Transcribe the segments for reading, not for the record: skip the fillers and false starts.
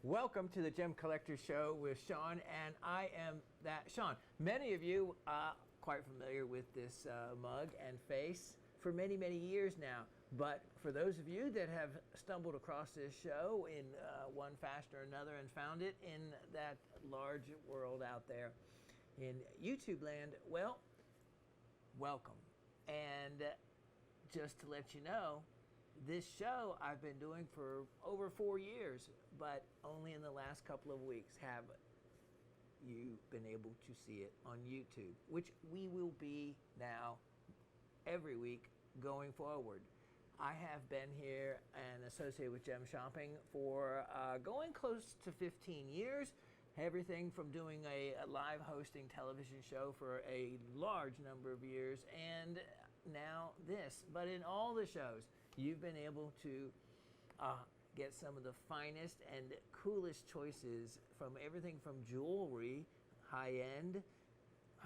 Welcome to the Gem Collector Show with Shawn, and I am that Shawn. Many of you are quite familiar with this mug and face for many, many years now. But for those of you that have stumbled across this show in one fashion or another and found it in that large world out there in YouTube land, well, welcome. And just to let you know, this show I've been doing for over 4 years, but only in the last couple of weeks have you been able to see it on YouTube, which we will be now every week going forward. I have been here and associated with Gem Shopping for going close to 15 years. Everything from doing a live hosting television show for a large number of years, and now this. But in all the shows, you've been able to get some of the finest and coolest choices from everything from jewelry, high-end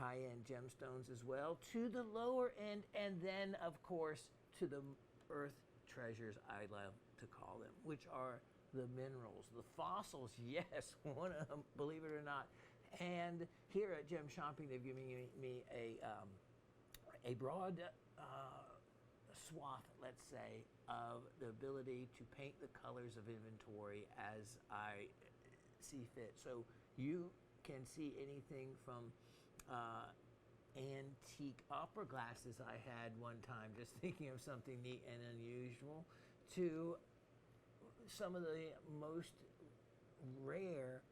gemstones as well, to the lower end, and then, of course, to the earth treasures, I love to call them, which are the minerals, the fossils, yes, one of them, believe it or not. And here at Gem Shopping, they've given me a broad swath, let's say, of the ability to paint the colors of inventory as I see fit. So you can see anything from antique opera glasses I had one time, just thinking of something neat and unusual, to some of the most rare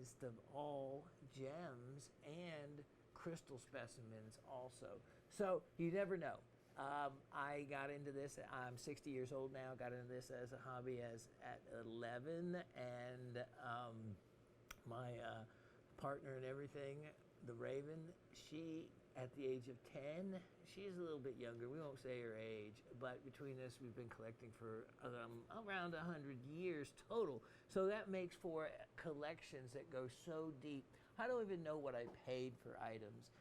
is of all gems and crystal specimens also. So you never know. I got into this, I'm 60 years old now, got into this as a hobby at 11, and my partner and everything, the Raven, she, at the age of 10, she's a little bit younger, we won't say her age, but between us we've been collecting for around 100 years total. So that makes for collections that go so deep. I don't even know what I paid for items,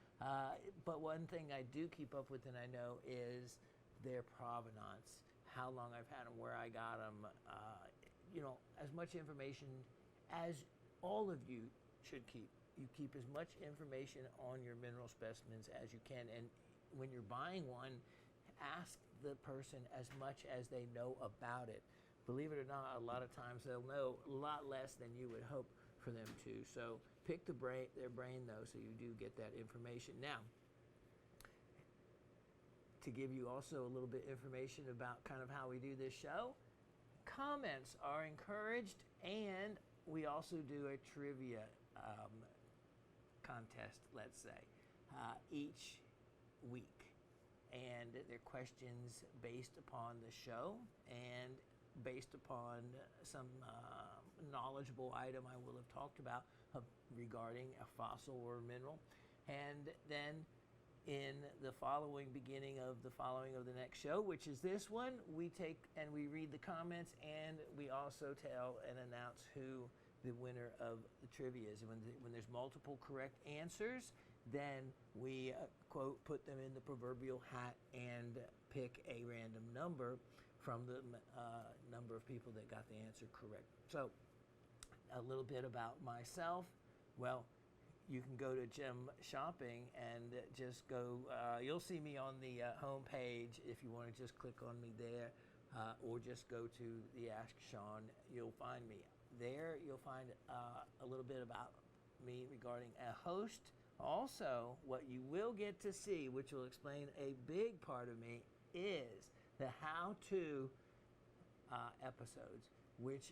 but one thing I do keep up with and I know is their provenance, how long I've had them, where I got them, as much information as all of you should keep. You keep as much information on your mineral specimens as you can, and when you're buying one, ask the person as much as they know about it. Believe it or not, a lot of times they'll know a lot less than you would hope for them to. So pick their brain though, so you do get that information. Now, to give you also a little bit information about kind of how we do this show, comments are encouraged, and we also do a trivia contest, let's say, each week, and they're questions based upon the show and based upon some knowledgeable item I will have talked about regarding a fossil or mineral. And then in the beginning of the next show, which is this one, we take and we read the comments, and we also tell and announce who the winner of the trivia is. And when there's multiple correct answers, then we quote, put them in the proverbial hat and pick a random number from the number of people that got the answer correct. So a little bit about myself. Well, you can go to Gem Shopping and just go, you'll see me on the home page if you want to just click on me there, or just go to the Ask Shawn, you'll find me. There you'll find a little bit about me regarding a host. Also, what you will get to see, which will explain a big part of me, is the how-to episodes, which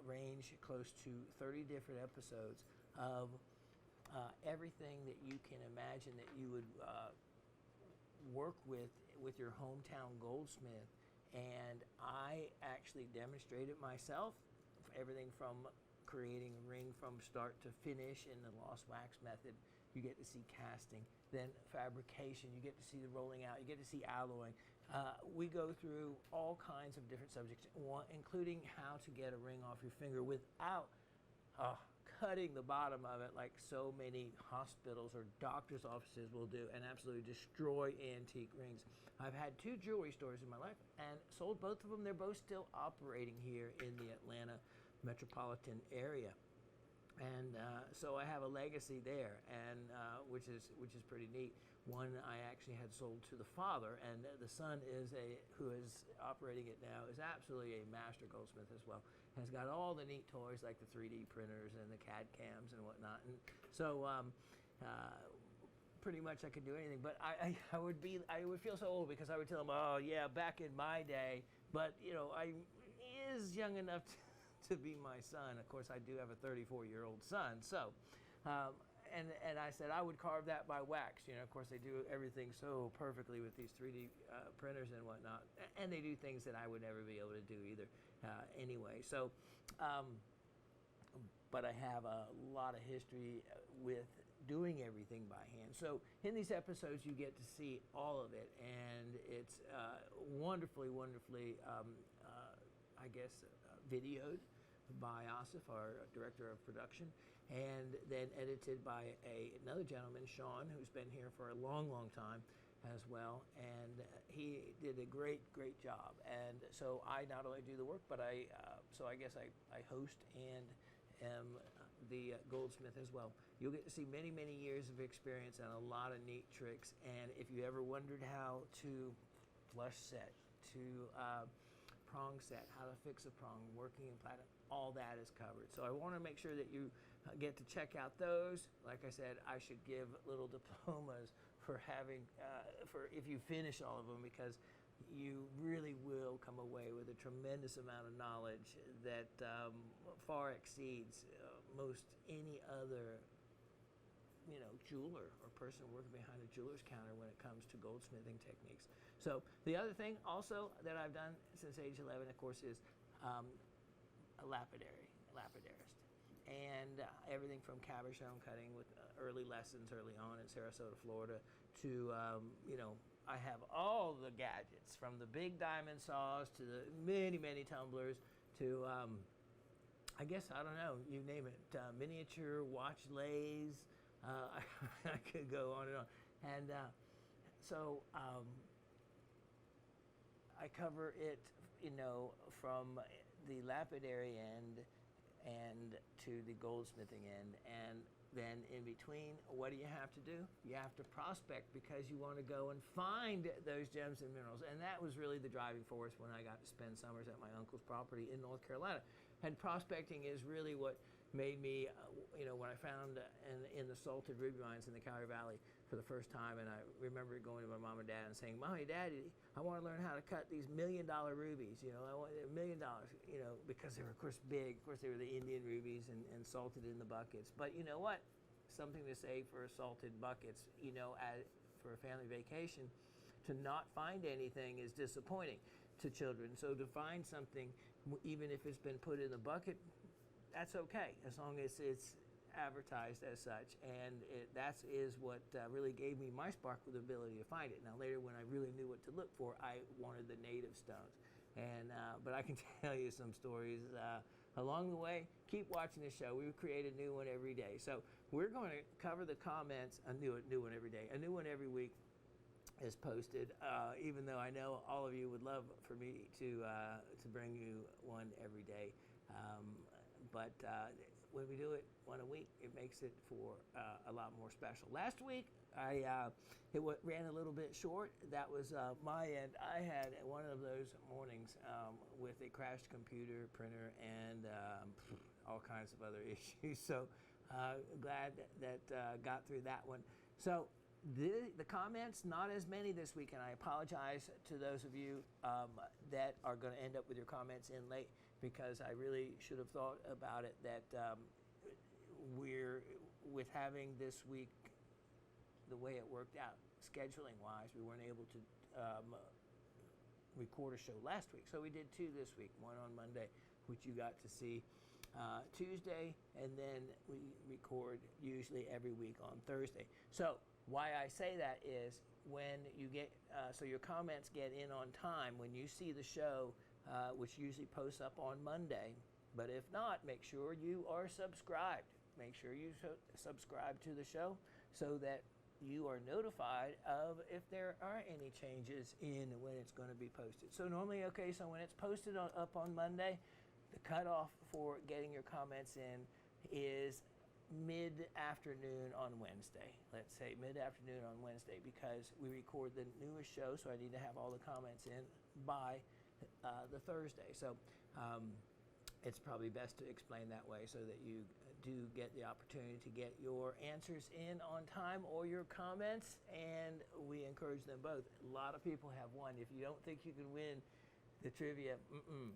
range close to 30 different episodes of everything that you can imagine that you would work with your hometown goldsmith. And I actually demonstrate it myself, everything from creating a ring from start to finish in the lost wax method. You get to see casting, then fabrication, you get to see the rolling out, you get to see alloying. We go through all kinds of different subjects, including how to get a ring off your finger without cutting the bottom of it like so many hospitals or doctors' offices will do, and absolutely destroy antique rings. I've had 2 jewelry stores in my life and sold both of them. They're both still operating here in the Atlanta metropolitan area. And so I have a legacy there, and which is pretty neat. One I actually had sold to the father, and the son who is operating it now is absolutely a master goldsmith as well. Has got all the neat toys like the 3D printers and the CAD cams and whatnot. And so pretty much I could do anything. But I would feel so old because I would tell him, oh yeah, back in my day. But I is young enough to be my son. Of course, I do have a 34-year-old son. So, and I said I would carve that by wax. Of course, they do everything so perfectly with these 3D printers and whatnot, and they do things that I would never be able to do either. Anyway, so, but I have a lot of history with doing everything by hand. So in these episodes, you get to see all of it, and it's wonderfully, I guess, videoed by Asif, our director of production, and then edited by another gentleman, Shawn, who's been here for a long, long time as well, and he did a great job. And so I not only do the work, but I guess I host and am the goldsmith as well. You'll get to see many years of experience and a lot of neat tricks. And if you ever wondered how to flush set, to prong set, how to fix a prong, working in platinum, all that is covered. So I want to make sure that you get to check out those. Like I said, I should give little diplomas for having, for if you finish all of them, because you really will come away with a tremendous amount of knowledge that far exceeds most any other jeweler or person working behind a jeweler's counter when it comes to goldsmithing techniques. So the other thing also that I've done since age 11, of course, is a lapidarist. And everything from cabochon cutting with early lessons early on in Sarasota, Florida, to, I have all the gadgets from the big diamond saws to the many tumblers to, I guess, I don't know, you name it, miniature watch lathes. I could go on and on. And so I cover it, from the lapidary end and to the goldsmithing end. And then in between, what do you have to do? You have to prospect, because you want to go and find those gems and minerals. And that was really the driving force when I got to spend summers at my uncle's property in North Carolina. And prospecting is really what made me, when I found in the salted ruby mines in the Cowrie Valley for the first time, and I remember going to my mom and dad and saying, Mommy, Daddy, I want to learn how to cut these $1 million rubies, I want $1 million, because they were, of course, big. Of course, they were the Indian rubies and salted in the buckets. But you know what? Something to say for salted buckets, for a family vacation, to not find anything is disappointing to children. So to find something, even if it's been put in the bucket, that's okay, as long as it's advertised as such. And that is what really gave me my spark with the ability to find it. Now later, when I really knew what to look for, I wanted the native stones. And but I can tell you some stories along the way. Keep watching the show. We create a new one every day. So we're going to cover the comments, a new one every day. A new one every week is posted, even though I know all of you would love for me to bring you one every day. But when we do it one a week, it makes it for a lot more special. Last week, it ran a little bit short. That was my end. I had one of those mornings with a crashed computer, printer, and all kinds of other issues. So glad that got through that one. So the comments, not as many this week, and I apologize to those of you that are going to end up with your comments in late, because I really should have thought about it, that we're, with having this week the way it worked out, scheduling wise, we weren't able to record a show last week. So we did two this week, one on Monday, which you got to see Tuesday, and then we record usually every week on Thursday. So why I say that is when you get, so your comments get in on time when you see the show, which usually posts up on Monday. But if not, make sure you are subscribed. Make sure you subscribe to the show so that you are notified of if there are any changes in when it's going to be posted. So normally, okay, so when it's posted up on Monday, The cutoff for getting your comments in is mid-afternoon on Wednesday. Let's say mid-afternoon on Wednesday, because we record the newest show, so I need to have all the comments in by the Thursday. So it's probably best to explain that way so that you do get the opportunity to get your answers in on time or your comments, and we encourage them both. A lot of people have won. If you don't think you can win the trivia,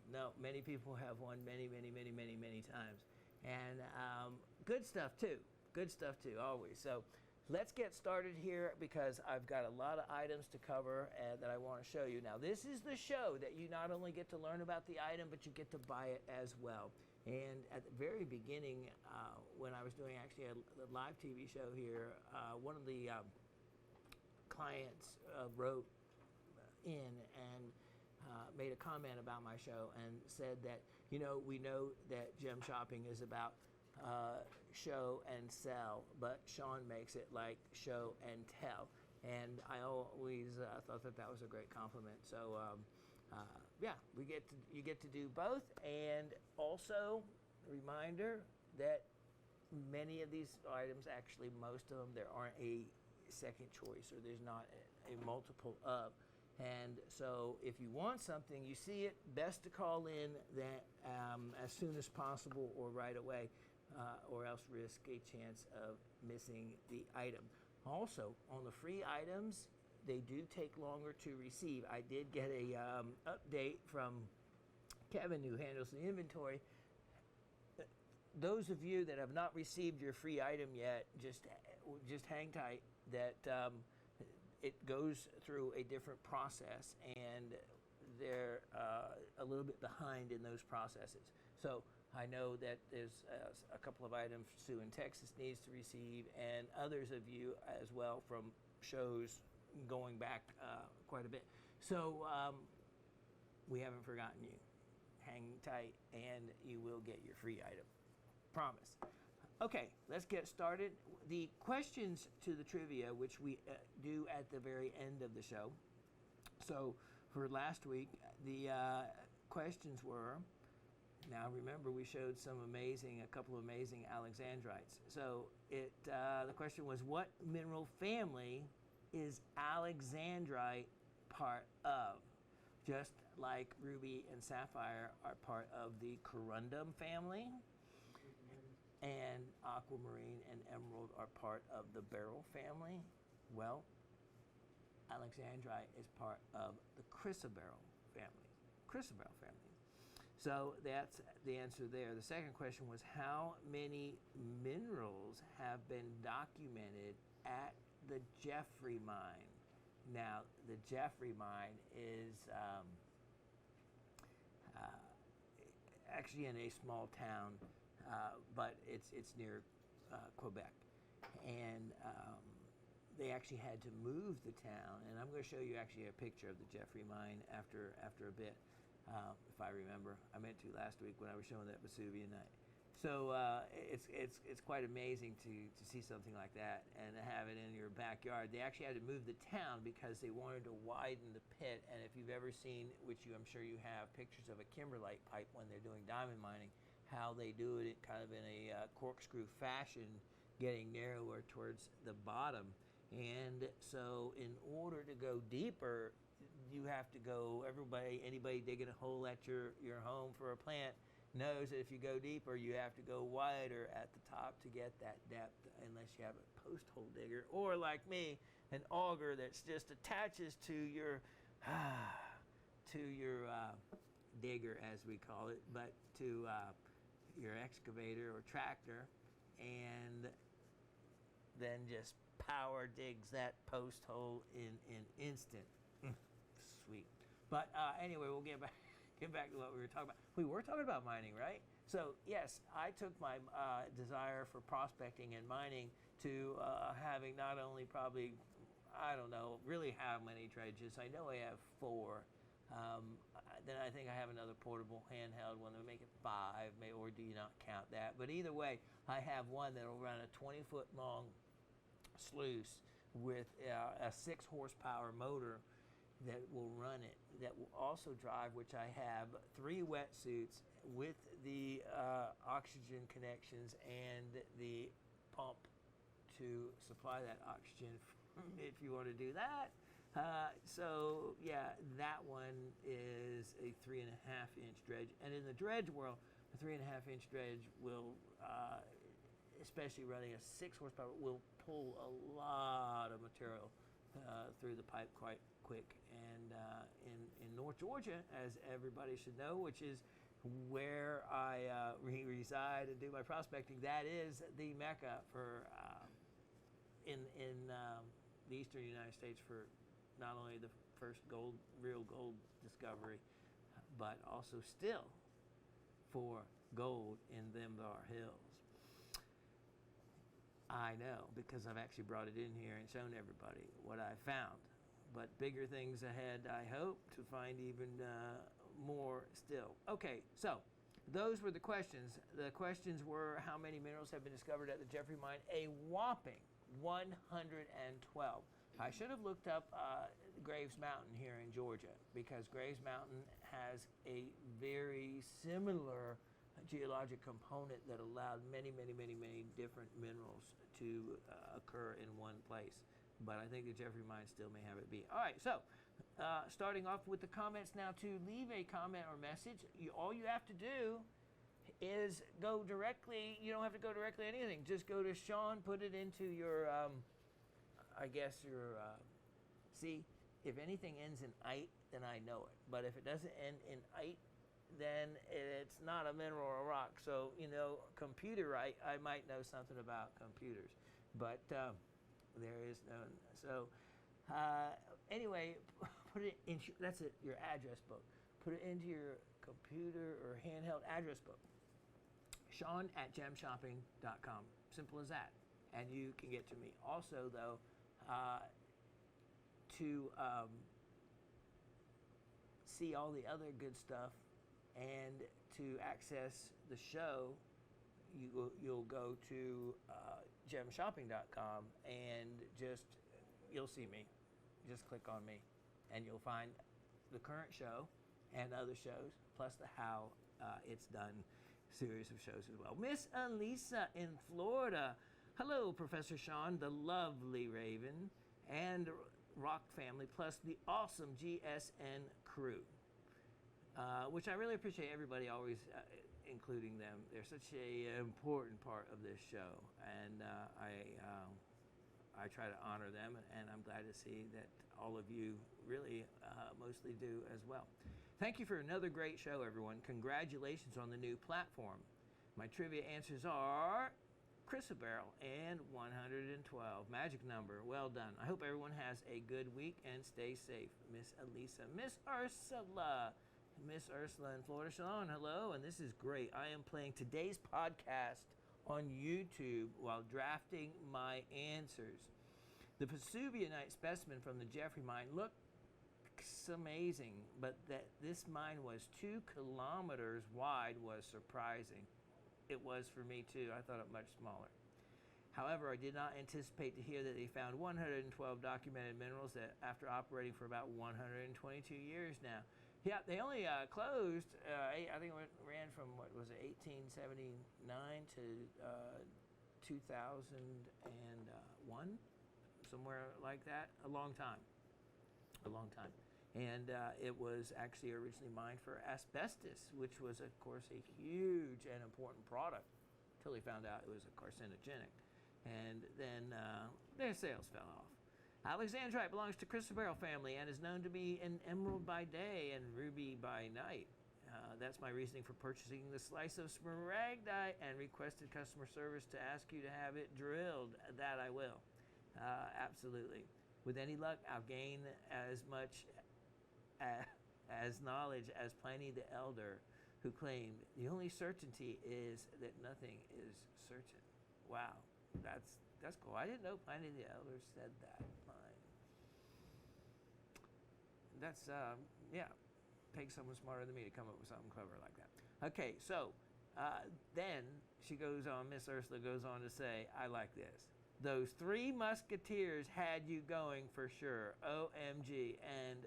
no, many people have won many times. And good stuff too, always. So let's get started here, because I've got a lot of items to cover that I want to show you. Now, this is the show that you not only get to learn about the item, but you get to buy it as well. And at the very beginning, when I was doing actually a live TV show here, one of the clients wrote in and made a comment about my show and said that, we know that gem shopping is about show and sell, but Shawn makes it like show and tell. And I always thought that was a great compliment. So yeah, you get to do both. And also a reminder that many of these items, actually most of them, there aren't a second choice, or there's not a multiple of. And so if you want something, you see it, best to call in that as soon as possible or right away, or else risk a chance of missing the item. Also, on the free items, they do take longer to receive. I did get a update from Kevin, who handles the inventory. Those of you that have not received your free item yet, just hang tight. That it goes through a different process, and they're a little bit behind in those processes. So I know that there's a couple of items Sue in Texas needs to receive, and others of you as well from shows going back quite a bit. So we haven't forgotten you. Hang tight, and you will get your free item. Promise. Okay, let's get started. The questions to the trivia, which we do at the very end of the show. So for last week, the questions were, now remember we showed a couple of amazing alexandrites. So the question was, what mineral family is alexandrite part of? Just like ruby and sapphire are part of the corundum family, and aquamarine and emerald are part of the beryl family. Well, alexandrite is part of the chrysoberyl family. So that's the answer there. The second question was, how many minerals have been documented at the Jeffrey mine? Now, the Jeffrey mine is actually in a small town, but it's near Quebec, and they actually had to move the town. And I'm going to show you actually a picture of the Jeffrey mine after a bit, if I remember. I meant to last week when I was showing that Vesuvian night. So it's quite amazing to see something like that and have it in your backyard. They actually had to move the town because they wanted to widen the pit. And if you've ever seen, which I'm sure you have, pictures of a kimberlite pipe when they're doing diamond mining, how they do it kind of in a corkscrew fashion, getting narrower towards the bottom. And so in order to go deeper, you have to go, anybody digging a hole at your home for a plant knows that if you go deeper, you have to go wider at the top to get that depth, unless you have a post hole digger, or like me, an auger that's just attaches to your digger, as we call it, but to your excavator or tractor, and then just power digs that post hole in an instant. Sweet. But anyway, we'll get back to what we were talking about. We were talking about mining, right? So yes, I took my desire for prospecting and mining to having not only probably, I don't know really how many dredges. I know I have 4. Then I think I have another portable handheld one that will make it 5, or do you not count that? But either way, I have one that will run a 20-foot long sluice with a 6 horsepower motor that will run it, that will also drive, which I have 3 wetsuits with the oxygen connections and the pump to supply that oxygen if you want to do that. So yeah, that one is a 3.5-inch dredge, and in the dredge world, a 3.5-inch dredge will, especially running a 6 horsepower, will pull a lot of material through the pipe quite quick. And in North Georgia, as everybody should know, which is where I reside and do my prospecting, that is the mecca for in the eastern United States for not only the first real gold discovery, but also still for gold in them thar hills. I know, because I've actually brought it in here and shown everybody what I found. But bigger things ahead, I hope, to find even more still. Okay, so those were the questions. The questions were, how many minerals have been discovered at the Jeffrey Mine? A whopping 112. I should have looked up Graves Mountain here in Georgia, because Graves Mountain has a very similar geologic component that allowed many different minerals to occur in one place. But I think the Jeffrey Mine still may have it be. All right, so starting off with the comments now. To leave a comment or message, all you have to do is go directly. You don't have to go directly to anything. Just go to Shawn, put it into your, see, if anything ends in "ite," then I know it. But if it doesn't end in "ite," then it's not a mineral or a rock. So, computerite, I might know something about computers. But there is none. So, anyway, put it in, that's it, your address book. Put it into your computer or handheld address book. Shawn at gemshopping.com. Simple as that. And you can get to me. Also, though, to see all the other good stuff and to access the show, you'll go to gemshopping.com and you'll see me. Just click on me and you'll find the current show and other shows, plus the how it's done series of shows as well. Miss Elisa in Florida. Hello, Professor Shawn, the lovely Raven, and Rock family, plus the awesome GSN crew, which I really appreciate everybody always including them. They're such an important part of this show, and I try to honor them, and I'm glad to see that all of you really mostly do as well. Thank you for another great show, everyone. Congratulations on the new platform. My trivia answers are Chrysoberyl and 112. Magic number. Well done. I hope everyone has a good week and stay safe. Miss Elisa. Miss Ursula. Miss Ursula in Florida. Shawn, hello, and this is great. I am playing today's podcast on YouTube while drafting my answers. The Vesuvianite specimen from the Jeffrey Mine looks amazing, but that this mine was 2 kilometers wide was surprising. It was for me too. I thought it much smaller. However, I did not anticipate to hear that they found 112 documented minerals that after operating for about 122 years now. Yeah, they only closed, I think it ran from, 1879 to 2001, somewhere like that. A long time. And it was actually originally mined for asbestos, which was, of course, a huge and important product until they found out it was a carcinogenic. And then their sales fell off. Alexandrite belongs to Chrysoberyl family and is known to be an emerald by day and ruby by night. That's my reasoning for purchasing the slice of smaragdite and requested customer service to ask you to have it drilled. That I will. Absolutely. With any luck, I'll gain as much as knowledge as Pliny the Elder, who claimed the only certainty is that nothing is certain. Wow, that's cool. I didn't know Pliny the Elder said that line. That's takes someone smarter than me to come up with something clever like that. Okay, so then she goes on. Miss Ursula goes on to say, I like this. Those Three Musketeers had you going for sure. OMG. And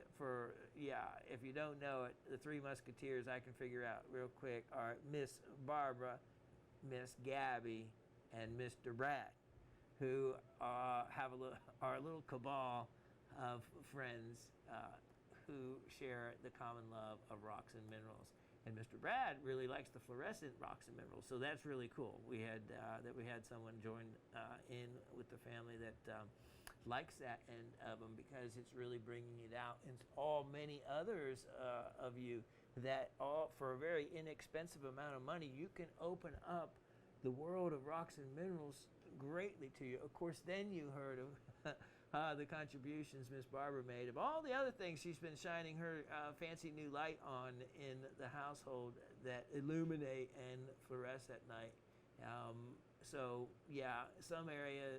if you don't know it, the Three Musketeers I can figure out real quick are Miss Barbara, Miss Gabby, and Mr. Brad, who are a little cabal of friends who share the common love of rocks and minerals. And Mr. Brad really likes the fluorescent rocks and minerals, so that's really cool. We had someone join in with the family that likes that end of them, because it's really bringing it out. And many others of you that all for a very inexpensive amount of money, you can open up the world of rocks and minerals greatly to you. Of course, then you heard of the contributions Miss Barbara made, of all the other things she's been shining her fancy new light on in the household that illuminate and fluoresce at night.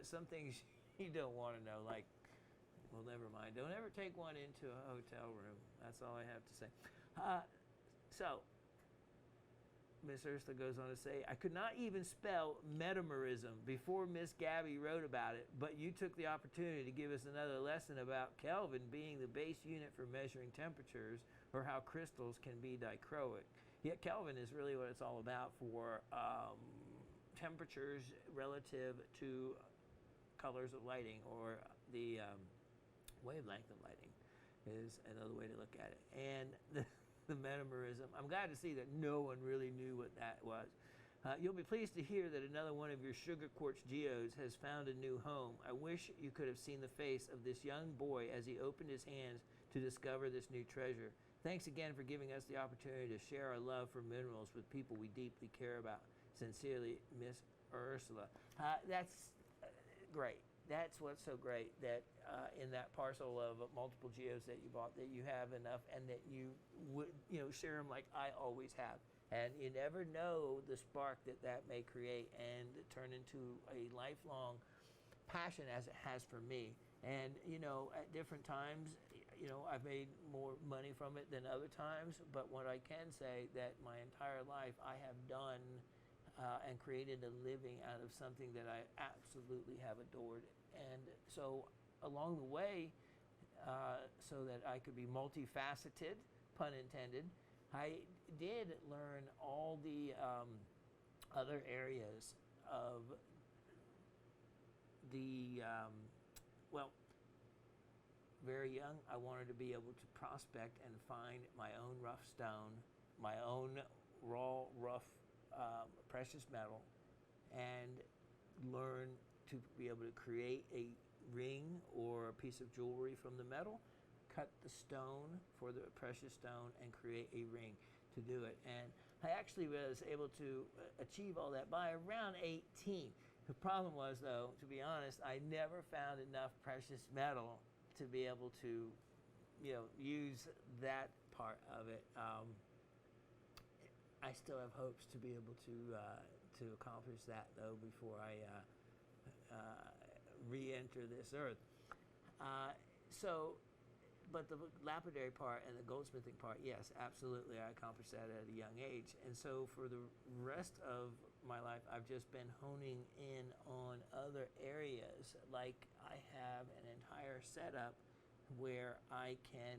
Some things you don't want to know, like, well, never mind. Don't ever take one into a hotel room. That's all I have to say. Miss Ursula goes on to say, I could not even spell metamerism before Miss Gabby wrote about it, but you took the opportunity to give us another lesson about Kelvin being the base unit for measuring temperatures, or how crystals can be dichroic. Yet Kelvin is really what it's all about for temperatures relative to colors of lighting, or the wavelength of lighting is another way to look at it. And the metamerism, I'm glad to see that no one really knew what that was. You'll be pleased to hear that another one of your sugar quartz geodes has found a new home. I wish you could have seen the face of this young boy as he opened his hands to discover this new treasure. Thanks again for giving us the opportunity to share our love for minerals with people we deeply care about. Sincerely, Miss Ursula. That's great. That's what's so great, that in that parcel of multiple geos that you bought, that you have enough, and that you would share them like I always have. And you never know the spark that may create and turn into a lifelong passion, as it has for me. And at different times, I've made more money from it than other times, but what I can say, that my entire life I have done and created a living out of something that I absolutely have adored. And so along the way, so that I could be multifaceted, pun intended, I did learn all the other areas of the, very young, I wanted to be able to prospect and find my own rough stone, my own raw, rough precious metal, and learn to be able to create a ring or a piece of jewelry from the metal, cut the stone for the precious stone, and create a ring to do it. And I actually was able to achieve all that by around 18. The problem was, though, to be honest, I never found enough precious metal to be able to, use that part of it. I still have hopes to be able to accomplish that, though, before I re-enter this earth. But the lapidary part and the goldsmithing part, yes, absolutely, I accomplished that at a young age. And so for the rest of my life, I've just been honing in on other areas. Like, I have an entire setup where I can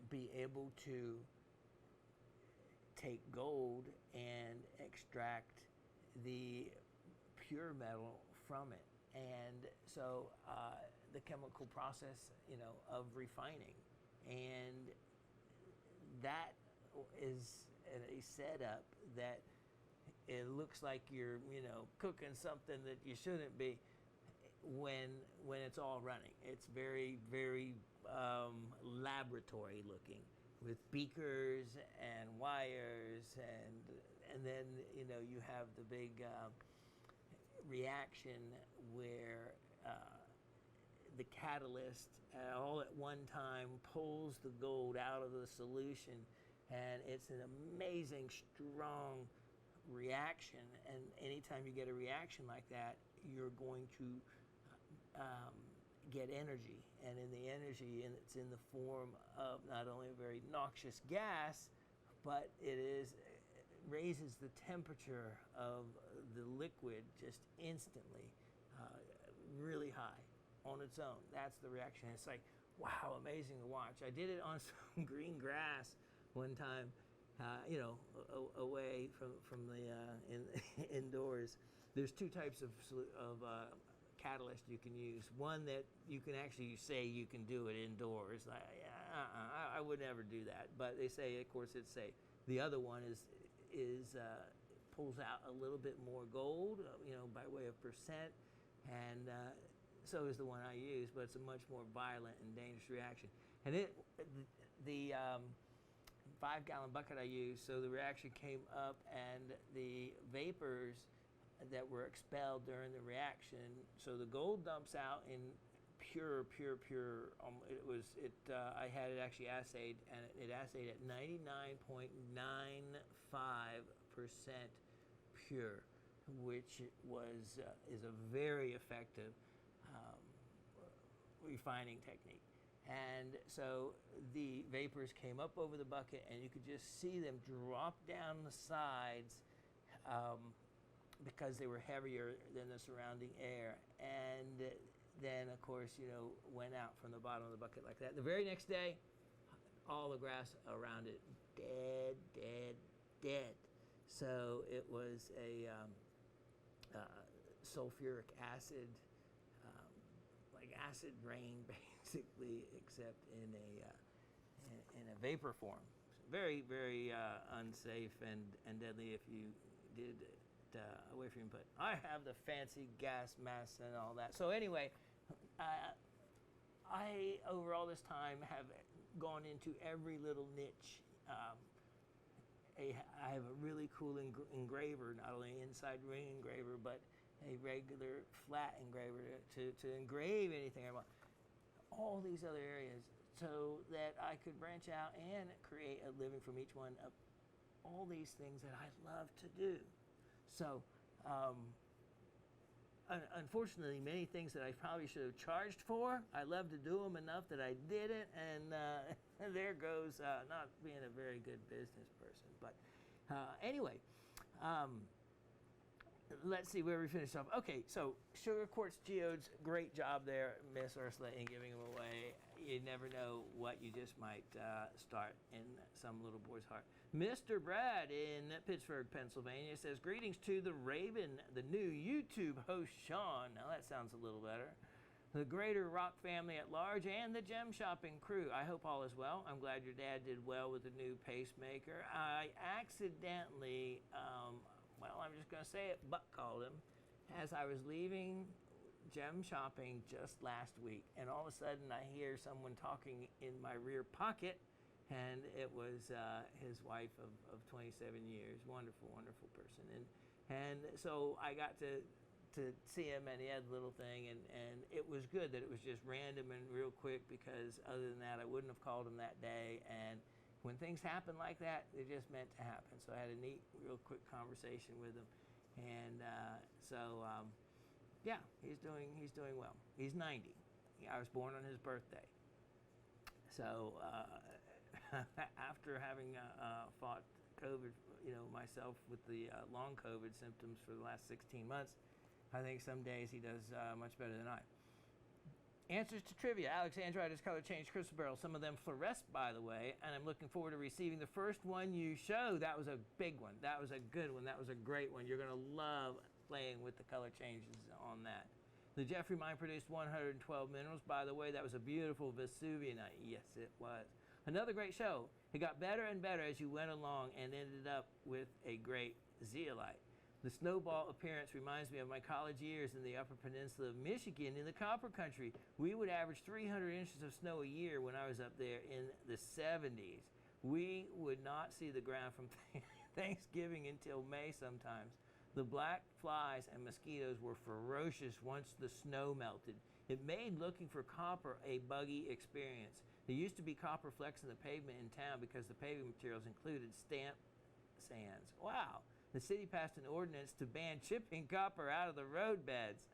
be able to take gold and extract the pure metal from it. And so the chemical process, of refining, and that is a setup that it looks like you're, cooking something that you shouldn't be when it's all running. It's very, very laboratory looking, with beakers and wires, and then you have the big reaction where the catalyst all at one time pulls the gold out of the solution, and it's an amazing strong reaction. And anytime you get a reaction like that, you're going to get energy, and in the energy, and it's in the form of not only a very noxious gas, but it is raises the temperature of the liquid just instantly, really high on its own. That's the reaction. It's like, wow, amazing to watch. I did it on some green grass one time, away from the indoors. There's two types of catalyst you can use. One that you can actually say you can do it indoors. I would never do that, but they say, of course, it's safe. The other one is pulls out a little bit more gold, by way of percent, and so is the one I use, but it's a much more violent and dangerous reaction. And the 5-gallon bucket I used, so the reaction came up, and the vapors that were expelled during the reaction, so the gold dumps out in pure. I had it actually assayed, and it assayed at 99.95% pure, which is a very effective refining technique. And so the vapors came up over the bucket, and you could just see them drop down the sides, because they were heavier than the surrounding air. And then, of course, went out from the bottom of the bucket like that. The very next day, all the grass around it dead. So it was a sulfuric acid, like acid rain, basically, except in a vapor form. Very, very unsafe and deadly if you did it away from your input. I have the fancy gas mask and all that. So anyway, I over all this time have gone into every little niche. I have a really cool engraver, not only an inside ring engraver, but a regular flat engraver to engrave anything I want. All these other areas, so that I could branch out and create a living from each one of all these things that I love to do. So, unfortunately, many things that I probably should have charged for, I love to do them enough that I did it, and there goes not being a very good business person. But anyway, let's see where we finish off. Okay, so sugar quartz geodes, great job there, Miss Ursula, in giving them away. You never know what you just might start in some little boy's heart. Mr. Brad in Pittsburgh, Pennsylvania says, greetings to the Raven, the new YouTube host Shawn. Now that sounds a little better. The greater rock family at large, and the gem shopping crew. I hope all is well. I'm glad your dad did well with the new pacemaker. I accidentally, I'm just going to say it, butt called him as I was leaving gem shopping just last week. And all of a sudden I hear someone talking in my rear pocket, and it was his wife of 27 years. Wonderful, wonderful person. And so I got to see him, and he had a little thing, and it was good that it was just random and real quick, because other than that, I wouldn't have called him that day. And when things happen like that, they're just meant to happen. So I had a neat, real quick conversation with him. And yeah, he's doing well. He's 90. I was born on his birthday. So after having fought COVID, myself with the long COVID symptoms for the last 16 months, I think some days he does much better than I. Answers to trivia. Alexandritis color change crystal barrels. Some of them fluoresce, by the way, and I'm looking forward to receiving the first one you show. That was a big one. That was a good one. That was a great one. You're going to love playing with the color changes on that. The Jeffrey mine produced 112 minerals. By the way, that was a beautiful Vesuvianite. Yes, it was. Another great show. It got better and better as you went along, and ended up with a great zeolite. The snowball appearance reminds me of my college years in the Upper Peninsula of Michigan in the Copper Country. We would average 300 inches of snow a year when I was up there in the 70s. We would not see the ground from Thanksgiving until May sometimes. The black flies and mosquitoes were ferocious once the snow melted. It made looking for copper a buggy experience. There used to be copper flecks in the pavement in town because the paving materials included stamp sands. Wow. The city passed an ordinance to ban chipping copper out of the road beds.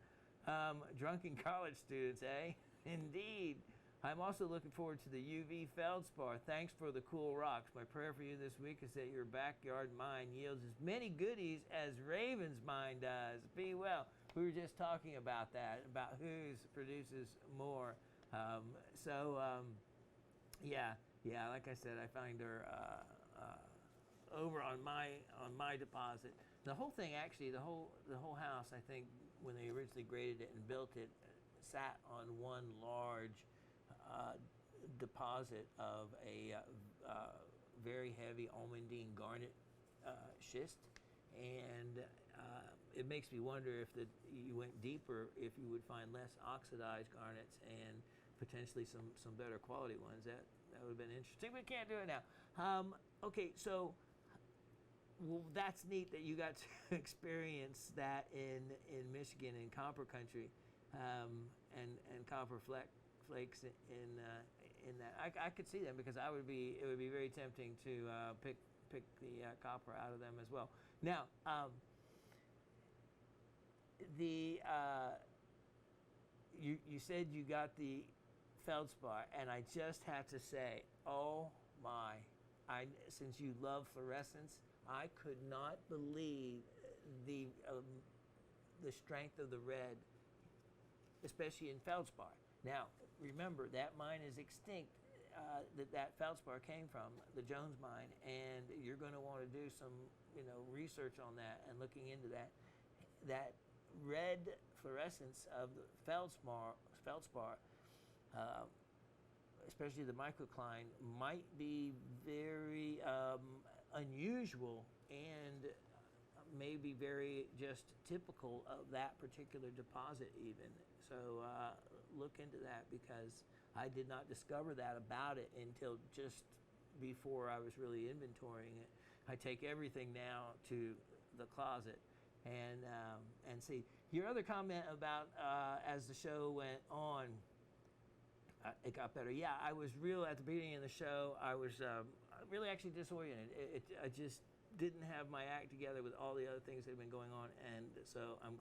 Drunken college students, eh? Indeed. I'm also looking forward to the UV feldspar. Thanks for the cool rocks. My prayer for you this week is that your backyard mine yields as many goodies as Raven's mine does. Be well. We were just talking about that, about whose produces more. Yeah. Like I said, I find her over on my deposit. The whole thing, actually, the whole house, I think, when they originally graded it and built it, sat on one large deposit of a very heavy almandine garnet schist, and it makes me wonder if you went deeper, if you would find less oxidized garnets and potentially some better quality ones. That would have been interesting, but can't do it now. Okay, so well, that's neat that you got to experience that in Michigan in copper country, and copper flakes in that. I could see them, because it would be very tempting to pick the copper out of them as well. Now, you said you got the feldspar, and I just have to say, oh my, since you love fluorescence, I could not believe the strength of the red, especially in feldspar. Now, remember, that mine is extinct, that feldspar came from, the Jones mine, and you're going to want to do some research on that and looking into that. That red fluorescence of the feldspar, especially the microcline, might be very unusual and maybe very just typical of that particular deposit even. So look into that, because I did not discover that about it until just before I was really inventorying it. I take everything now to the closet and see. Your other comment about as the show went on, it got better. Yeah, I was real at the beginning of the show. I was really actually disoriented. I just didn't have my act together with all the other things that have been going on, and so I'm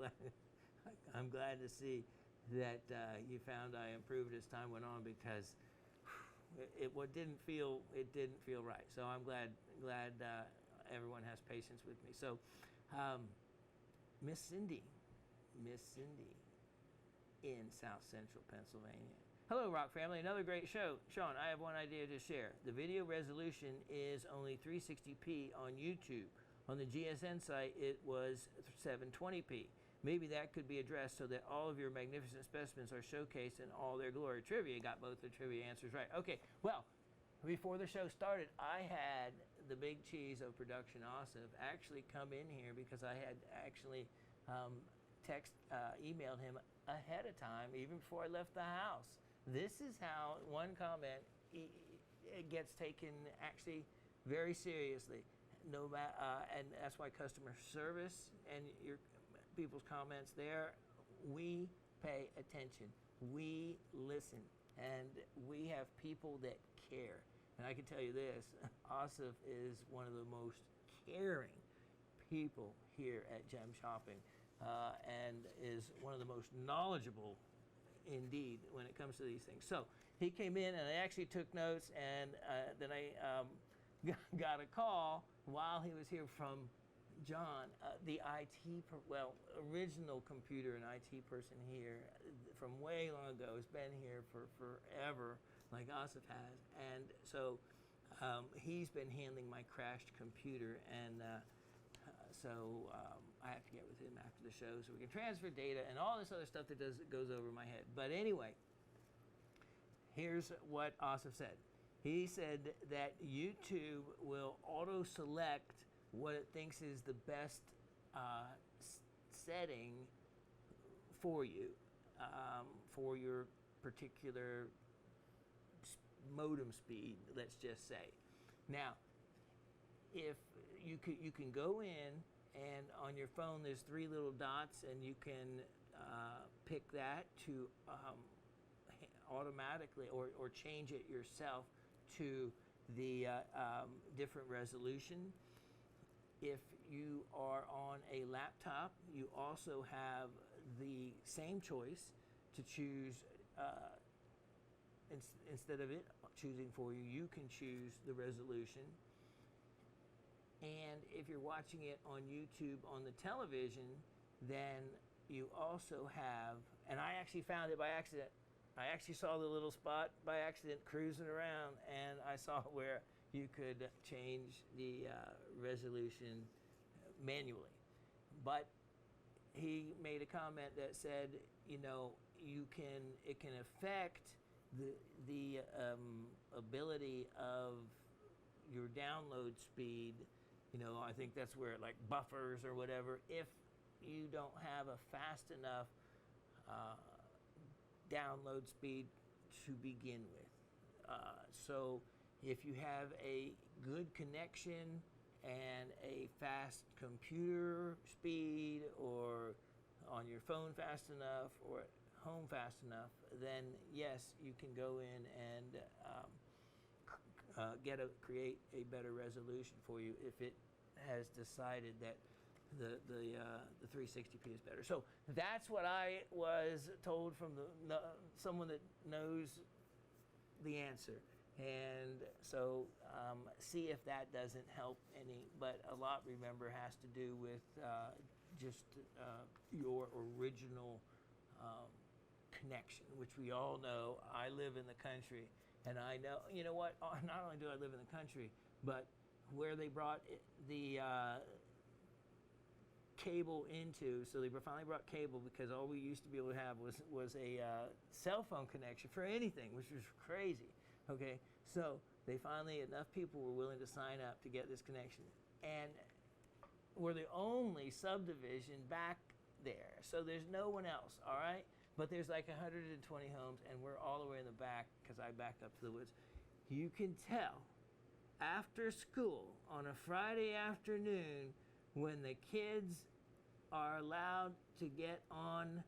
glad to see that you found I improved as time went on, because it didn't feel right. So I'm glad everyone has patience with me. So Miss Cindy in South Central Pennsylvania. Hello, Rock family. Another great show. Shawn, I have one idea to share. The video resolution is only 360p on YouTube. On the GSN site, it was 720p. Maybe that could be addressed so that all of your magnificent specimens are showcased in all their glory. Trivia, got both the trivia answers right. Okay, well, before the show started, I had the big cheese of production, Asif, actually come in here, because I had actually emailed him ahead of time, even before I left the house. This is how one comment it gets taken actually very seriously. No matter, and that's why customer service and your people's comments there, we pay attention, we listen, and we have people that care. And I can tell you this, Asif is one of the most caring people here at Gem Shopping, and is one of the most knowledgeable indeed when it comes to these things. So he came in, and I actually took notes, and then I got a call while he was here from John, the original computer and IT person here from way long ago, has been here for forever, like Asif has, and so he's been handling my crashed computer, and so I have to get with him after the show so we can transfer data and all this other stuff that goes over my head. But anyway, here's what Asif said. He said that YouTube will auto-select what it thinks is the best setting for you, for your particular modem speed, let's just say. Now, if you can go in, and on your phone there's 3 little dots, and you can pick that to automatically or change it yourself to the different resolution. If you are on a laptop, you also have the same choice to choose instead of it choosing for you, you can choose the resolution. And if you're watching it on YouTube on the television, then you also have, and I actually found it by accident. I actually saw the little spot by accident cruising around, and I saw where you could change the resolution manually. But he made a comment that said, you know, it can affect the ability of your download speed. You know, I think that's where it like buffers or whatever, if you don't have a fast enough download speed to begin with. So if you have a good connection and a fast computer speed, or on your phone fast enough, or at home fast enough, then yes, you can go in and create a better resolution for you if it has decided that the 360p is better. So that's what I was told from someone that knows the answer. And so see if that doesn't help any. But a lot, remember, has to do with just your original connection, which we all know. I live in the country, and I know, you know what, not only do I live in the country, but where they brought the cable into, so they finally brought cable, because all we used to be able to have was a cell phone connection for anything, which was crazy. Okay, so they finally, enough people were willing to sign up to get this connection, and we're the only subdivision back there, so there's no one else, all right? But there's like 120 homes, and we're all the way in the back, because I backed up to the woods. You can tell after school on a Friday afternoon, when the kids are allowed to get on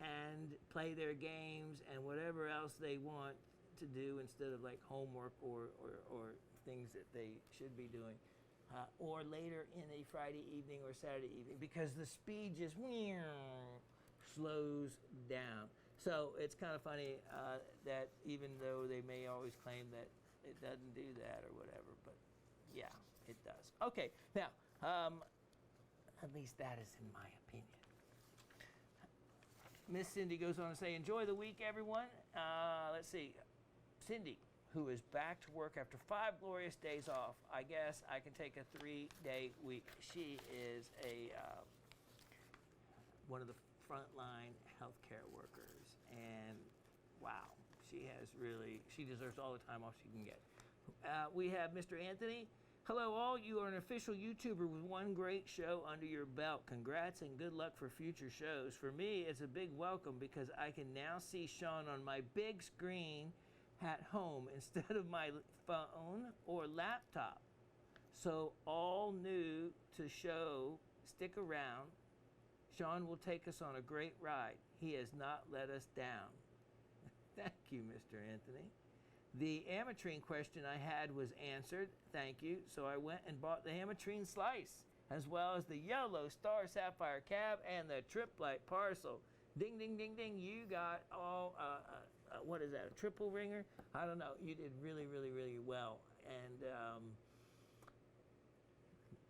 and play their games and whatever else they want to do instead of like homework or things that they should be doing, or later in a Friday evening or Saturday evening, because the speed just slows down. So it's kind of funny that even though they may always claim that it doesn't do that or whatever, but yeah, it does. Okay, now, at least that is in my opinion. Miss Cindy goes on to say, enjoy the week, everyone. Let's see. Cindy, who is back to work after 5 glorious days off. I guess I can take a 3-day week. She is one of the frontline healthcare workers, and wow, she deserves all the time off she can get. We have Mr. Anthony. Hello all, you are an official YouTuber with one great show under your belt. Congrats and good luck for future shows. For me, it's a big welcome because I can now see Shawn on my big screen at home instead of my phone or laptop. So all new to show, stick around. Shawn will take us on a great ride. He has not let us down. Thank you, Mr. Anthony. The ametrine question I had was answered. Thank you. So I went and bought the ametrine slice, as well as the yellow star sapphire cab and the triplite parcel. Ding, ding, ding, ding. You got all, what is that, a triple ringer? I don't know. You did really, really, really well. And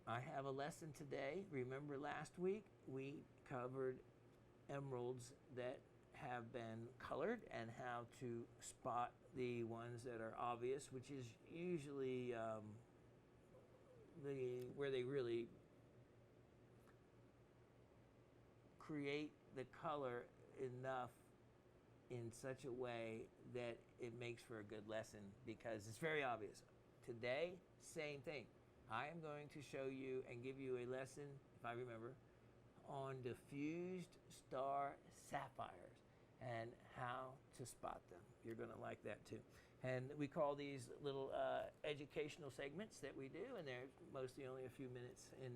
I have a lesson today. Remember last week we covered emeralds that have been colored and how to spot the ones that are obvious, which is usually where they really create the color enough in such a way that it makes for a good lesson, because it's very obvious. Today, same thing. I am going to show you and give you a lesson, if I remember, on diffused star sapphires and how to spot them. You're going to like that too. And we call these little educational segments that we do, and they're mostly only a few minutes in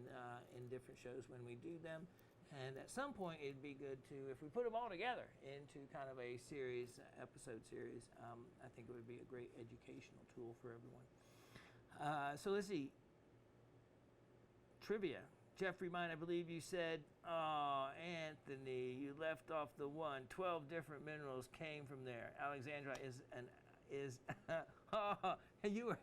different shows when we do them. And at some point, it'd be good to, if we put them all together into kind of a series, episode series, I think it would be a great educational tool for everyone. So let's see. Trivia. Jeffrey Mine, I believe you said, oh, Anthony, you left off the one. 12 different minerals came from there. Alexandrite is, oh, you were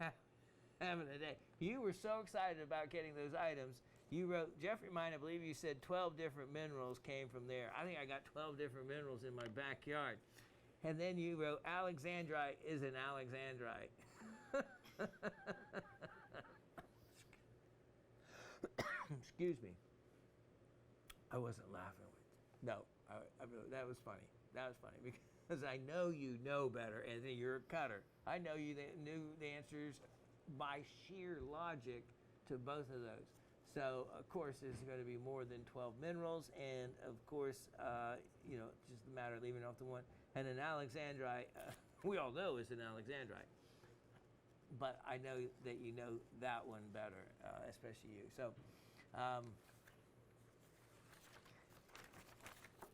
having a day. You were so excited about getting those items. You wrote, Jeffrey Mine, I believe you said 12 different minerals came from there. I think I got 12 different minerals in my backyard. And then you wrote, Alexandrite is an Alexandrite. Excuse me. I wasn't laughing with you. No, that was funny. That was funny because I know you know better, and you're a cutter. I know you knew the answers by sheer logic to both of those. So, of course, there's going to be more than 12 minerals, and of course, just a matter of leaving off the one. And an Alexandrite, we all know is an Alexandrite. But I know that you know that one better, especially you. So,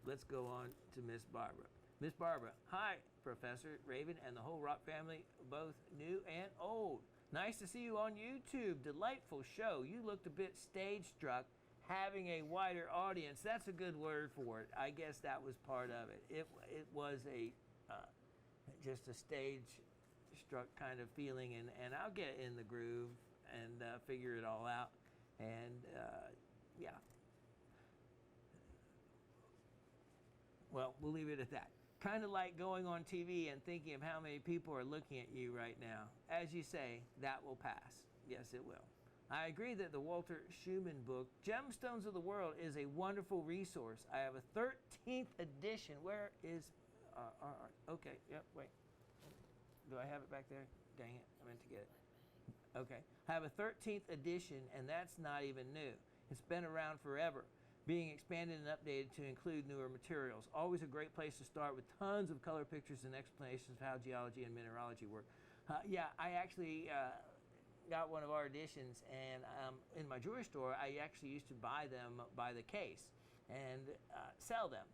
let's go on to Miss Barbara. Miss Barbara, hi, Professor Raven and the whole Rock family, both new and old. Nice to see you on YouTube. Delightful show. You looked a bit stage struck, having a wider audience. That's a good word for it. I guess that was part of it. It was a just a stage struck kind of feeling, and I'll get in the groove and figure it all out. And yeah. Well, we'll leave it at that. Kind of like going on TV and thinking of how many people are looking at you right now. As you say, that will pass. Yes, it will. I agree that the Walter Schumann book, Gemstones of the World, is a wonderful resource. I have a 13th edition. Where is, okay, yep, wait. Do I have it back there? Dang it, I meant to get it. Okay, I have a 13th edition, and that's not even new. It's been around forever, being expanded and updated to include newer materials. Always a great place to start with tons of color pictures and explanations of how geology and mineralogy work. Yeah, I actually got one of our editions, and in my jewelry store, I actually used to buy them by the case and sell them.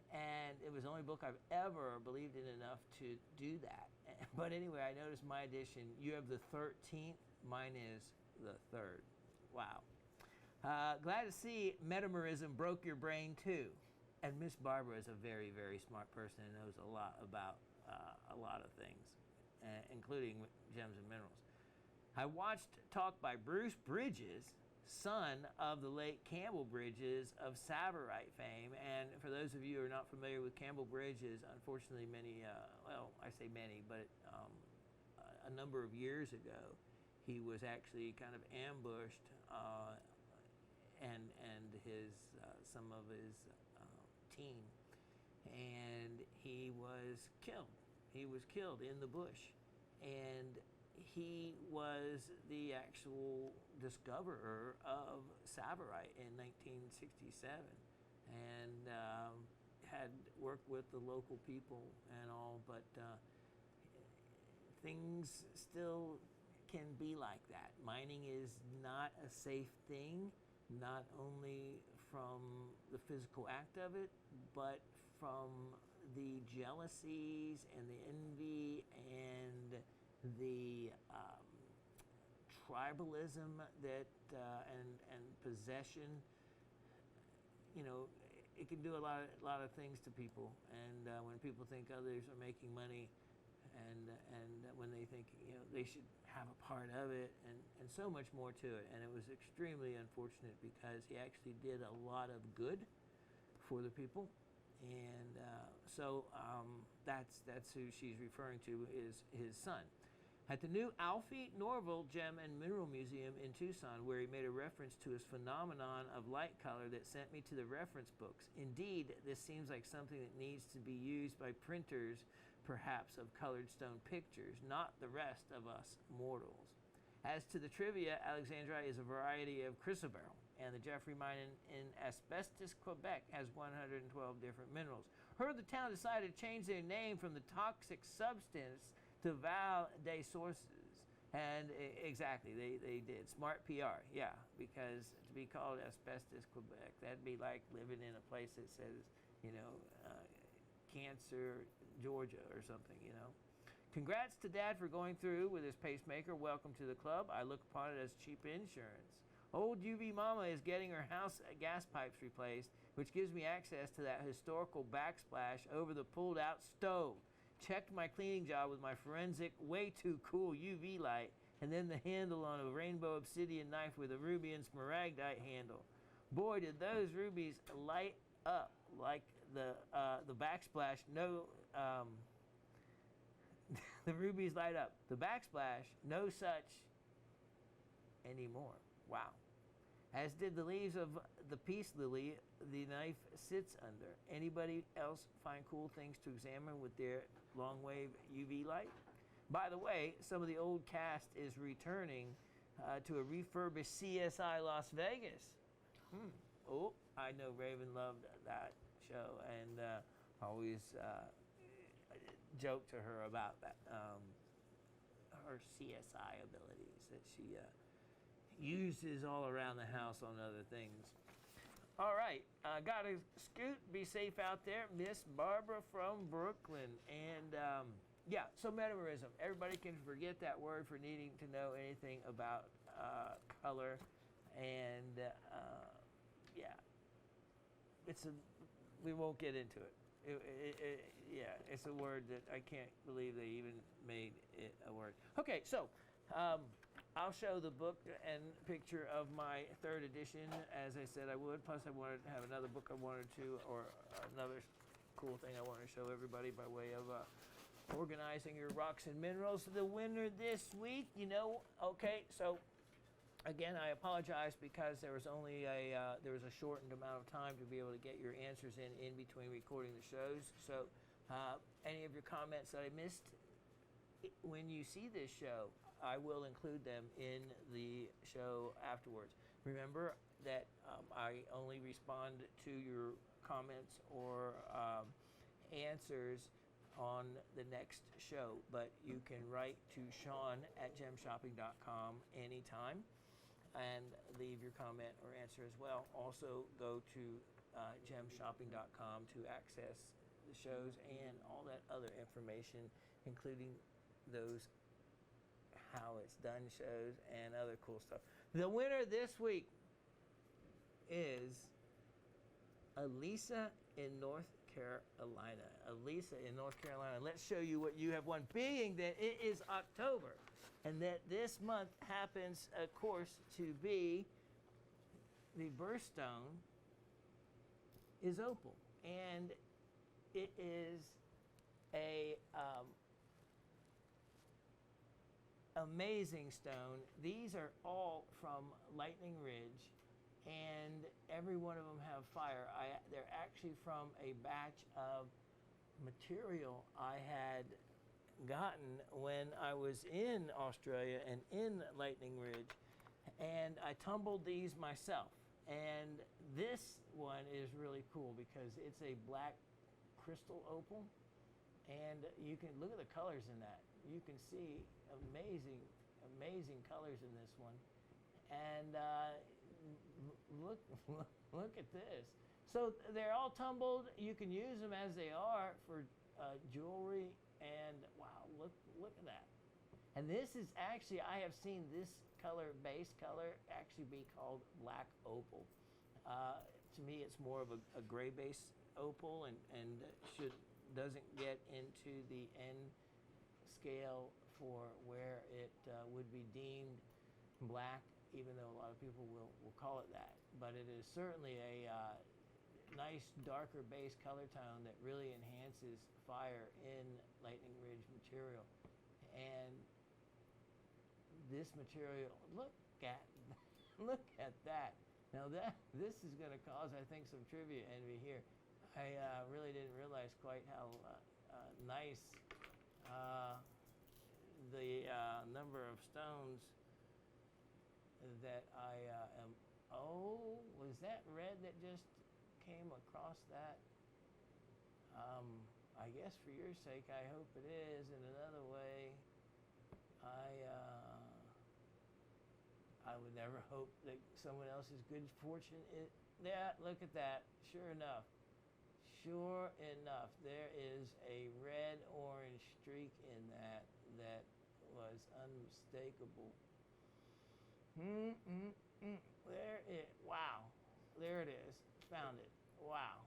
And it was the only book I've ever believed in enough to do that. But anyway, I noticed my edition, you have the 13th, mine is the 3rd. Wow. Glad to see metamerism broke your brain too. And Miss Barbara is a very, very smart person and knows a lot about a lot of things, including gems and minerals. I watched talk by Bruce Bridges, son of the late Campbell Bridges of Savorite fame. And for those of you who are not familiar with Campbell Bridges, unfortunately many, well, I say many, but a number of years ago, he was actually kind of ambushed and his some of his team, and he was killed. He was killed in the bush, and he was the actual discoverer of Savorite in 1967, and had worked with the local people and all, but things still can be like that. Mining is not a safe thing, not only from the physical act of it, but from the jealousies and the envy and the tribalism that and possession. You know, it can do a lot of things to people. And when people think others are making money, and when they think, you know, they should have a part of it, and so much more to it. And it was extremely unfortunate because he actually did a lot of good for the people. And so that's who she's referring to, is his son. At the new Alfie Norville Gem and Mineral Museum in Tucson, where he made a reference to his phenomenon of light color that sent me to the reference books. Indeed, this seems like something that needs to be used by printers, perhaps, of colored stone pictures, not the rest of us mortals. As to the trivia, Alexandrite is a variety of chrysoberyl, and the Jeffrey mine in Asbestos, Quebec has 112 different minerals. Heard the town decided to change their name from the toxic substance to Val des Sources. And exactly, they did. Smart PR, yeah, because to be called Asbestos, Quebec, that'd be like living in a place that says, you know, Cancer, Georgia or something, you know. Congrats to Dad for going through with his pacemaker. Welcome to the club. I look upon it as cheap insurance. Old UV Mama is getting her house gas pipes replaced, which gives me access to that historical backsplash over the pulled out stove. checked my cleaning job with my forensic, way too cool UV light, and then the handle on a rainbow obsidian knife with a ruby and smaragdite handle. Boy, did those rubies light up like the backsplash. No, the rubies light up. The backsplash, no such anymore. Wow. As did the leaves of the peace lily the knife sits under. Anybody else find cool things to examine with their long wave UV light? By the way, some of the old cast is returning to a refurbished CSI Las Vegas. Oh, I know Raven loved that show, and always joke to her about that, her CSI abilities that she uses all around the house on other things. All right, gotta scoot. Be safe out there. Miss Barbara from Brooklyn. And yeah, so metamerism. Everybody can forget that word for needing to know anything about color. And yeah, we won't get into it. Yeah, it's a word that I can't believe they even made it a word. Okay, so I'll show the book and picture of my third edition, as I said I would. Plus, I wanted to have another book I wanted to, or another cool thing I wanted to show everybody by way of organizing your rocks and minerals. The winner this week, okay, so again, I apologize because there was only a shortened amount of time to be able to get your answers in between recording the shows. So any of your comments that I missed, when you see this show, I will include them in the show afterwards. Remember that I only respond to your comments or answers on the next show, but you can write to Shawn at gemshopping.com anytime and leave your comment or answer as well. Also, go to gemshopping.com to access the shows and all that other information, including those how it's done shows and other cool stuff. The winner this week is Elisa in North Carolina. Elisa in North Carolina. Let's show you what you have won, being that it is October and that this month happens, of course, to be the birthstone is opal, and it is a amazing stone. These are all from Lightning Ridge, and every one of them have fire. They're actually from a batch of material I had gotten when I was in Australia and in Lightning Ridge, and I tumbled these myself. And this one is really cool because it's a black crystal opal, and you can look at the colors in that. You can see amazing colors in this one, and look at this. So they're all tumbled. You can use them as they are for jewelry, and wow, look at that. And this is actually, I have seen this base color actually be called black opal. To me, it's more of a gray base opal, and doesn't get into the N scale for where it would be deemed black, even though a lot of people will call it that. But it is certainly a nice darker base color tone that really enhances fire in Lightning Ridge material. And this material, look at that. Now this is going to cause, I think, some trivia envy here. I really didn't realize quite how nice the number of stones that I am. Oh, was that red that just came across that? I guess for your sake, I hope it is. In another way, I would never hope that someone else's good fortune is. Yeah, look at that. Sure enough, there is a red-orange streak in that was unmistakable. Wow, there it is. Found it. Wow.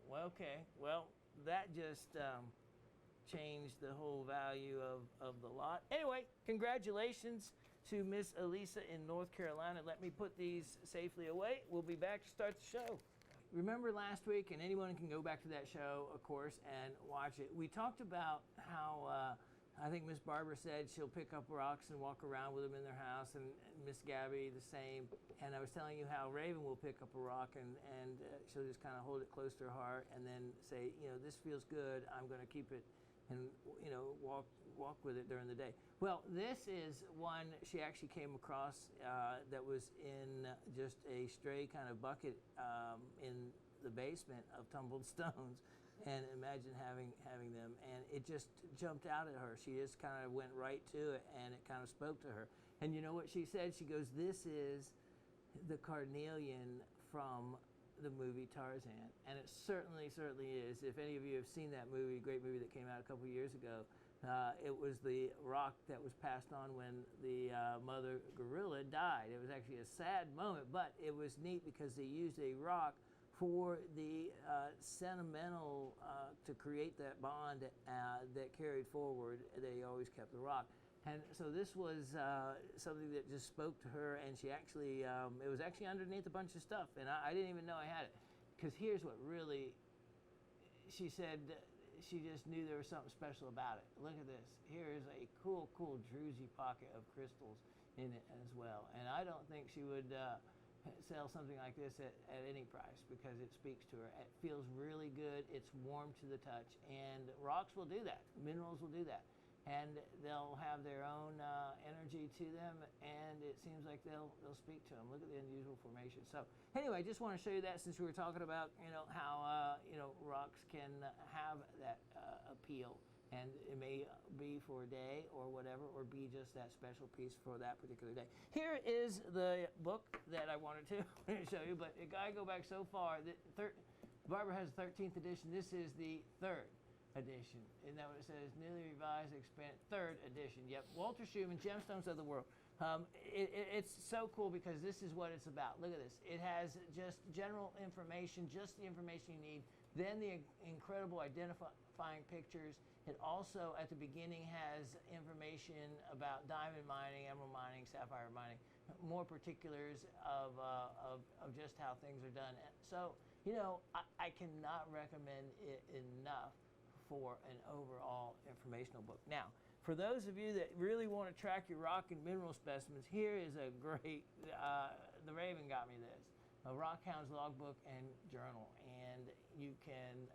Well, okay. Well, that just change the whole value of the lot. Anyway, congratulations to Miss Elisa in North Carolina. Let me put these safely away. We'll be back to start the show. Remember last week, and anyone can go back to that show, of course, and watch it. We talked about how I think Miss Barbara said she'll pick up rocks and walk around with them in their house, and Miss Gabby the same. And I was telling you how Raven will pick up a rock and she'll just kind of hold it close to her heart and then say, you know, this feels good. I'm going to keep it and, you know, walk with it during the day. Well, this is one she actually came across that was in just a stray kind of bucket in the basement of tumbled stones. And imagine having them, and it just jumped out at her. She just kind of went right to it, and it kind of spoke to her. And you know what she said? She goes, "This is the carnelian from the movie Tarzan," and it certainly is. If any of you have seen that movie, great movie that came out a couple of years ago, it was the rock that was passed on when the mother gorilla died. It was actually a sad moment, but it was neat because they used a rock for the sentimental, to create that bond that carried forward. They always kept the rock. And so this was something that just spoke to her, and she actually, it was actually underneath a bunch of stuff, and I didn't even know I had it. Because here's what really, she said she just knew there was something special about it. Look at this. Here is a cool druzy pocket of crystals in it as well. And I don't think she would sell something like this at any price because it speaks to her. It feels really good. It's warm to the touch, and rocks will do that. Minerals will do that, and they'll have their own energy to them, and it seems like they'll speak to them. Look at the unusual formation. So anyway, I just want to show you that since we were talking about how rocks can have that appeal. And it may be for a day or whatever, or be just that special piece for that particular day. Here is the book that I wanted to show you, but I go back so far. Barbara has the 13th edition. This is the 3rd edition. Isn't that what it says? Newly revised, expanded, 3rd edition. Yep, Walter Schumann, Gemstones of the World. It's so cool because this is what it's about. Look at this. It has just general information, just the information you need. Then the incredible identifying pictures. It also, at the beginning, has information about diamond mining, emerald mining, sapphire mining, more particulars of just how things are done. So, I cannot recommend it enough for an overall informational book. Now, for those of you that really want to track your rock and mineral specimens, here is a great, the Raven got me this, a Rockhound's logbook and journal. And you can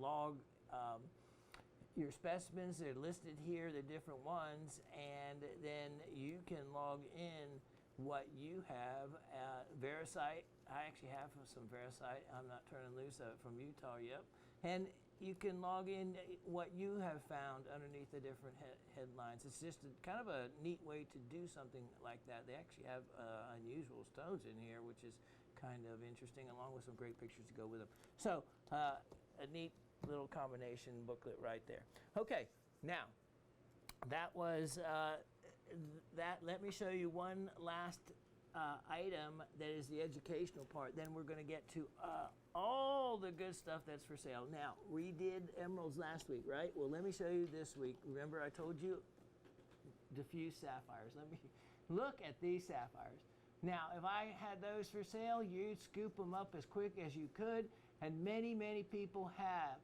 log your specimens. They're listed here, the different ones, and then you can log in what you have. Veracite, I actually have some Veracite. I'm not turning loose of it from Utah yet. And you can log in what you have found underneath the different headlines. It's just kind of a neat way to do something like that. They actually have unusual stones in here, which is kind of interesting, along with some great pictures to go with them. So a neat little combination booklet right there. Okay, now that was that. Let me show you one last item that is the educational part. Then we're going to get to all the good stuff that's for sale. Now, we did emeralds last week, right? Well, let me show you this week. Remember I told you diffuse sapphires. Let me look at these sapphires. Now, if I had those for sale, you'd scoop them up as quick as you could, and many people have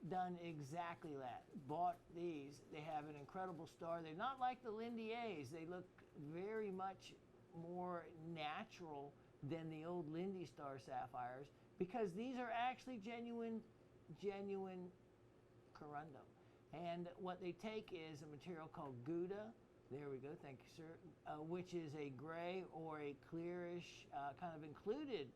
done exactly that. Bought these. They have an incredible star. They're not like the Lindy-A's. They look very much more natural than the old Lindy Star sapphires because these are actually genuine corundum. And what they take is a material called Gouda. There we go, thank you, sir. Which is a gray or a clearish kind of included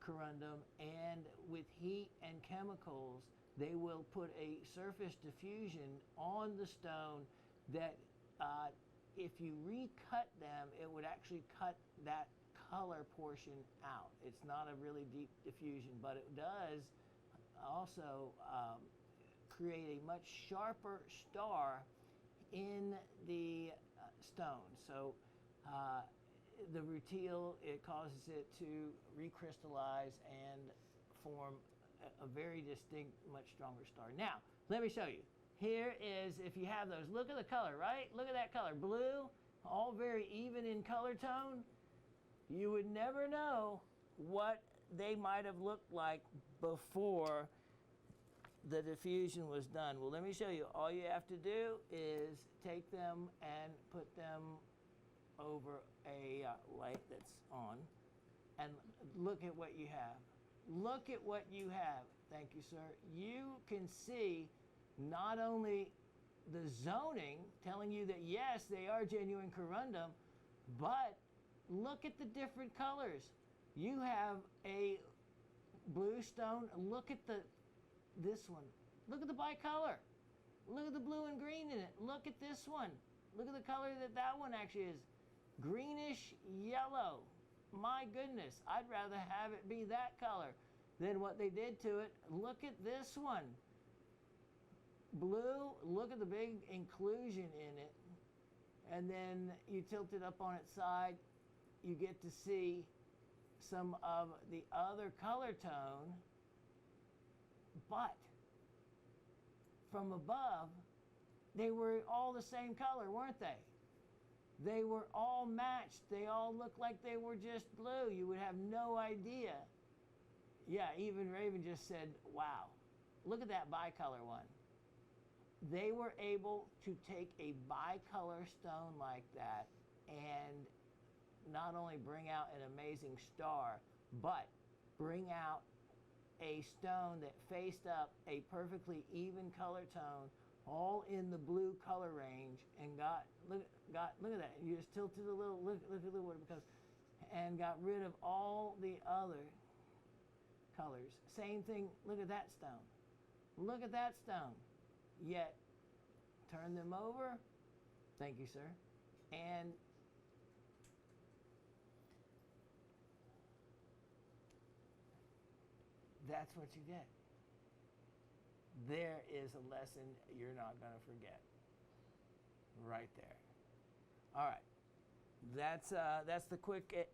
corundum, and with heat and chemicals, they will put a surface diffusion on the stone that if you recut them, it would actually cut that color portion out. It's not a really deep diffusion, but it does also create a much sharper star in the stone. So the rutile, it causes it to recrystallize and form a very distinct, much stronger star. Now, let me show you. here is, if you have those, look at the color, right? Look at that color, blue, all very even in color tone. You would never know what they might have looked like before the diffusion was done. Well, let me show you. All you have to do is take them and put them over a light that's on, and look at what you have. Look at what you have. Thank you, sir. You can see not only the zoning telling you that yes, they are genuine corundum, but look at the different colors. You have a blue stone. Look at this one. Look at the bicolor. Look at the blue and green in it. Look at this one. Look at the color that one actually is. Greenish yellow. My goodness, I'd rather have it be that color than what they did to it. Look at this one. Blue, look at the big inclusion in it. And then you tilt it up on its side, you get to see some of the other color tone, but from above, they were all the same color, weren't they? They were all matched. They all looked like they were just blue. You would have no idea. Yeah, even Raven just said, wow, look at that bicolor one. They were able to take a bicolor stone like that and not only bring out an amazing star, but bring out a stone that faced up a perfectly even color tone, all in the blue color range, and look at that. You just tilted a little, look at what it becomes, and got rid of all the other colors. Same thing, look at that stone. Look at that stone. Yet, turn them over, thank you, sir, and that's what you get. There is a lesson you're not going to forget. Right there. All right. That's the quick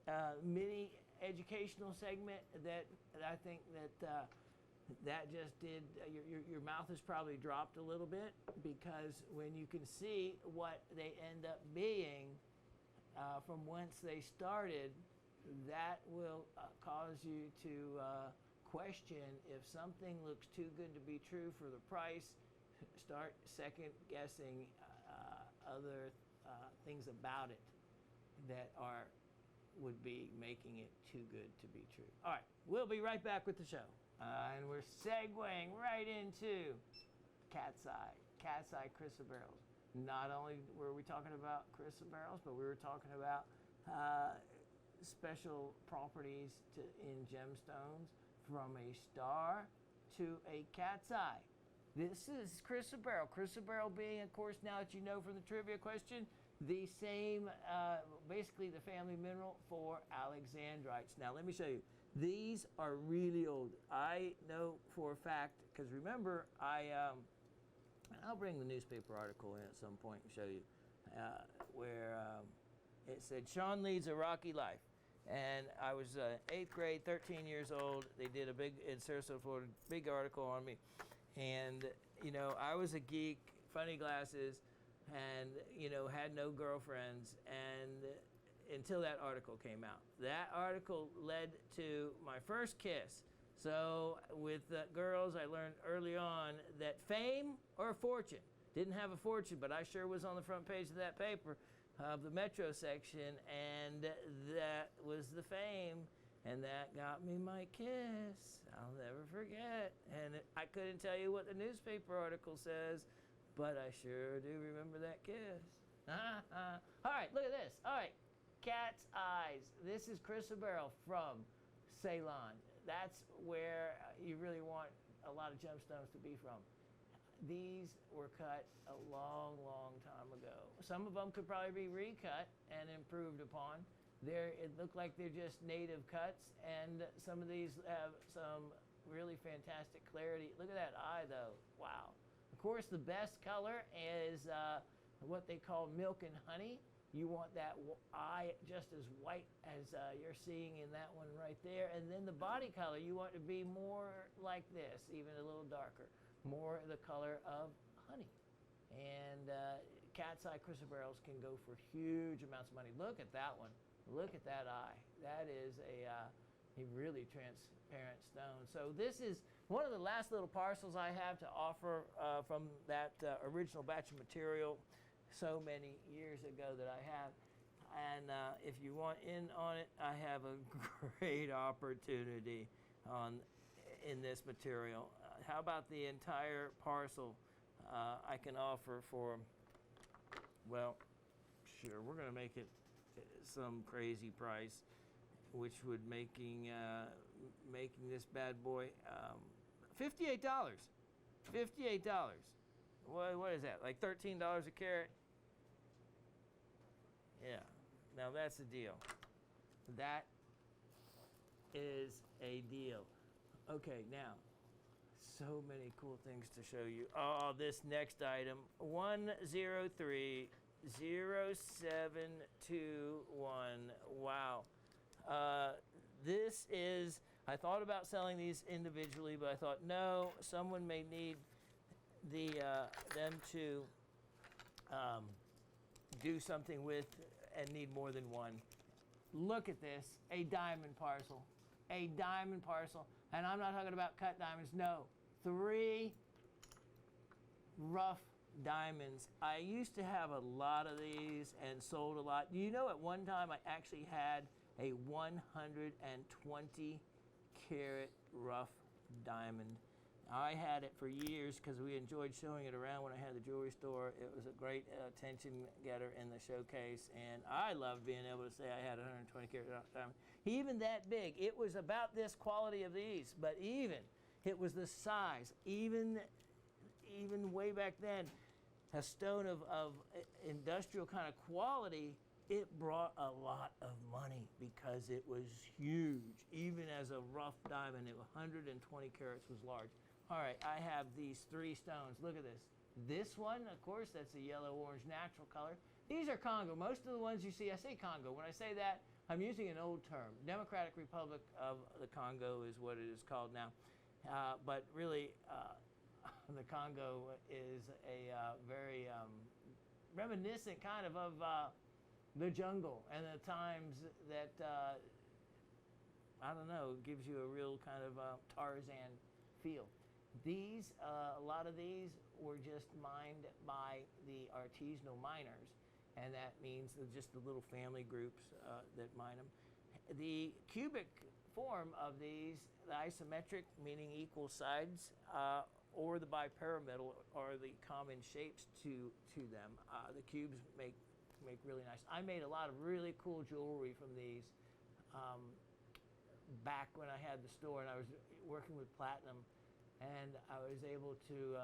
mini educational segment that I think that just did. Your mouth has probably dropped a little bit, because when you can see what they end up being from whence they started, that will cause you to question if something looks too good to be true for the price. Start second guessing other things about it that would be making it too good to be true. All right, we'll be right back with the show. And we're segueing right into cat's eye chrysoberyls. Not only were we talking about chrysoberyls, but we were talking about special properties in gemstones, from a star to a cat's eye. This is chrysoberyl. Chrysoberyl being, of course, now that you know from the trivia question, the same, basically the family mineral for alexandrites. Now, let me show you. These are really old. I know for a fact, because remember, I'll bring the newspaper article in at some point and show you, where it said, Shawn leads a rocky life. And I was 8th grade, 13 years old. They did in Sarasota, Florida, big article on me. And, I was a geek, funny glasses, and, had no girlfriends. And until that article came out. That article led to my first kiss. So with girls, I learned early on that fame or fortune. Didn't have a fortune, but I sure was on the front page of that paper, of the Metro section, and that was the fame, and that got me my kiss. I'll never forget. And I couldn't tell you what the newspaper article says, but I sure do remember that kiss. All right, look at this. All right, cat's eyes. This is chrysoberyl from Ceylon. That's where you really want a lot of gemstones to be from. These were cut a long, long time ago. Some of them could probably be recut and improved upon. It looked like they're just native cuts, and some of these have some really fantastic clarity. Look at that eye, though. Wow. Of course, the best color is what they call milk and honey. You want that eye just as white as you're seeing in that one right there. And then the body color, you want to be more like this, even a little darker. More the color of honey. And cat's eye chrysoberyls can go for huge amounts of money. Look at that one. Look at that eye. That is a really transparent stone. So this is one of the last little parcels I have to offer from that original batch of material so many years ago that I have. And if you want in on it, I have a great opportunity in this material. How about the entire parcel I can offer for, well, sure, we're going to make it some crazy price, which would making this bad boy $58. $58. What is that? Like $13 a carat? Yeah. Now that's a deal. That is a deal. Okay, now, so many cool things to show you. Oh, this next item, 1030721. Wow. This is, I thought about selling these individually, but I thought, no, someone may need them to do something with and need more than one. Look at this, a diamond parcel. A diamond parcel. And I'm not talking about cut diamonds, no. 3 rough diamonds. I used to have a lot of these and sold a lot. You know, at one time I actually had a 120 carat rough diamond. I had it for years because we enjoyed showing it around when I had the jewelry store. It was a great attention getter in the showcase, and I loved being able to say I had a 120 carat diamond. Even that big. It was about this quality of these, but even it was the size. Even way back then, a stone of industrial kind of quality, it brought a lot of money because it was huge. Even as a rough diamond, 120 carats was large. All right, I have these 3 stones. Look at this. This one, of course, that's a yellow-orange natural color. These are Congo. Most of the ones you see, I say Congo. When I say that, I'm using an old term. Democratic Republic of the Congo is what it is called now. But really, the Congo is a very reminiscent kind of the jungle and the times that, I don't know, gives you a real kind of Tarzan feel. These, a lot of these were just mined by the artisanal miners, and that means just the little family groups that mine them. The cubic form of these, the isometric, meaning equal sides, or the bipyramidal are the common shapes to them. The cubes make really nice. I made a lot of really cool jewelry from these back when I had the store and I was working with platinum, and I was able to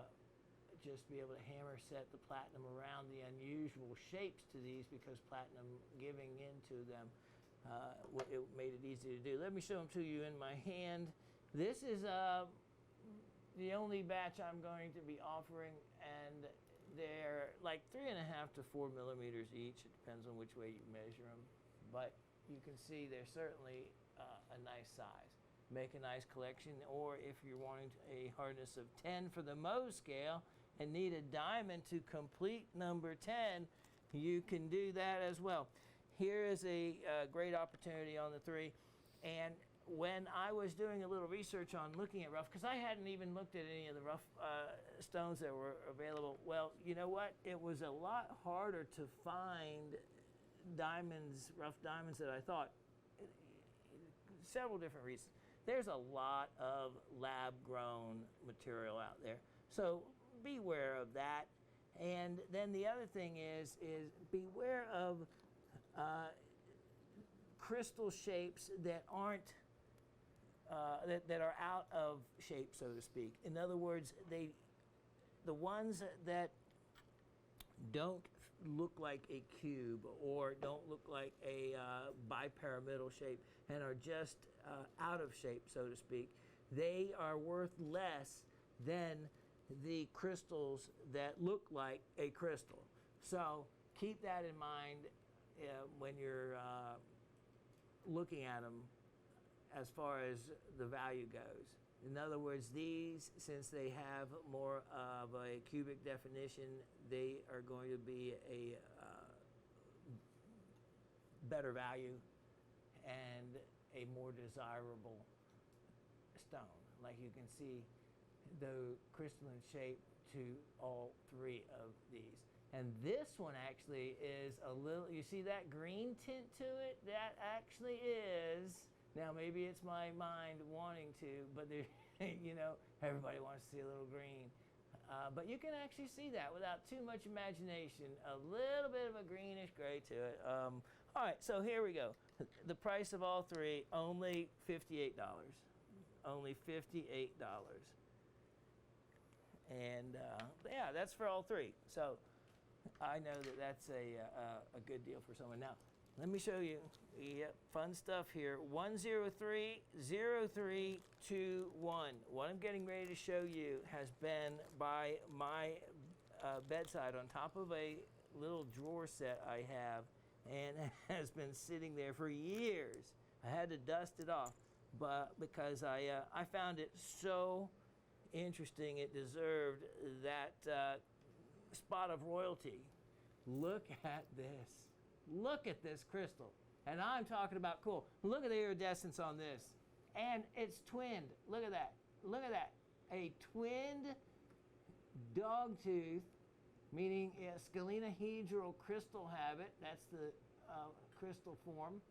just be able to hammer set the platinum around the unusual shapes to these because platinum giving into them, it made it easy to do. Let me show them to you in my hand. This is the only batch I'm going to be offering, and they're like 3.5 to 4 millimeters each. It depends on which way you measure them, but you can see they're certainly a nice size. Make a nice collection, or if you're wanting a hardness of 10 for the Mohs scale and need a diamond to complete number 10, you can do that as well. Here is a great opportunity on the 3, and when I was doing a little research on looking at rough, because I hadn't even looked at any of the rough stones that were available, well, you know what? It was a lot harder to find diamonds, rough diamonds that I thought. Several different reasons. There's a lot of lab-grown material out there, so beware of that. And then the other thing is beware of crystal shapes that aren't that are out of shape, so to speak. In other words, the ones that don't look like a cube or don't look like a bipyramidal shape and are just out of shape, so to speak, they are worth less than the crystals that look like a crystal. So keep that in mind when you're looking at them as far as the value goes. In other words, these, since they have more of a cubic definition, they are going to be a better value and a more desirable stone. Like you can see the crystalline shape to all three of these. And this one actually is a little, you see that green tint to it? That actually is, now maybe it's my mind wanting to, but there, you know, everybody wants to see a little green. But you can actually see that without too much imagination, a little bit of a greenish gray to it. All right, so here we go. The price of all three, only $58. Only $58. And yeah, that's for all three. So I know that that's a good deal for someone. Now, let me show you. Yep, fun stuff here. 1030321. What I'm getting ready to show you has been by my bedside on top of a little drawer set I have, and has been sitting there for years. I had to dust it off, but because I found it so interesting, it deserved that spot of royalty. Look at this. Look at this crystal. And I'm talking about cool. Look at the iridescence on this. And it's twinned. Look at that. Look at that. A twinned dogtooth, meaning a scalenahedral crystal habit. That's the crystal form.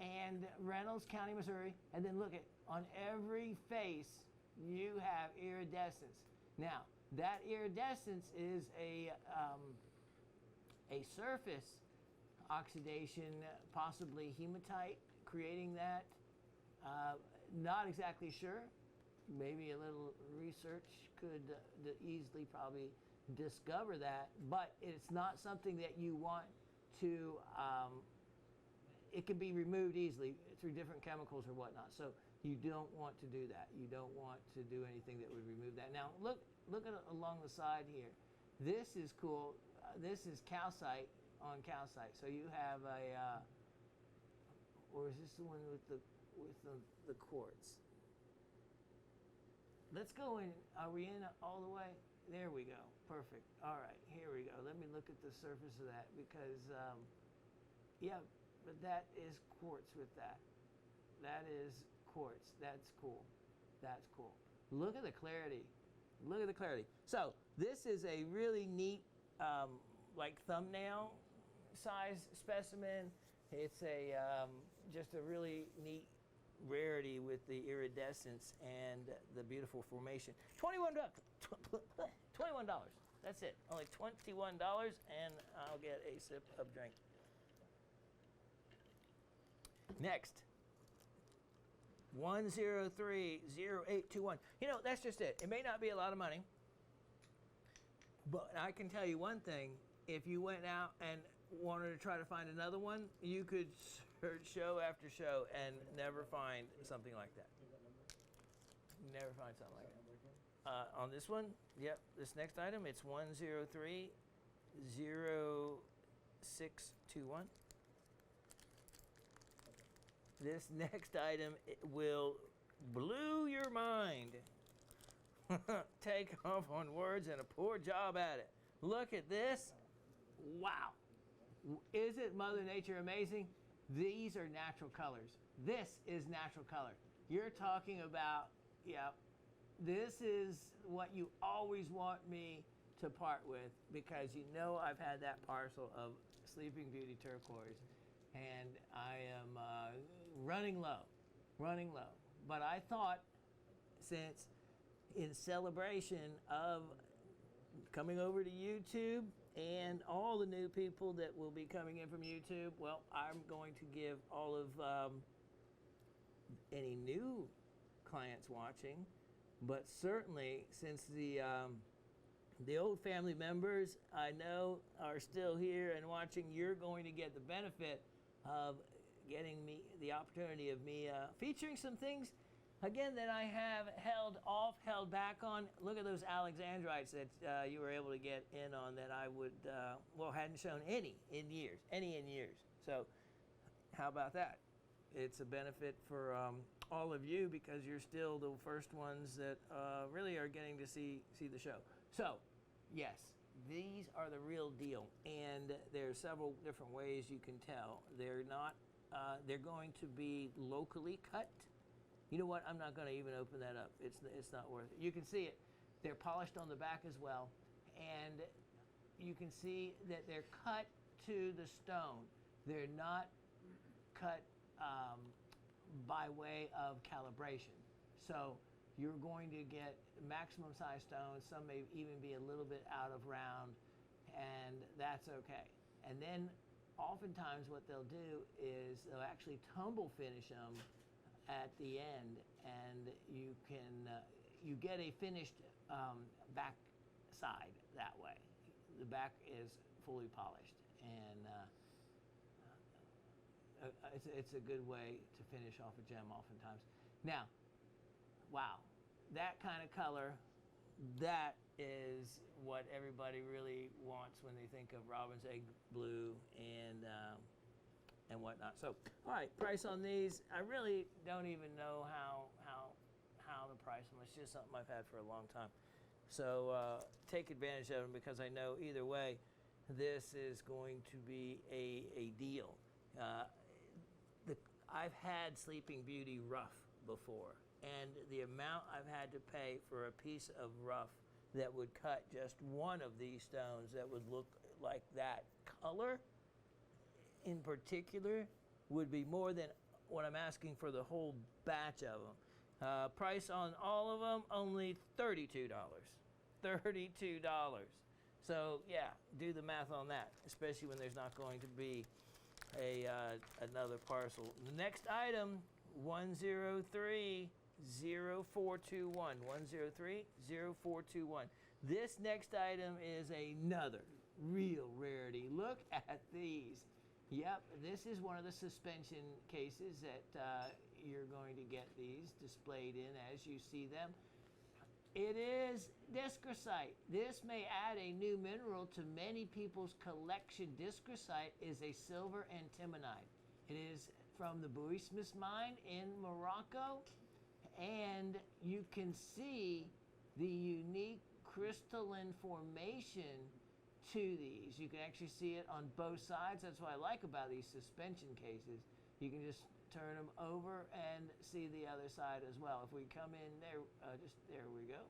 And Reynolds County, Missouri. And then look at, on every face, you have iridescence. Now, that iridescence is a surface oxidation, possibly hematite, creating that. Not exactly sure. Maybe a little research could easily probably discover that, but it's not something that you want to, it can be removed easily through different chemicals or whatnot. So you don't want to do that. You don't want to do anything that would remove that. Now look at it along the side here. This is cool. This is calcite on calcite. So you have a, or is this the one with the quartz? Let's go in. Are we in all the way? There we go. Perfect. All right, here we go. Let me look at the surface of that because, yeah, but that is quartz with that. That is quartz. That's cool. That's cool. Look at the clarity. Look at the clarity. So this is a really neat, like thumbnail size specimen. It's a just a really neat rarity with the iridescence and the beautiful formation. $21. That's it. Only $21, and I'll get a sip of drink. Next. 1030821. You know, that's just it. It may not be a lot of money, but I can tell you one thing. If you went out and wanted to try to find another one, you could search show after show and never find something like that. Never find something like that. On this one, yep, this next item, it's 1030621. This next item will blow your mind. Take off on words and a poor job at it. Look at this. Wow. Isn't Mother Nature amazing? These are natural colors. This is natural color. You're talking about, yeah, this is what you always want me to part with, because you know I've had that parcel of Sleeping Beauty turquoise, and I am running low. But I thought, since in celebration of coming over to YouTube and all the new people that will be coming in from YouTube, well, I'm going to give all of any new clients watching, but certainly since the old family members I know are still here and watching, you're going to get the benefit of getting me the opportunity of me featuring some things again that I have held back on. Look at those alexandrites that you were able to get in on that I would hadn't shown any in years. So how about that? It's a benefit for all of you, because you're still the first ones that really are getting to see the show. So, yes, these are the real deal, and there's several different ways you can tell. They're not. They're going to be locally cut. You know what? I'm not going to even open that up. It's not worth it. You can see it. They're polished on the back as well, and you can see that they're cut to the stone. They're not cut by way of calibration. So you're going to get maximum size stones. Some may even be a little bit out of round, and that's okay. And then oftentimes what they'll do is they'll actually tumble finish them at the end, and you can you get a finished back side that way. The back is fully polished, and it's a good way to finish off a gem oftentimes. Now, wow, that kind of color, that is what everybody really wants when they think of robin's egg blue and whatnot. So, all right, price on these. I really don't even know how to price them. It's just something I've had for a long time. So take advantage of them, because I know either way, this is going to be a deal. I've had Sleeping Beauty rough before, and the amount I've had to pay for a piece of rough that would cut just one of these stones that would look like that color in particular would be more than what I'm asking for the whole batch of them. Price on all of them, only $32. $32. So yeah, do the math on that, especially when there's not going to be another parcel. The next item, 1030421. 1030421. This next item is another real rarity. Look at these. Yep, this is one of the suspension cases that you're going to get these displayed in as you see them. It is discrosite. This may add a new mineral to many people's collection. Discrosite is a silver antimonite. It is from the Goldsmithing mine in Morocco, and you can see the unique crystalline formation to these. You can actually see it on both sides. That's what I like about these suspension cases. You can just turn them over and see the other side as well. If we come in there, just there we go.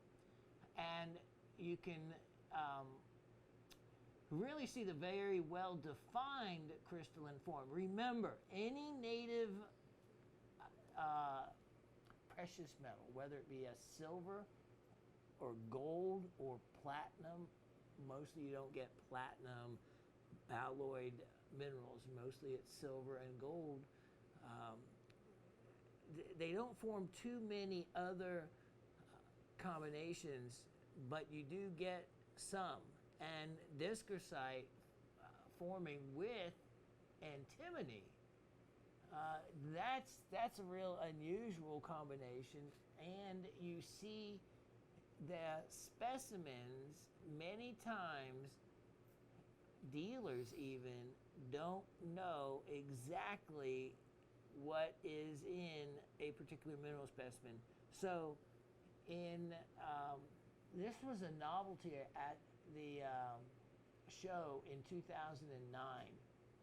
And you can really see the very well-defined crystalline form. Remember, any native precious metal, whether it be a silver or gold or platinum, mostly you don't get platinum alloyed minerals. Mostly it's silver and gold. They don't form too many other combinations, but you do get some. And discrosite forming with antimony, that's a real unusual combination. And you see the specimens many times, dealers even don't know exactly what is in a particular mineral specimen. So this was a novelty at the show in 2009,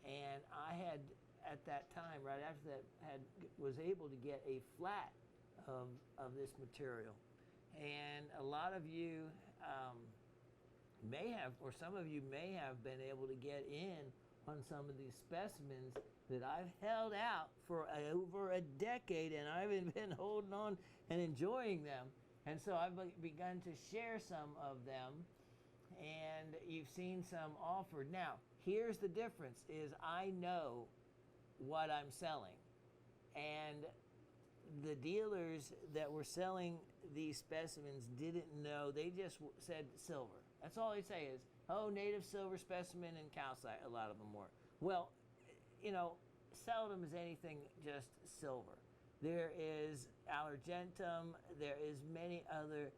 and I had at that time, right after that, was able to get a flat of this material. And a lot of you may have, or some of you may have been able to get in on some of these specimens that I've held out for over a decade, and I've been holding on and enjoying them. And so I've begun to share some of them, and you've seen some offered. Now, here's the difference, is I know what I'm selling. And the dealers that were selling these specimens didn't know. They just said silver. That's all they say is, oh, native silver specimen and calcite, a lot of them were. Well, you know, seldom is anything just silver. There is argentum, there is many other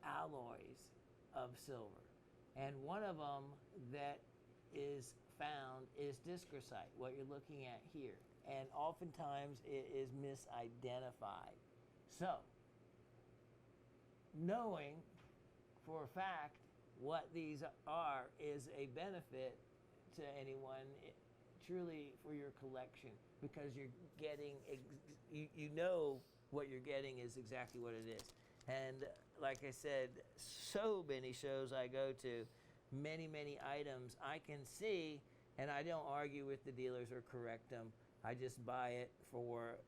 alloys of silver. And one of them that is found is discrosite, what you're looking at here. and oftentimes it is misidentified. So, knowing for a fact what these are is a benefit to anyone truly for your collection, because you're getting, you know what you're getting is exactly what it is. And like I said, so many shows I go to, many items I can see, and I don't argue with the dealers or correct them. I just buy it for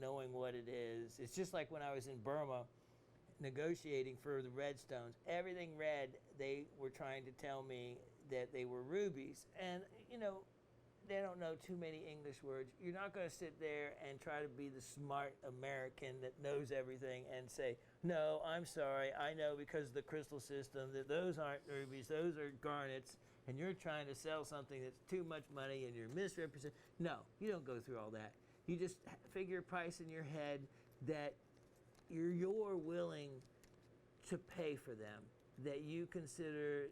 knowing what it is. It's just like when I was in Burma negotiating for the red stones. Everything red, they were trying to tell me that they were rubies. And, you know, they don't know too many English words. You're not going to sit there and try to be the smart American that knows everything and say, no, I'm sorry, I know because of the crystal system that those aren't rubies, those are garnets, and you're trying to sell something that's too much money and you're misrepresenting. No, you don't go through all that. You just figure a price in your head that you're willing to pay for them, that you consider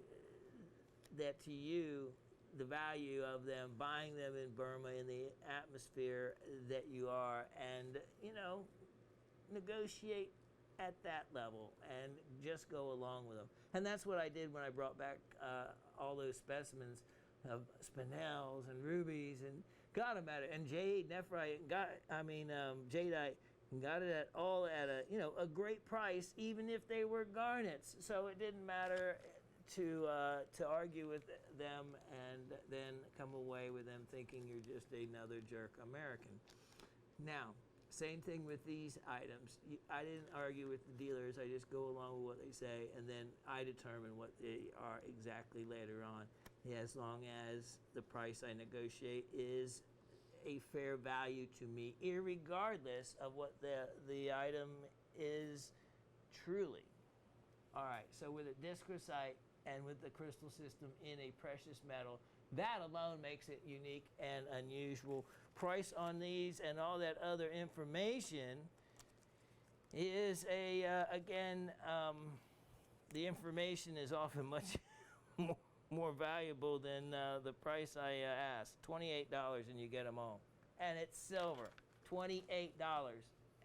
that to you, the value of them, buying them in Burma in the atmosphere that you are, and, you know, negotiate at that level and just go along with them. And that's what I did when I brought back all those specimens of spinels and rubies and got them at it, and jade, nephrite, jadeite, and got it at all at a, you know, a great price, even if they were garnets. So it didn't matter to argue with them and then come away with them thinking you're just another jerk American. Now, same thing with these items. I didn't argue with the dealers. I just go along with what they say, and then I determine what they are exactly later on, as long as the price I negotiate is a fair value to me, irregardless of what the item is truly. All right, so with a discrocite and with the crystal system in a precious metal, that alone makes it unique and unusual. Price on these and all that other information is the information is often much more valuable than the price I asked. $28 and you get them all. And it's silver, $28.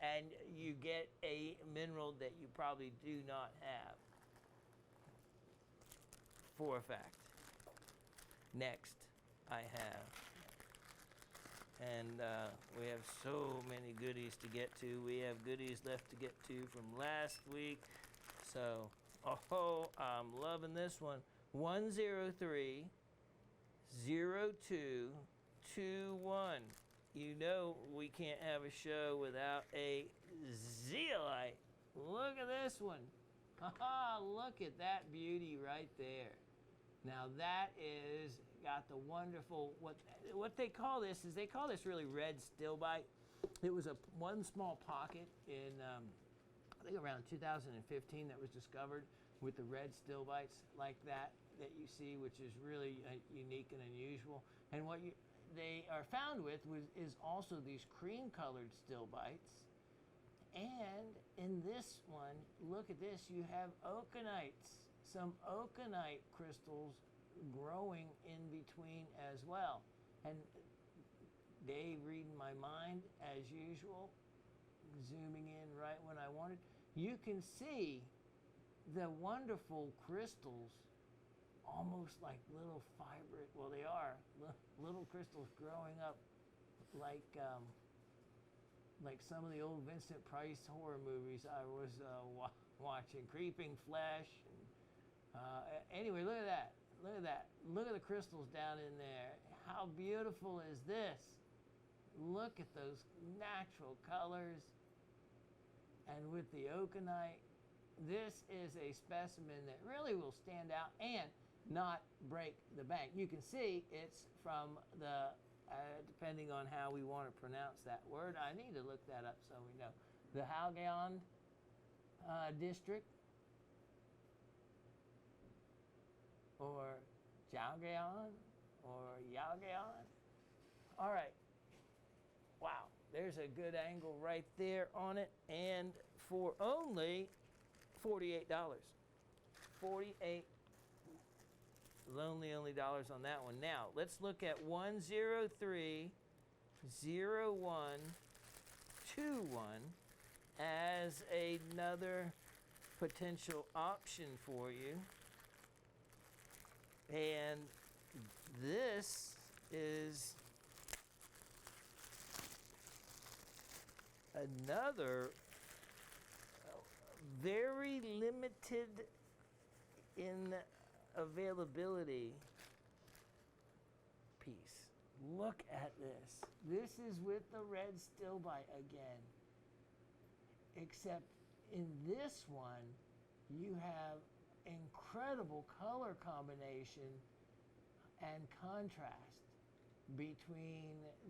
And you get a mineral that you probably do not have, for a fact. Next, I have, and we have so many goodies to get to. We have goodies left to get to from last week. So, I'm loving this one. 103-0221. You know we can't have a show without a zeolite. Look at this one. Look at that beauty right there. Now that is got the wonderful, what they call this is, they call this really red stilbite. It was one small pocket in, I think around 2015 that was discovered with the red stilbites like that you see, which is really unique and unusual. And what they are found with is also these cream-colored stilbites. And in this one, look at this, you have okonites, some okonite crystals growing in between as well. And Dave reading my mind as usual, zooming in right when I wanted. You can see the wonderful crystals, almost like little fibrate, well they are, little crystals growing up like some of the old Vincent Price horror movies I was watching, Creeping Flesh. Anyway, look at that. Look at that. Look at the crystals down in there. How beautiful is this? Look at those natural colors. And with the okonite, this is a specimen that really will stand out and not break the bank. You can see it's from the, depending on how we want to pronounce that word. I need to look that up so we know. The Halgeon district, or Jalgeon, or Yalgeon. All right. Wow, there's a good angle right there on it, and for only $48. 48 only dollars on that one. Now, let's look at 103-0222. 0121 as another potential option for you. And this is another very limited in availability piece. Look at this. This is with the red stilbite again. Except in this one, you have incredible color combination and contrast between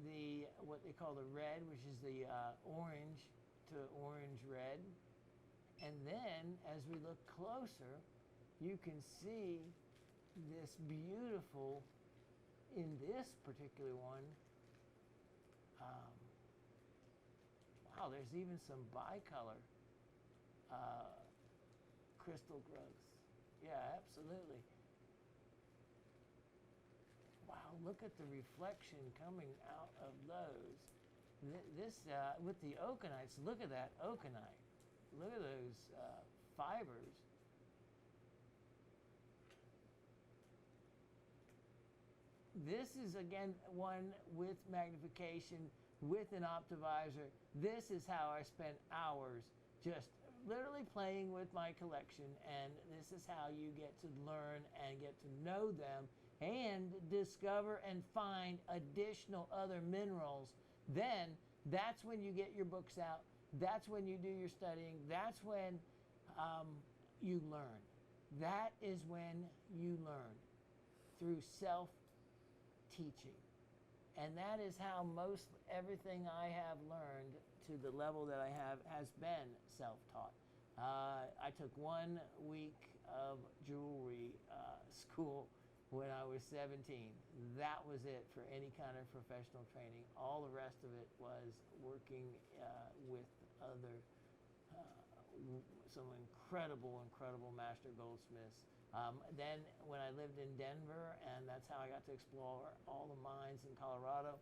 the what they call the red, which is the orange to orange red, and then as we look closer, you can see this beautiful, in this particular one, wow, there's even some bicolor crystal growth. Yeah, absolutely. Wow, look at the reflection coming out of those. This, with the okanites, look at that okanite. Look at those fibers. This is, again, one with magnification, with an optivisor. This is how I spent hours just literally playing with my collection, and this is how you get to learn and get to know them and discover and find additional other minerals. Then that's when you get your books out. That's when you do your studying. That's when you learn. That is when you learn, through self-teaching. And that is how most everything I have learned to the level that I have has been self-taught. I took 1 week of jewelry school when I was 17. That was it for any kind of professional training. All the rest of it was working with other, some incredible master goldsmiths. Then when I lived in Denver, and that's how I got to explore all the mines in Colorado,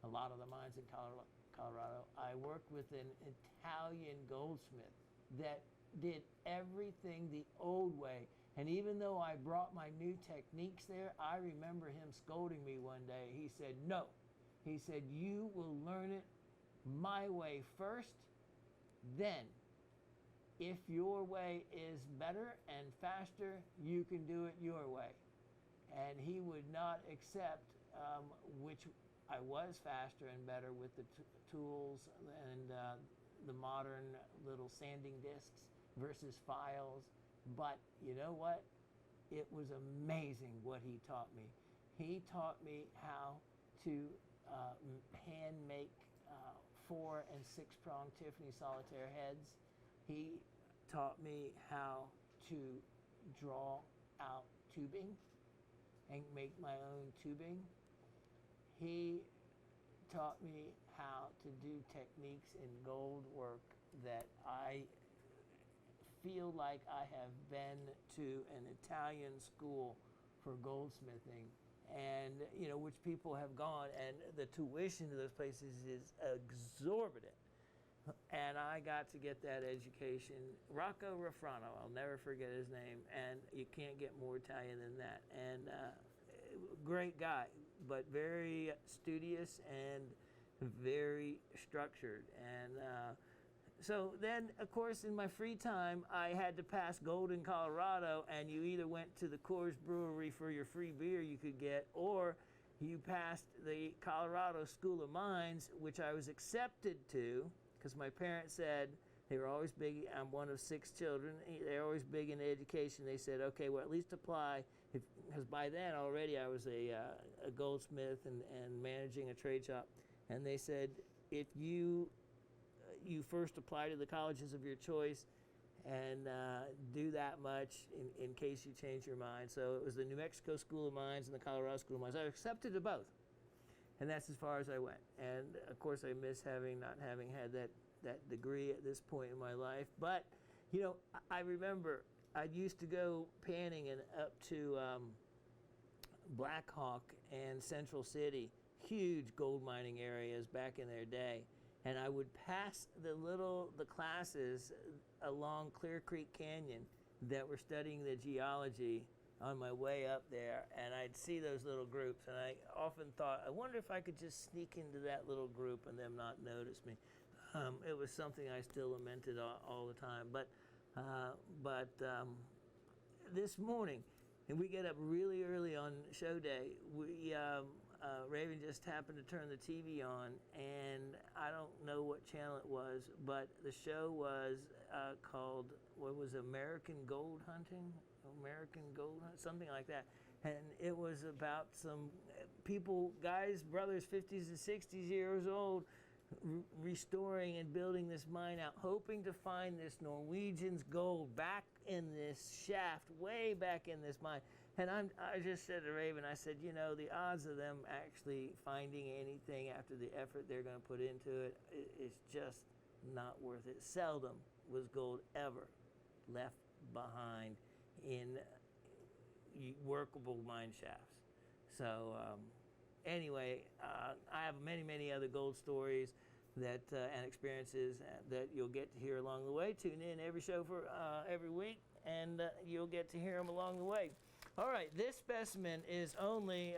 a lot of the mines in Colorado, I worked with an Italian goldsmith that did everything the old way. And even though I brought my new techniques there, I remember him scolding me one day. He said, no. He said, you will learn it my way first, then if your way is better and faster, you can do it your way. And he would not accept which I was faster and better with the tools and the modern little sanding discs versus files. But you know what? It was amazing what he taught me. He taught me how to hand make 4 and 6 prong Tiffany solitaire heads. He taught me how to draw out tubing and make my own tubing. He taught me how to do techniques in gold work that I feel like I have been to an Italian school for goldsmithing, and which people have gone, and the tuition to those places is exorbitant. And I got to get that education. Rocco Raffrano, I'll never forget his name, and you can't get more Italian than that. And great guy, but very studious and very structured. And so then, of course, in my free time, I had to pass gold in Colorado, and you either went to the Coors Brewery for your free beer you could get, or you passed the Colorado School of Mines, which I was accepted to, because my parents said, they were always big, I'm one of 6 children, they're always big in education. They said, okay, well, at least apply, because by then already I was a goldsmith and managing a trade shop. And they said, if you first apply to the colleges of your choice and do that much in case you change your mind. So it was the New Mexico School of Mines and the Colorado School of Mines. I was accepted to both. And that's as far as I went. And of course I miss not having had that degree at this point in my life. But, I remember I used to go panning and up to Black Hawk and Central City, huge gold mining areas back in their day. And I would pass the classes along Clear Creek Canyon that were studying the geology on my way up there, and I'd see those little groups, and I often thought, I wonder if I could just sneak into that little group and them not notice me. It was something I still lamented all the time. But this morning, and we get up really early on show day, Raven just happened to turn the TV on, and I don't know what channel it was, but the show was called, what was it, American Gold Hunting? Something like that. And it was about some people, guys, brothers, 50s and 60s years old, restoring and building this mine out, hoping to find this Norwegian's gold back in this shaft, way back in this mine. And I just said to Raven, I said, you know, the odds of them actually finding anything after the effort they're going to put into it is just not worth it. Seldom was gold ever left behind in workable mine shafts. So anyway, I have many other gold stories that and experiences that you'll get to hear along the way. Tune in every show for every week, and you'll get to hear them along the way. All right, this specimen is only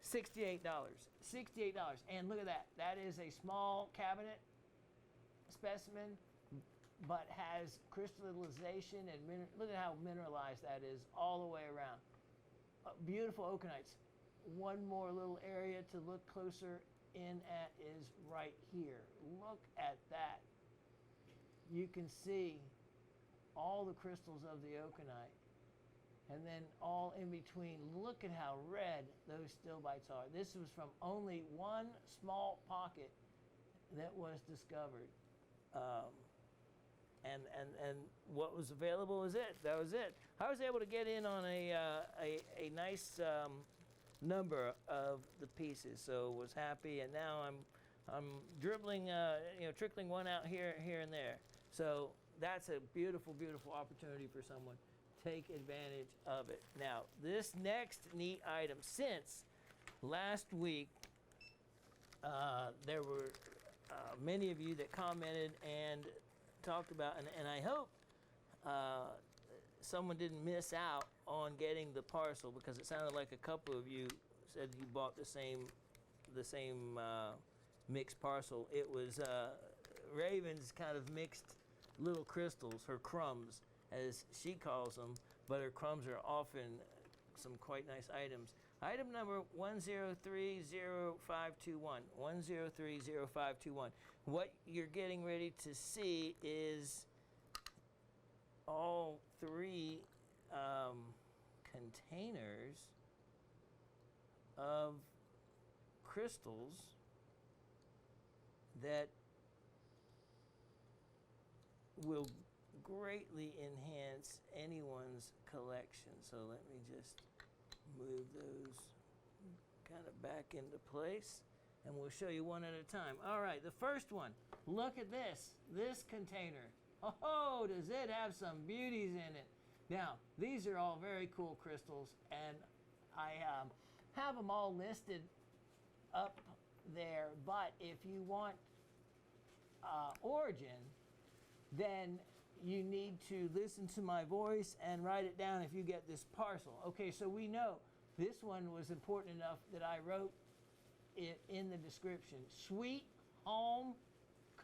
$68. $68, and look at that. That is a small cabinet specimen, but has crystallization and look at how mineralized that is all the way around. Beautiful okonites. One more little area to look closer in at is right here. Look at that. You can see all the crystals of the okonite, and then all in between. Look at how red those stillbites are. This was from only one small pocket that was discovered. And what was available was it. That was it. I was able to get in on a nice number of the pieces, so was happy. And now I'm dribbling, trickling one out here and there. So that's a beautiful opportunity for someone. Take advantage of it. Now, this next neat item, since last week, there were many of you that commented and talked about, and I hope someone didn't miss out on getting the parcel, because it sounded like a couple of you said you bought the same mixed parcel. It was Raven's kind of mixed little crystals, her crumbs, as she calls them, but her crumbs are often some quite nice items. Item number 1030521. 1030521. What you're getting ready to see is all three containers of crystals that will greatly enhance anyone's collection. So let me just move those kind of back into place, and we'll show you one at a time. All right, the first one. Look at this container. Oh, does it have some beauties in it? Now, these are all very cool crystals, and I have them all listed up there, but if you want origin, then you need to listen to my voice and write it down if you get this parcel. Okay, so we know this one was important enough that I wrote it in the description. Sweet Home,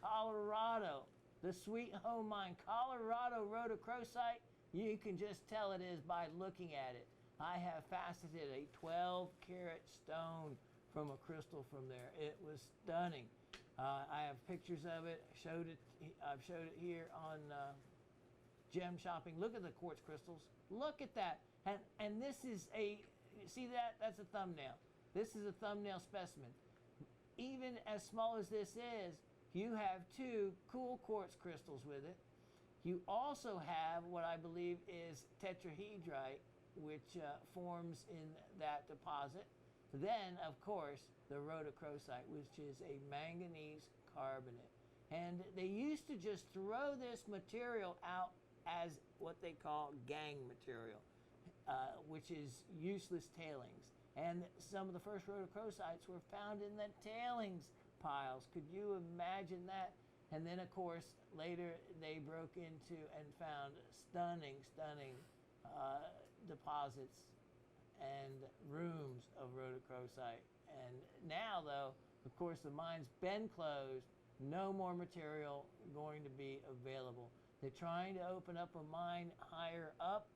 Colorado. The Sweet Home Mine, Colorado rhodochrosite. You can just tell it is by looking at it. I have faceted a 12-karat stone from a crystal from there. It was stunning. I have pictures of it. I've showed it here on Gem Shopping. Look at the quartz crystals. Look at that. And this is see that? That's a thumbnail. This is a thumbnail specimen. Even as small as this is, you have two cool quartz crystals with it. You also have what I believe is tetrahedrite, which forms in that deposit. Then, of course, the rhodochrosite, which is a manganese carbonate. And they used to just throw this material out as what they call gang material, which is useless tailings. And some of the first rhodochrosites were found in the tailings piles. Could you imagine that? And then, of course, later they broke into and found stunning deposits and rooms of rhodochrosite. And now, though, of course, the mine's been closed. No more material going to be available. They're trying to open up a mine higher up,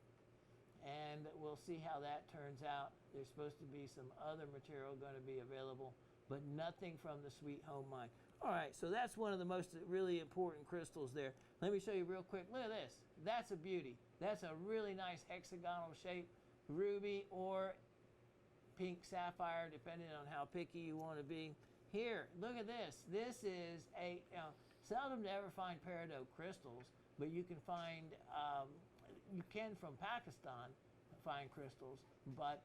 and we'll see how that turns out. There's supposed to be some other material going to be available, but nothing from the Sweet Home mine. All right, so that's one of the most really important crystals there. Let me show you real quick. Look at this. That's a beauty. That's a really nice hexagonal shape, ruby or pink sapphire, depending on how picky you want to be. Here, look at this. This is a, seldom to ever find peridot crystals, but you can find, you can from Pakistan find crystals, but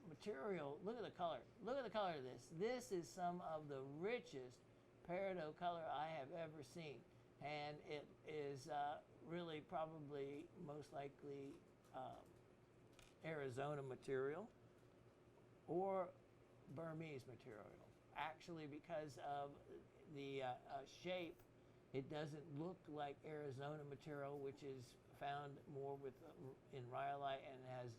material, look at the color. Look at the color of this. This is some of the richest peridot color I have ever seen. And it is really probably most likely Arizona material or Burmese material. Actually, because of the shape, it doesn't look like Arizona material, which is found more in rhyolite and has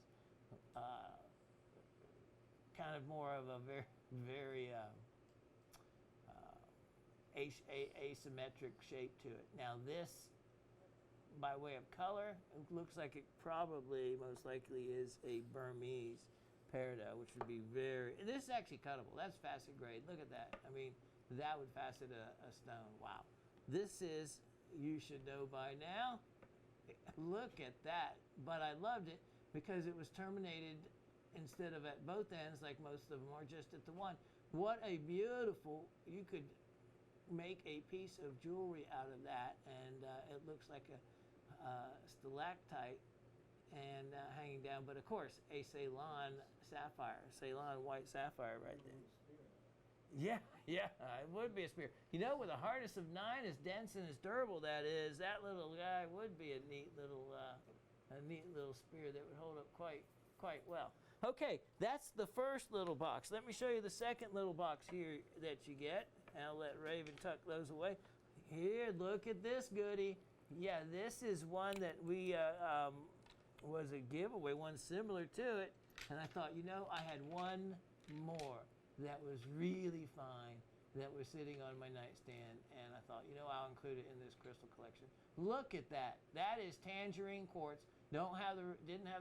kind of more of a very asymmetric shape to it. Now this, by way of color, it looks like it probably most likely is a Burmese peridot, which would be this is actually cuttable. That's facet grade. Look at that. I mean, that would facet a stone. Wow. This is, you should know by now. Look at that. But I loved it because it was terminated instead of at both ends like most of them are, just at the one. What a beautiful, you could make a piece of jewelry out of that, and it looks like a stalactite and hanging down, but of course a Ceylon sapphire, Ceylon white sapphire right there. Yeah, it would be a spear. You know, with a hardness of 9, as dense and as durable that is, that little guy would be a neat little spear that would hold up quite well. Okay, that's the first little box. Let me show you the second little box here that you get. I'll let Raven tuck those away. Here, look at this goodie. Yeah, this is one that we was a giveaway, one similar to it, and I thought, you know, I had one more that was really fine that was sitting on my nightstand, and I thought, you know, I'll include it in this crystal collection. Look at that. That is tangerine quartz. Didn't have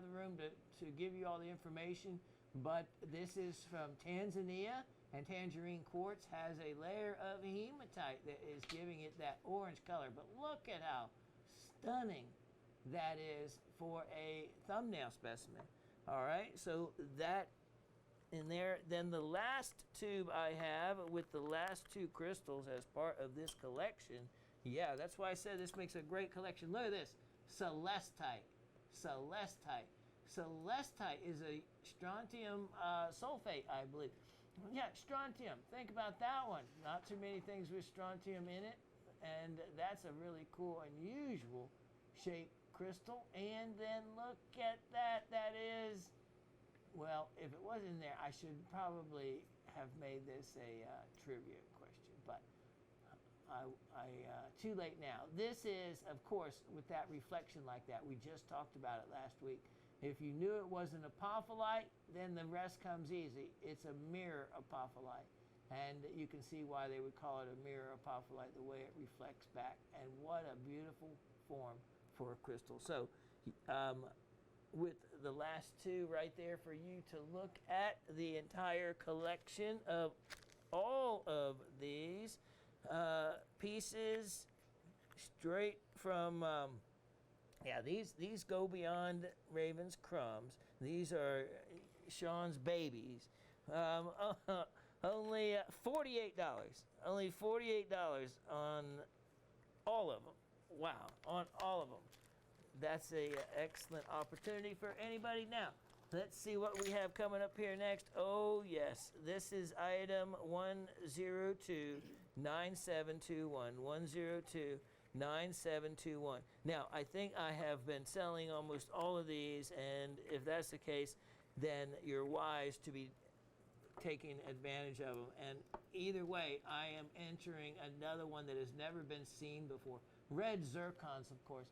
the room to give you all the information, but this is from Tanzania, and tangerine quartz has a layer of hematite that is giving it that orange color. But look at how stunning that is for a thumbnail specimen. All right, so that in there. Then the last tube I have with the last 2 crystals as part of this collection. Yeah, that's why I said this makes a great collection. Look at this, celestite. Celestite. Celestite is a strontium sulfate, I believe. Yeah, strontium. Think about that one. Not too many things with strontium in it, and that's a really cool, unusual shaped crystal. And then look at that. That is, well, if it wasn't there, I should probably have made this a trivia question, but too late now. This is, of course, with that reflection like that, we just talked about it last week. If you knew it was an apophyllite, then the rest comes easy. It's a mirror apophyllite, and you can see why they would call it a mirror apophyllite, the way it reflects back. And what a beautiful form for a crystal. So with the last 2 right there for you to look at the entire collection of all of these pieces straight from these go beyond Raven's crumbs. These are Shawn's babies. Only $48. Only $48 on all of them. Wow, on all of them. That's a excellent opportunity for anybody. Now, let's see what we have coming up here next. Oh, yes. This is item 102-9721. 102-9721. Now, I think I have been selling almost all of these, and if that's the case, then you're wise to be taking advantage of them. And either way, I am entering another one that has never been seen before. Red zircons, of course.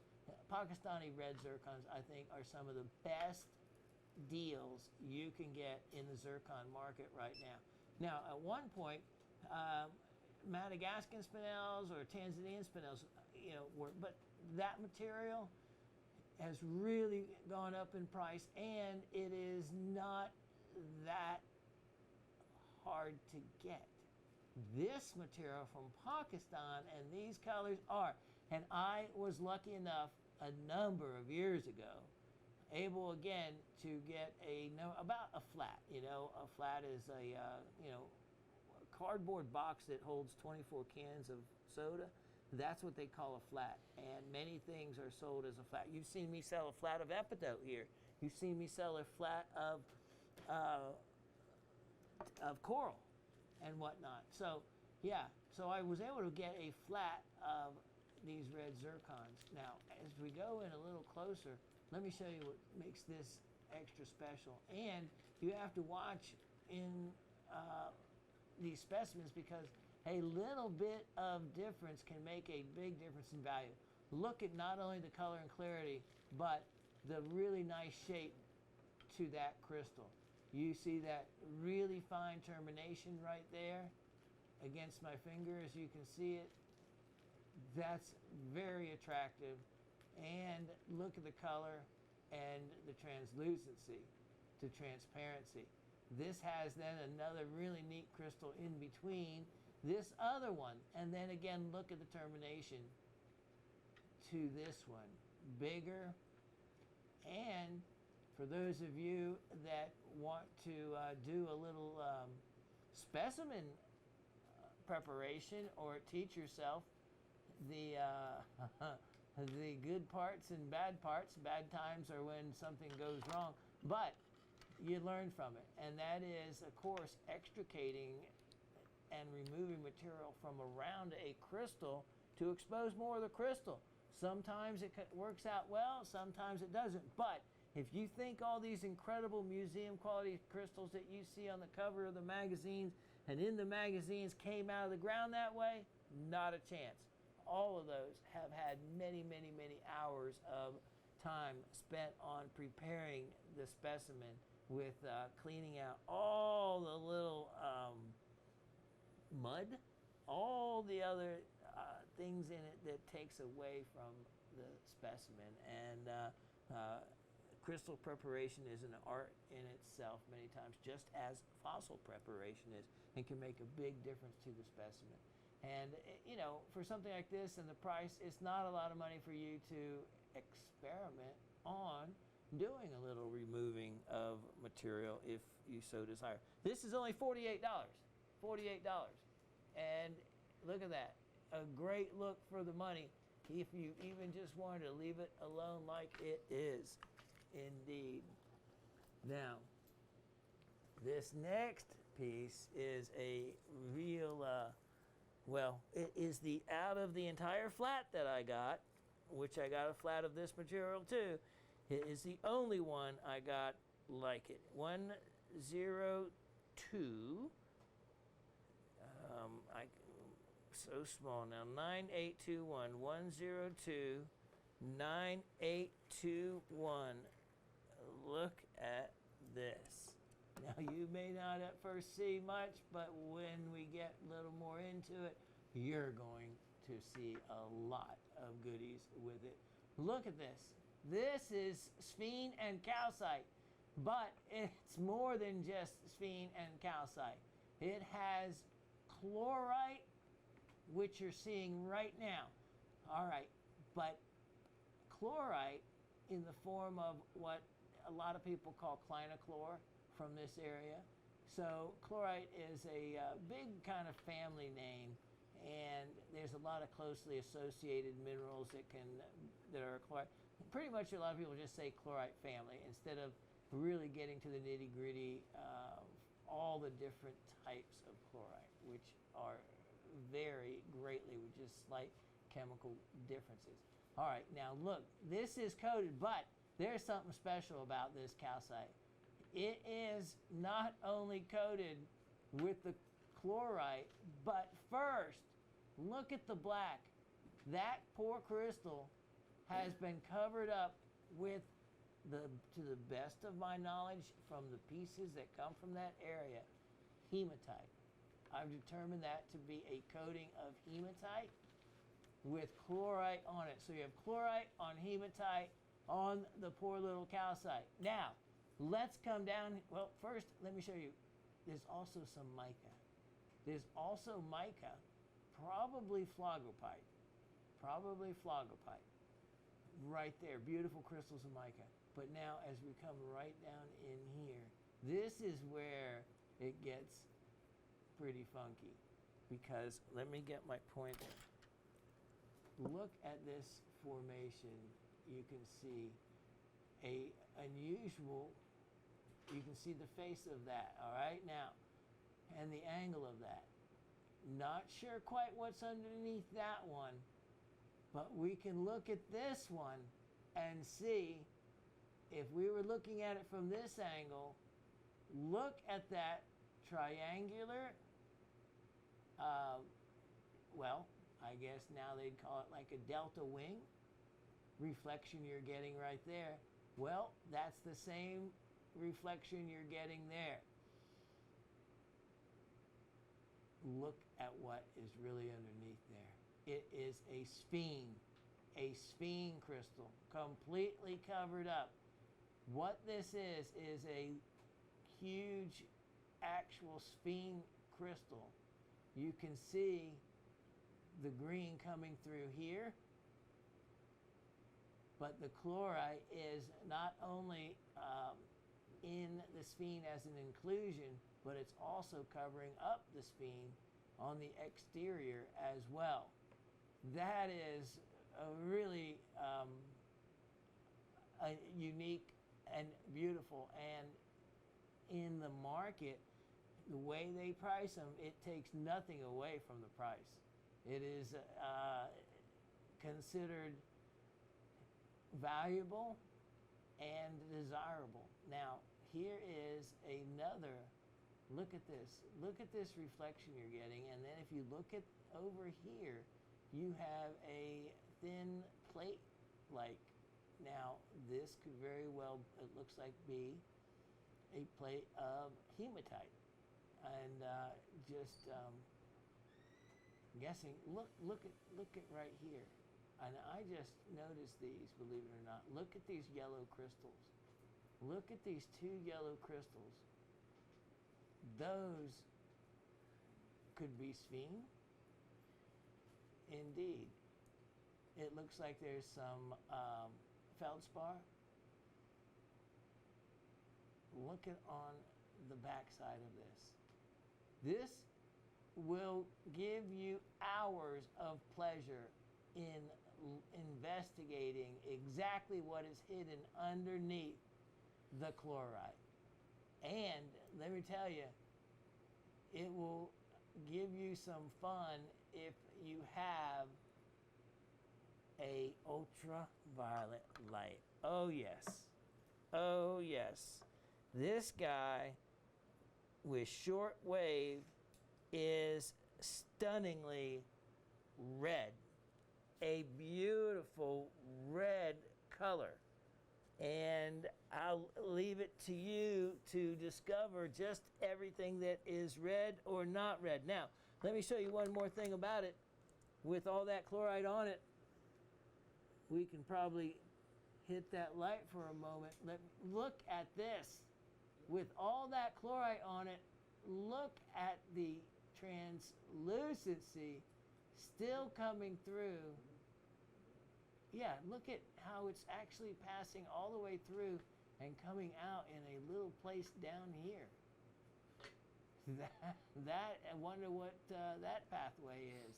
Pakistani red zircons, I think, are some of the best deals you can get in the zircon market right now. Now, at one point, Madagascan spinels or Tanzanian spinels, but that material has really gone up in price, and it is not that hard to get. This material from Pakistan and these colors are, and I was lucky enough a number of years ago, able again to get about a flat. A flat is a cardboard box that holds 24 cans of soda. That's what they call a flat, and many things are sold as a flat. You've seen me sell a flat of epidote here. You've seen me sell a flat of coral and whatnot. So I was able to get a flat of these red zircons. Now, as we go in a little closer, let me show you what makes this extra special. And you have to watch in these specimens, because a little bit of difference can make a big difference in value. Look at not only the color and clarity, but the really nice shape to that crystal. You see that really fine termination right there against my finger, as you can see it. That's very attractive. And look at the color and the translucency to transparency. This has then another really neat crystal in between this other one. And then again, look at the termination to this one. Bigger. And for those of you that want to do a little specimen preparation, or teach yourself the the good parts and bad parts. Bad times are when something goes wrong, but you learn from it. And that is, of course, extricating and removing material from around a crystal to expose more of the crystal. Sometimes it works out well, sometimes it doesn't. But if you think all these incredible museum quality crystals that you see on the cover of the magazines and in the magazines came out of the ground that way, not a chance. All of those have had many, many, many hours of time spent on preparing the specimen, with cleaning out all the little mud, all the other things in it that takes away from the specimen. And crystal preparation is an art in itself many times, just as fossil preparation is, and can make a big difference to the specimen. And for something like this and the price, it's not a lot of money for you to experiment on doing a little removing of material if you so desire. This is only $48. $48. And look at that. A great look for the money if you even just wanted to leave it alone like it is. Indeed. Now, this next piece is a real, it is the out of the entire flat that I got, which I got a flat of this material too. It is the only one I got like it. 102. So small now. 9821. 102 9821. Look at this. Now, you may not at first see much, but when we get a little more into it, you're going to see a lot of goodies with it. Look at this. This is sphene and calcite, but it's more than just sphene and calcite. It has chlorite, which you're seeing right now. All right, but chlorite in the form of what a lot of people call clinochlor from this area. So chlorite is a big kind of family name, and there's a lot of closely associated minerals that are chlorite. Pretty much a lot of people just say chlorite family instead of really getting to the nitty-gritty of all the different types of chlorite, which are vary greatly with just slight chemical differences. All right, now look, this is coated, but there's something special about this calcite. it is not only coated with the chlorite, but first, look at the black. That poor crystal has been covered up with to the best of my knowledge, from the pieces that come from that area, hematite. I've determined that to be a coating of hematite with chlorite on it. So you have chlorite on hematite on the poor little calcite. Now, let's come down. Well, first, let me show you. There's also some mica. There's also mica, probably phlogopite. Probably phlogopite. Right there, beautiful crystals of mica. But now, as we come right down in here, this is where it gets pretty funky. Because, let me get my pointer. Look at this formation. You can see a unusual, you can see the face of that, all right? Now, and the angle of that. Not sure quite what's underneath that one, but we can look at this one and see, if we were looking at it from this angle, look at that triangular, well, I guess now they'd call it like a delta wing reflection you're getting right there. Well, that's the same reflection you're getting there. Look at what is really underneath there. It is a sphene crystal, completely covered up. What this is a huge actual sphene crystal. You can see the green coming through here, but the chlorite is not only in the sphene as an inclusion, but it's also covering up the sphene on the exterior as well. That is a really a unique and beautiful, and in the market, the way they price them, it takes nothing away from the price. It is considered valuable and desirable. Now, here is another, look at this reflection you're getting, and then if you look at over here, you have a thin plate-like. Now, this could very well, it looks like, be a plate of hematite. And just guessing, look at right here. And I just noticed these, believe it or not. Look at these yellow crystals. Look at these two yellow crystals. Those could be sphene. Indeed. It looks like there's some feldspar. Look at on the back side of this. This will give you hours of pleasure in investigating exactly what is hidden underneath the chlorite. And let me tell you, it will give you some fun if you have a ultraviolet light. Oh yes. Oh yes. This guy with short wave is stunningly red. A beautiful red color. And I'll leave it to you to discover just everything that is red or not red. Now, let me show you one more thing about it. With all that chloride on it, we can probably hit that light for a moment. Look at this. With all that chloride on it, look at the translucency still coming through. Yeah, look at how it's actually passing all the way through and coming out in a little place down here. I wonder what that pathway is.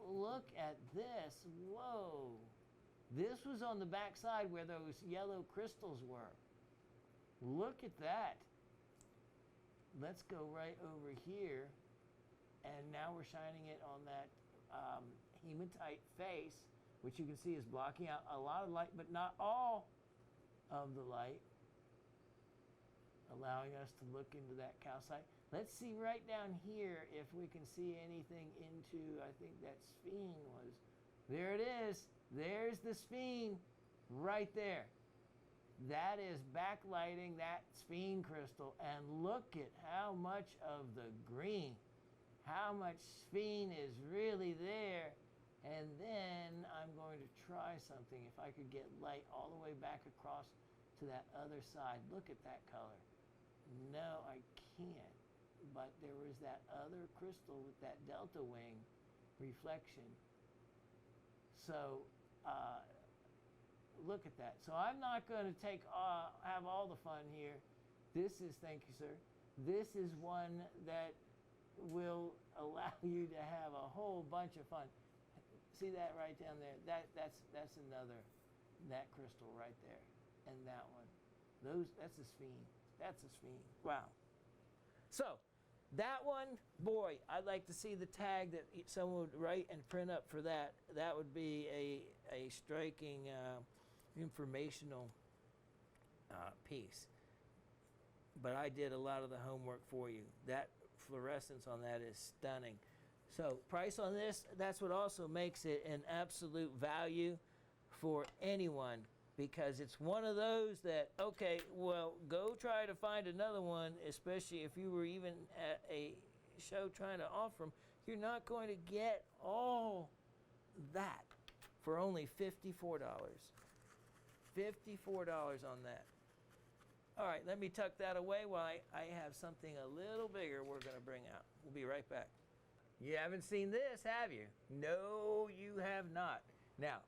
Look at this. Whoa. This was on the back side where those yellow crystals were. Look at that. Let's go right over here. And now we're shining it on that hematite face, which you can see is blocking out a lot of light, but not all of the light. allowing us to look into that calcite. Let's see right down here if we can see anything into, I think that sphene was, there it is. There's the sphene right there. That is backlighting that sphene crystal, and look at how much of the green, how much sphene is really there. And then I'm going to try something. If I could get light all the way back across to that other side. Look at that color. No, I can't. But there was that other crystal with that delta wing reflection. So look at that. So I'm not going to have all the fun here. This is, thank you, sir. This is one that will allow you to have a whole bunch of fun. See that right down there? That's another, that crystal right there. And that one. That's a sphene. That's a sphene. Wow. So, that one, boy, I'd like to see the tag that someone would write and print up for that. That would be a striking informational piece. But I did a lot of the homework for you. That fluorescence on that is stunning. So, price on this, that's what also makes it an absolute value for anyone, because it's one of those that, okay, well, go try to find another one, especially if you were even at a show trying to offer them. You're not going to get all that for only $54. $54 on that. All right, let me tuck that away while I have something a little bigger we're going to bring out. We'll be right back. You haven't seen this, have you? No, you have not. Now,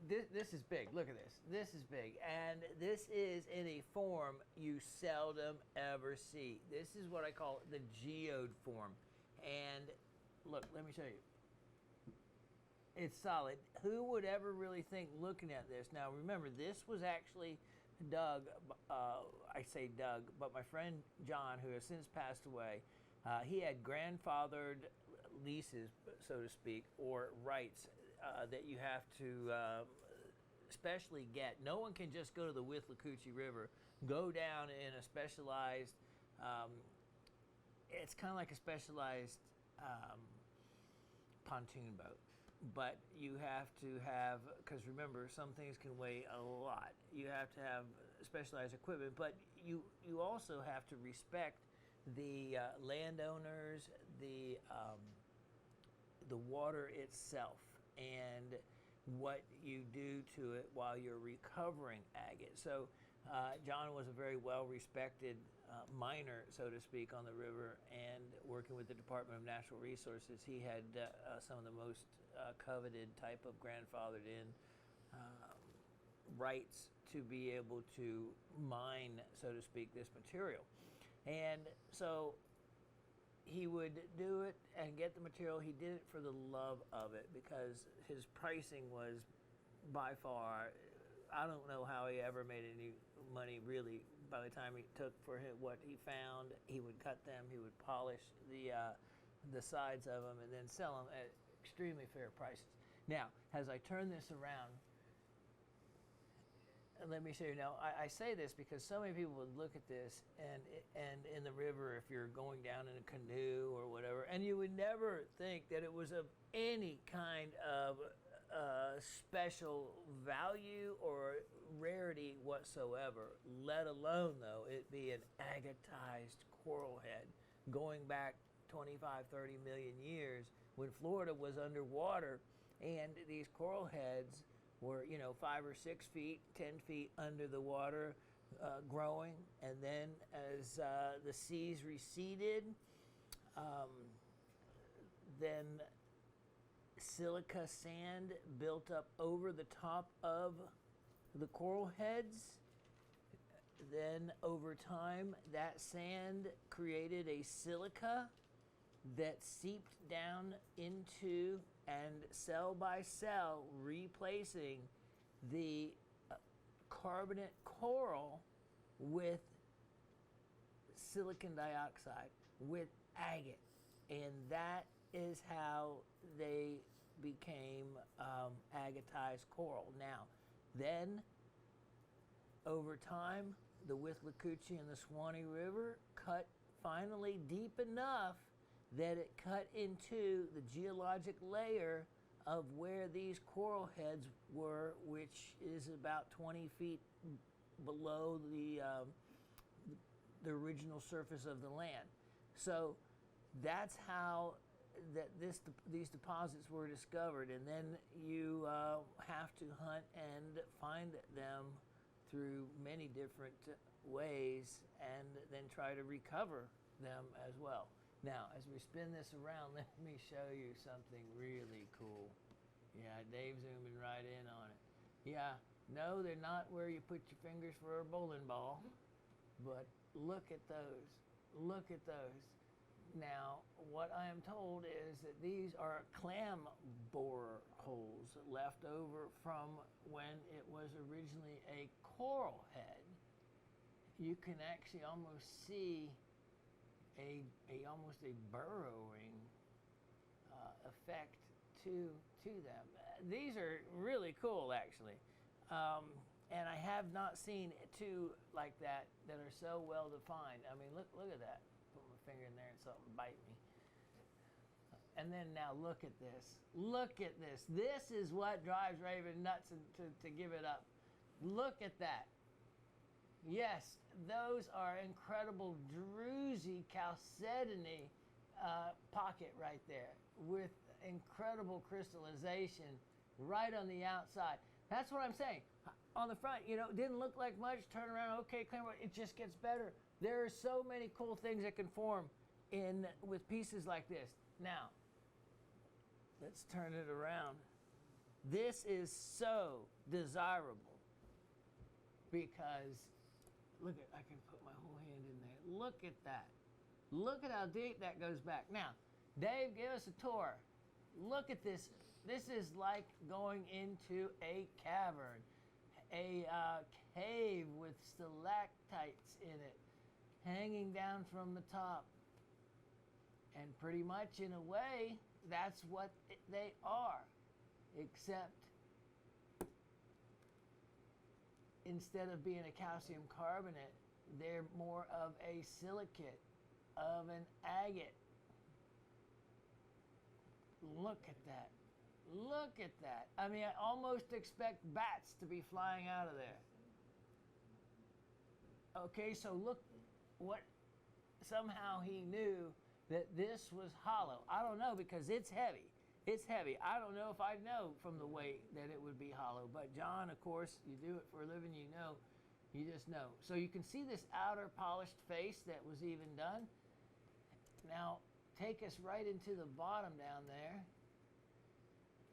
this is big. Look at this. This is big. And this is in a form you seldom ever see. This is what I call the geode form. And look, let me show you. It's solid. Who would ever really think looking at this? Now, remember, this was actually dug, I say dug, but my friend John, who has since passed away, he had grandfathered leases, so to speak, or rights that you have to specially get. No one can just go to the Withlacoochee River, go down in a specialized, it's kind of like a specialized pontoon boat. But you have to have, because remember, some things can weigh a lot. You have to have specialized equipment, but you also have to respect the landowners, the water itself, and what you do to it while you're recovering agate. So John was a very well-respected miner, so to speak, on the river, and working with the Department of Natural Resources, he had some of the most coveted type of grandfathered in rights to be able to mine, so to speak, this material. And so he would do it and get the material. He did it for the love of it, because his pricing was by far, I don't know how he ever made any money really. By the time he took for him what he found, he would cut them, he would polish the sides of them, and then sell them at extremely fair prices. Now, as I turn this around, let me show you. Now, I say this because so many people would look at this and in the river, if you're going down in a canoe or whatever, and you would never think that it was of any kind of special value or rarity whatsoever, let alone, though, it be an agatized coral head going back 25, 30 million years when Florida was underwater, and these coral heads were, 5 or 6 feet, 10 feet under the water, growing. And then as the seas receded, then silica sand built up over the top of the coral heads. Then over time, that sand created a silica that seeped down into, and cell by cell, replacing the carbonate coral with silicon dioxide, with agate. And that is how they became agatized coral. Now, then, over time, the Withlacoochee and the Swanee River cut finally deep enough that it cut into the geologic layer of where these coral heads were, which is about 20 feet below the original surface of the land. So that's how these deposits were discovered, and then you have to hunt and find them through many different ways, and then try to recover them as well. Now, as we spin this around, let me show you something really cool. Yeah, Dave's zooming right in on it. Yeah, no, they're not where you put your fingers for a bowling ball, but look at those. Look at those. Now, what I am told is that these are clam borer holes left over from when it was originally a coral head. You can actually almost see almost a burrowing effect to them. These are really cool, actually, and I have not seen two like that are so well defined. I mean, look at that. Put my finger in there and something bite me. And then now look at this. Look at this. This is what drives Raven nuts to give it up. Look at that. Yes, those are incredible druzy chalcedony pocket right there with incredible crystallization right on the outside. That's what I'm saying. On the front, didn't look like much. Turn around, okay, it just gets better. There are so many cool things that can form with pieces like this. Now, let's turn it around. This is so desirable because I can put my whole hand in there. Look at that. Look at how deep that goes back. Now, Dave, give us a tour. Look at this. This is like going into a cavern, a cave with stalactites in it, hanging down from the top. And pretty much in a way, that's what they are, except instead of being a calcium carbonate, they're more of a silicate, of an agate. Look at that. Look at that. I mean, I almost expect bats to be flying out of there. Okay, so look what, somehow he knew that this was hollow. I don't know, because it's heavy. It's heavy. I don't know if I know from the weight that it would be hollow. But John, of course, you do it for a living, you know. You just know. So you can see this outer polished face that was even done. Now, take us right into the bottom down there.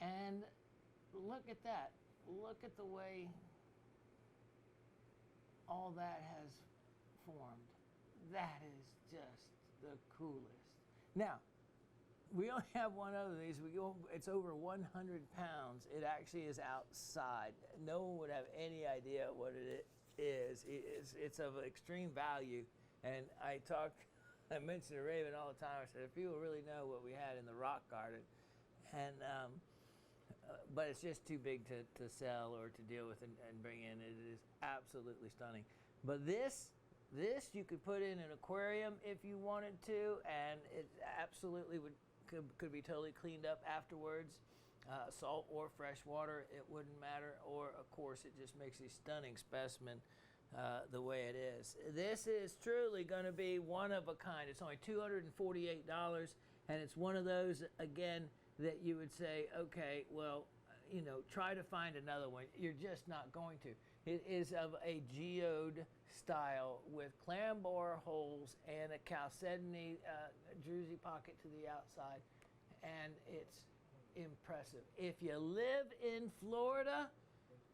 And look at that. Look at the way all that has formed. That is just the coolest. Now, we only have one other of these. It's over 100 pounds. It actually is outside. No one would have any idea what it is. It's of extreme value. And I mentioned to Raven all the time. I said, if people really know what we had in the rock garden, and but it's just too big to sell or to deal with and bring in. It is absolutely stunning. But this you could put in an aquarium if you wanted to, and it absolutely could be totally cleaned up afterwards. Salt or fresh water, it wouldn't matter. Or, of course, it just makes a stunning specimen the way it is. This is truly going to be one of a kind. It's only $248, and it's one of those, again, that you would say, okay, well, try to find another one. You're just not going to. It is of a geode style with clam borer holes and a chalcedony druzy pocket to the outside, and it's impressive. If you live in Florida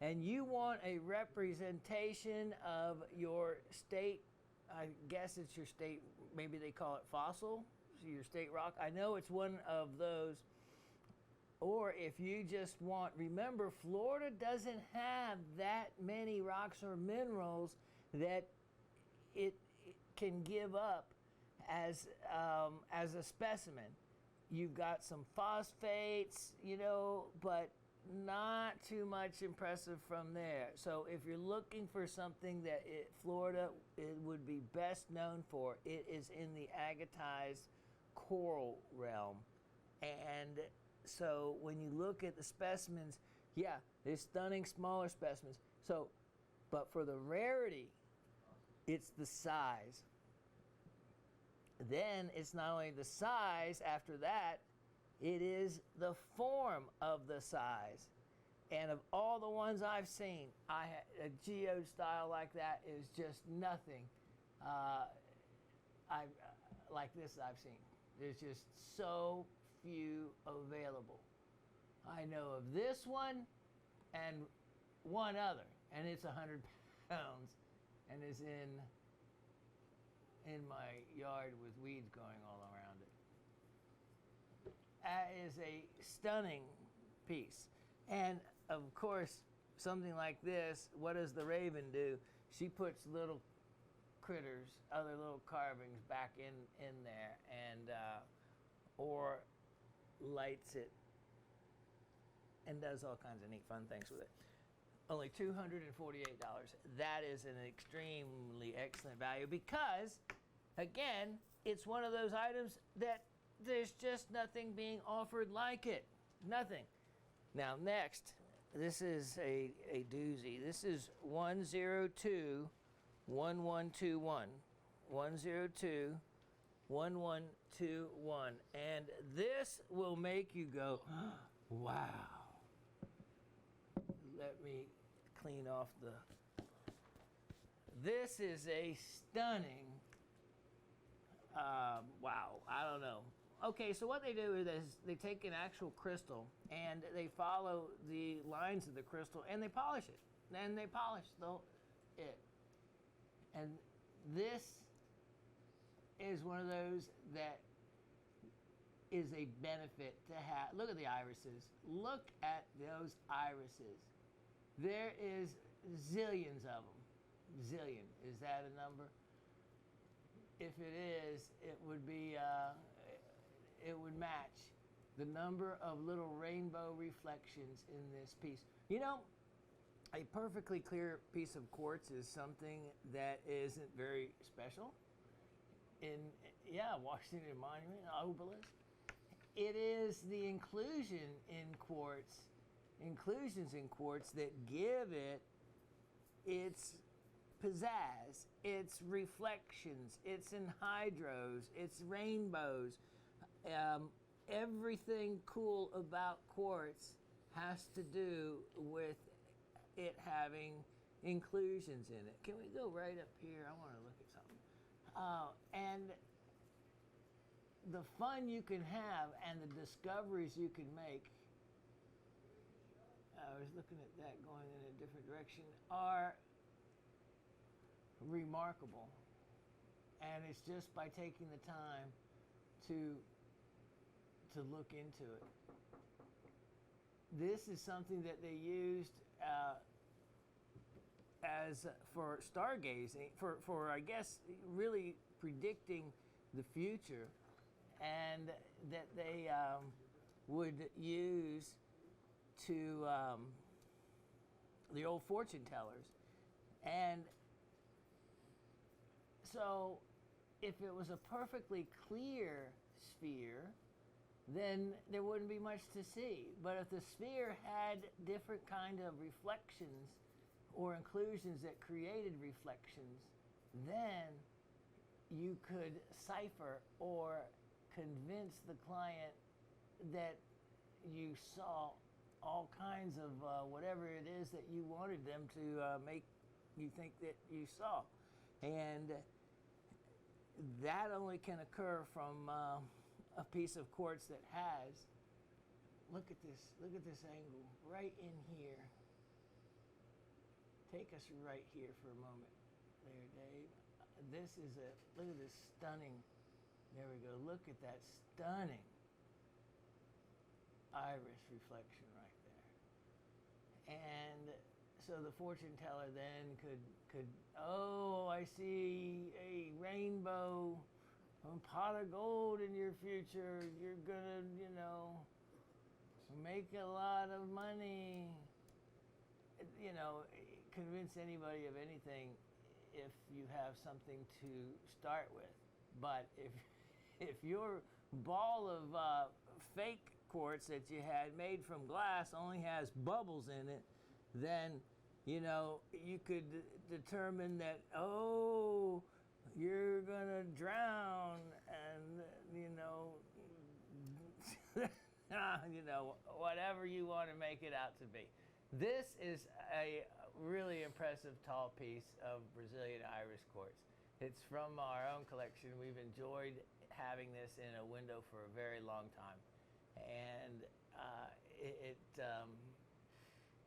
and you want a representation of your state, I guess it's your state, maybe they call it fossil, your state rock. I know it's one of those. Or if you just want, remember, Florida doesn't have that many rocks or minerals that it can give up as a specimen. You've got some phosphates, but not too much impressive from there. So if you're looking for something that Florida it would be best known for, it is in the agatized coral realm. And so when you look at the specimens, yeah, they're stunning smaller specimens. So, but for the rarity, it's the size. Then it's not only the size, after that, it is the form of the size. And of all the ones I've seen, a geode style like that is just nothing like this I've seen. There's just so few available. I know of this one and one other, and it's 100 pounds, and is in my yard with weeds going all around it. That is a stunning piece. And of course, something like this, what does the raven do? She puts little critters, other little carvings back in there, and or lights it and does all kinds of neat fun things with it. Only $248. That is an extremely excellent value because, again, it's one of those items that there's just nothing being offered like it. Nothing. Now, next, this is a doozy. This is 102 1121. 102 1121. And this will make you go, wow. Let me clean off the... This is a stunning... wow, I don't know. Okay, so what they do is they take an actual crystal and they follow the lines of the crystal and they polish it. And they polish it. And this is one of those that is a benefit to have. Look at the irises. Look at those irises. There is zillions of them. Zillion. Is that a number? If it is, it would be, it would match the number of little rainbow reflections in this piece. You know, a perfectly clear piece of quartz is something that isn't very special. Washington Monument, obelisk. It is the inclusions in quartz that give it its pizzazz, its reflections, its anhydros, its rainbows. Everything cool about quartz has to do with it having inclusions in it. Can we go right up here? I want to look at something. And the fun you can have and the discoveries you can make, I was looking at that going in a different direction, are remarkable. And it's just by taking the time to look into it. This is something that they used as for stargazing, for I guess really predicting the future, and that they would use to the old fortune tellers. And so if it was a perfectly clear sphere, then there wouldn't be much to see. But if the sphere had different kind of reflections or inclusions that created reflections, then you could cipher or convince the client that you saw all kinds of whatever it is that you wanted them to make you think that you saw. And that only can occur from a piece of quartz that has, look at this angle right in here. Take us right here for a moment there, Dave. This is look at this stunning, there we go, look at that stunning iris reflection right there. And so the fortune teller then could, oh, I see a rainbow, a pot of gold in your future. You're gonna, make a lot of money. You know, convince anybody of anything if you have something to start with. But if your ball of fake quartz that you had made from glass only has bubbles in it, then you know you could determine that, oh, you're gonna drown, and you know you know, whatever you want to make it out to be. This is a really impressive tall piece of Brazilian iris quartz. It's from our own collection. We've enjoyed having this in a window for a very long time. And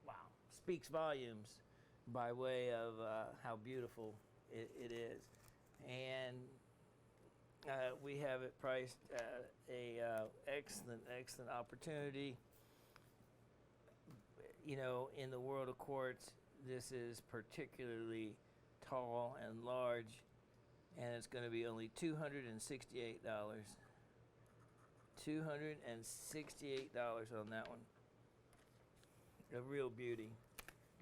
wow, speaks volumes by way of how beautiful it is. And we have it priced at a excellent opportunity. You know, in the world of quartz, this is particularly tall and large, and it's going to be only $268. $268 on that one. A real beauty.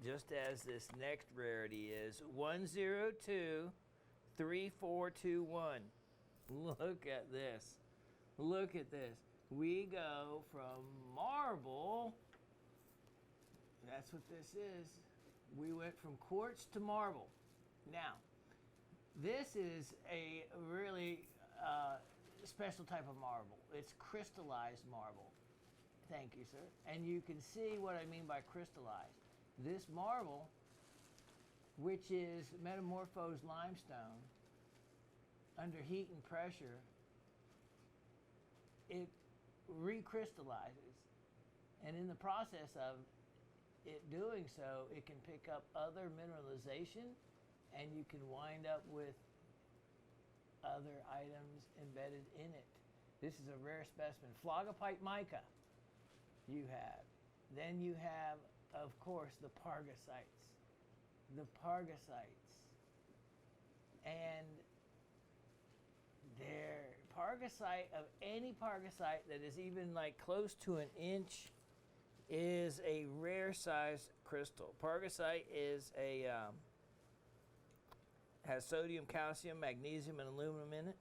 Just as this next rarity is 1023421. Look at this. Look at this. We go from marble. That's what this is. We went from quartz to marble. Now, this is a really special type of marble. It's crystallized marble. Thank you, sir. And you can see what I mean by crystallized. This marble, which is metamorphosed limestone, under heat and pressure, it recrystallizes. And in the process of it doing so, it can pick up other mineralization, and you can wind up with other items embedded in it. This is a rare specimen. Phlogopite mica you have. Then you have, of course, the pargasites. The pargasites. And their pargasite, of any pargasite that is even like close to an inch, is a rare size crystal. Pargasite is a has sodium, calcium, magnesium, and aluminum in it,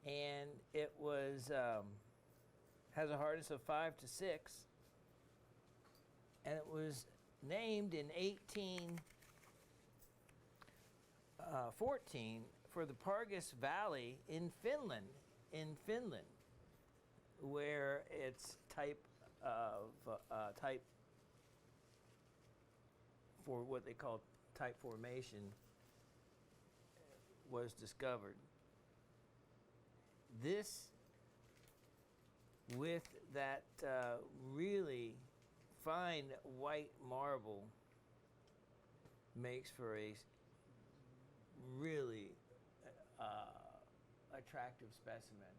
and it was has a hardness of 5 to 6, and it was named in 1814 for the Pargas Valley in Finland, where its type for what they call type formation was discovered. This, with that really fine white marble, makes for a really attractive specimen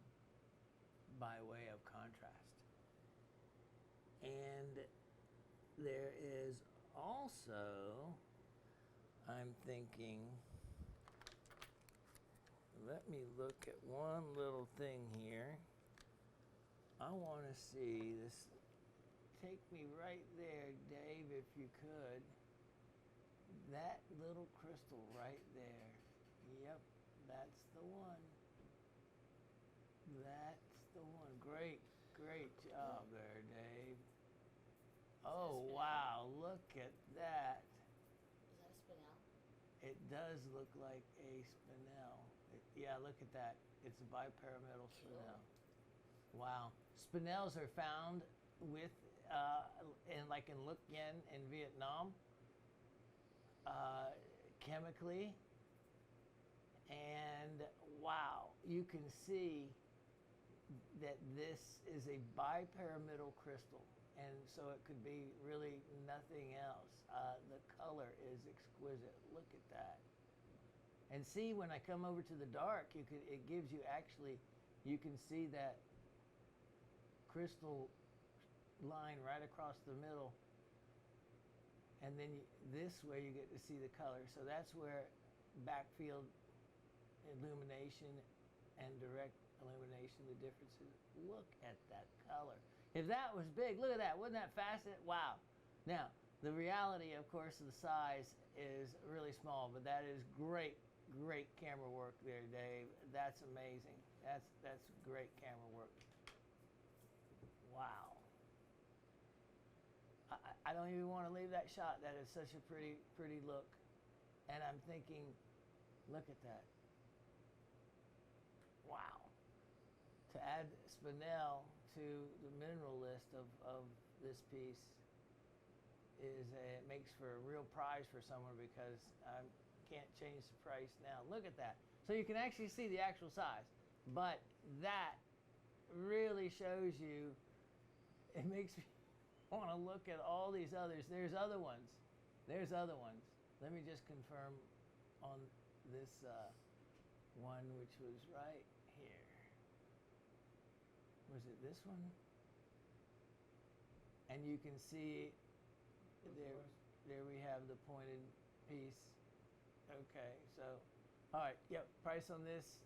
by way of contrast. And there is also, I'm thinking, let me look at one little thing here. I want to see this. Take me right there, Dave, if you could. That little crystal right there. Yep, that's the one. That's the one. Great job there, Dave. Oh, wow, look at that. Is that a spinel? It does look like a spinel. Yeah, look at that. It's a bipyramidal spinel. Wow. Spinels are found with, in Luc Yen in Vietnam, chemically. And wow, you can see that this is a bipyramidal crystal. And so it could be really nothing else. The color is exquisite. Look at that. And see, when I come over to the dark, it gives you actually, you can see that crystal line right across the middle. And then this way you get to see the color. So that's where backfield illumination and direct illumination, the differences. Look at that color. If that was big, look at that. Wasn't that fascinating? Wow. Now, the reality, of course, of the size is really small, but that is great, great camera work there, Dave. That's amazing. That's great camera work. Wow. I don't even want to leave that shot. That is such a pretty, pretty look. And I'm thinking, look at that. Wow. To add spinel to the mineral list of this piece it makes for a real prize for someone, because I can't change the price now. Look at that. So you can actually see the actual size. But that really shows you, it makes me want to look at all these others. There's other ones. There's other ones. Let me just confirm on this one, which was right here. Was it this one? And you can see there we have the pointed piece. Okay, so, all right, yep, price on this.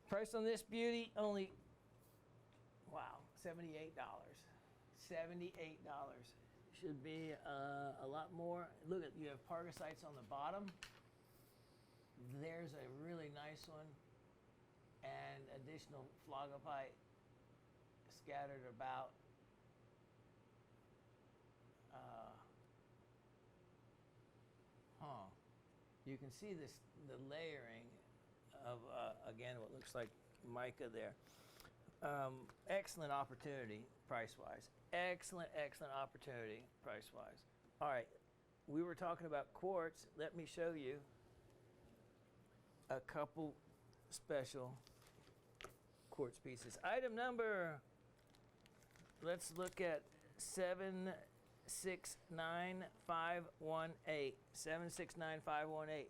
Price on this beauty, only, wow, $78. $78. Should be a lot more. Look at, you have pargosites on the bottom. There's a really nice one, and additional phlogopite scattered about. You can see this, the layering of, again, what looks like mica there. Excellent opportunity price-wise. Excellent, excellent opportunity price-wise. All right, we were talking about quartz. Let me show you a couple special quartz pieces. Item number, let's look at 769518. 769518.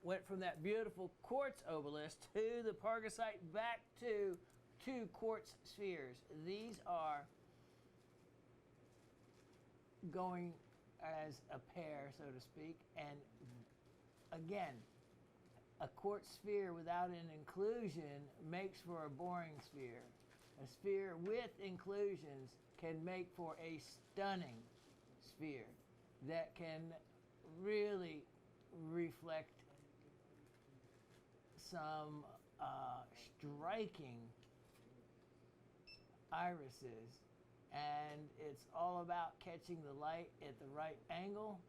Went from that beautiful quartz obelisk to the pargosite, back to two quartz spheres. These are going as a pair, so to speak, and again, a quartz sphere without an inclusion makes for a boring sphere. A sphere with inclusions can make for a stunning sphere that can really reflect some striking irises, and it's all about catching the light at the right angle.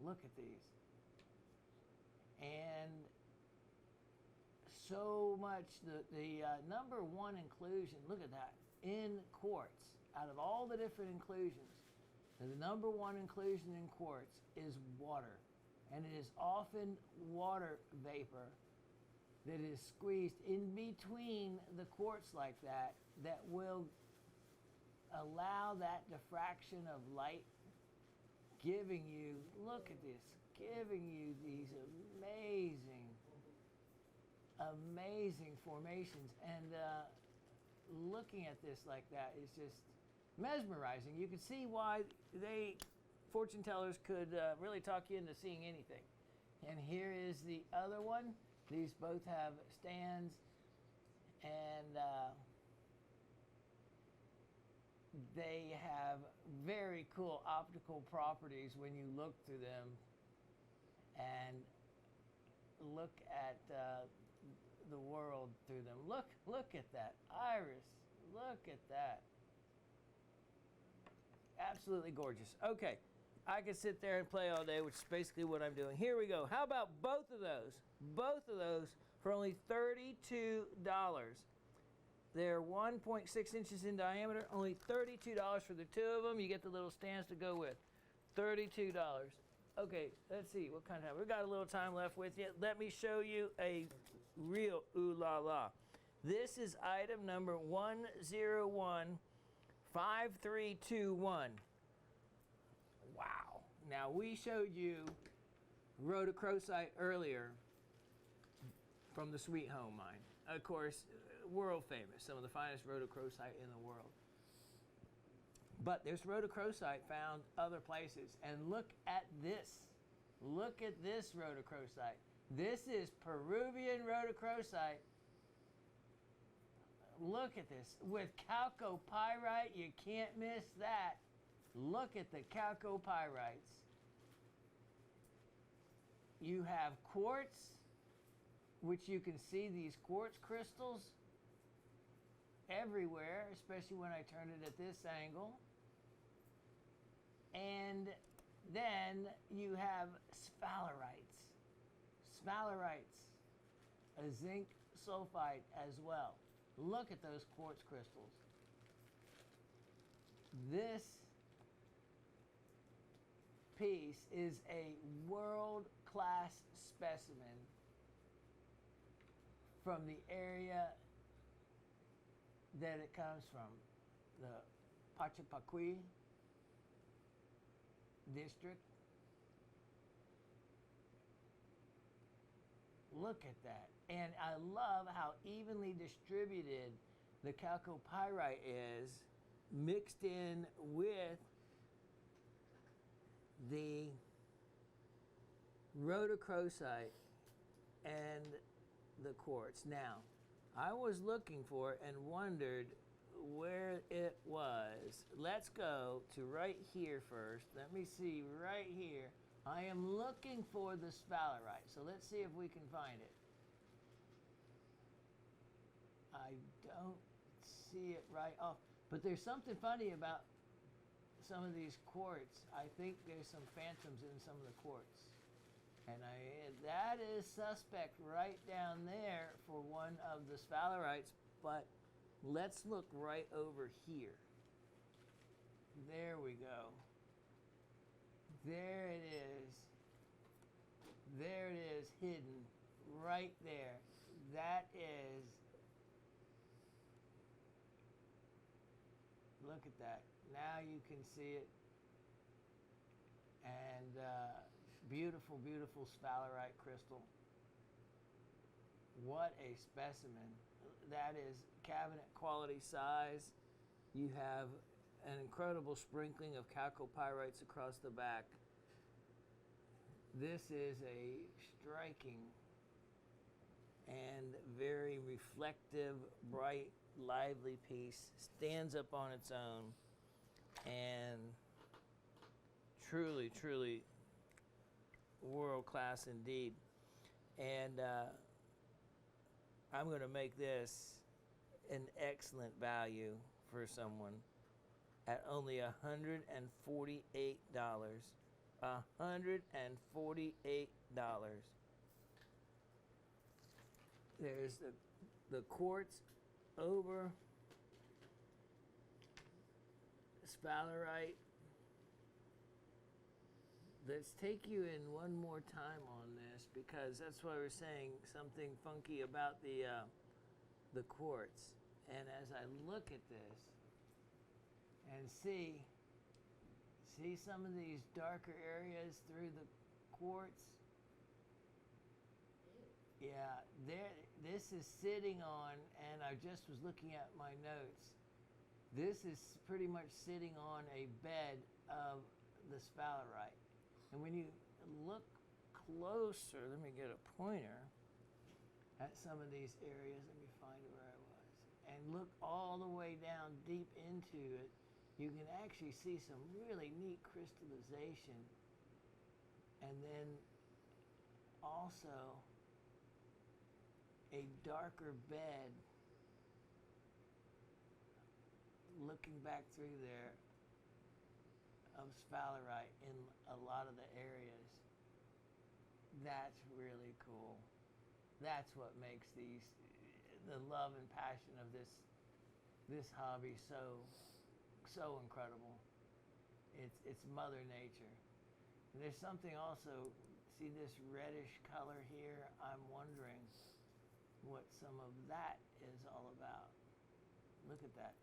Look at these. And so much, the number one inclusion, look at that, in quartz, out of all the different inclusions, the number one inclusion in quartz is water. And it is often water vapor that is squeezed in between the quartz like that, that will allow that diffraction of light, giving you, look at this, giving you these amazing, amazing formations. And looking at this like that is just mesmerizing. You can see why fortune tellers could really talk you into seeing anything. And here is the other one. These both have stands, and they have very cool optical properties when you look through them and look at the world through them. Look at that iris. Look at that. Absolutely gorgeous. Okay, I could sit there and play all day, which is basically what I'm doing. Here we go. How about both of those? Both of those for only $32. They're 1.6 inches in diameter, only $32 for the two of them. You get the little stands to go with. $32. Okay, let's see what kind of time. We've got a little time left with you. Let me show you a real ooh la la. This is item number 1015321. Wow. Now, we showed you rhodochrosite earlier from the Sweet Home mine. Of course, world famous, some of the finest rhodochrosite in the world. But there's rhodochrosite found other places. And look at this. Look at this rhodochrosite. This is Peruvian rhodochrosite. look at this. With chalcopyrite, you can't miss that. Look at the chalcopyrites. You have quartz, which you can see these quartz crystals everywhere, especially when I turn it at this angle. And then you have sphalerites. Sphalerites, a zinc sulfide as well. Look at those quartz crystals. This piece is a world-class specimen from the area that it comes from, the Pachapaquí district. Look at that. And I love how evenly distributed the chalcopyrite is, mixed in with the rhodochrosite and the quartz. Now, I was looking for it and wondered where it was. Let's go to right here first. Let me see right here. I am looking for the sphalerite, so let's see if we can find it. I don't see it right off, but there's something funny about some of these quartz. I think there's some phantoms in some of the quartz. And that is suspect right down there for one of the sphalerites, but let's look right over here. There we go. There it is. There it is, hidden right there. That is, look at that. Now you can see it. And beautiful, beautiful sphalerite crystal. What a specimen. That is cabinet quality size. You have an incredible sprinkling of chalcopyrites across the back. This is a striking and very reflective, bright, lively piece. Stands up on its own and truly, truly world class indeed. And I'm going to make this an excellent value for someone at only $148. $148. There's the quartz over sphalerite. Let's take you in one more time on this, because that's why we're saying something funky about the quartz. And as I look at this and see some of these darker areas through the quartz. Yeah, this is sitting on, and I just was looking at my notes. This is pretty much sitting on a bed of the sphalerite. And when you look closer, let me get a pointer at some of these areas. Let me find where I was. And look all the way down deep into it. You can actually see some really neat crystallization. And then also a darker bed looking back through there of sphalerite in a lot of the areas. That's really cool. That's what makes the love and passion of this hobby so incredible. It's Mother Nature. And there's something also, see this reddish color here? I'm wondering what some of that is all about. Look at that.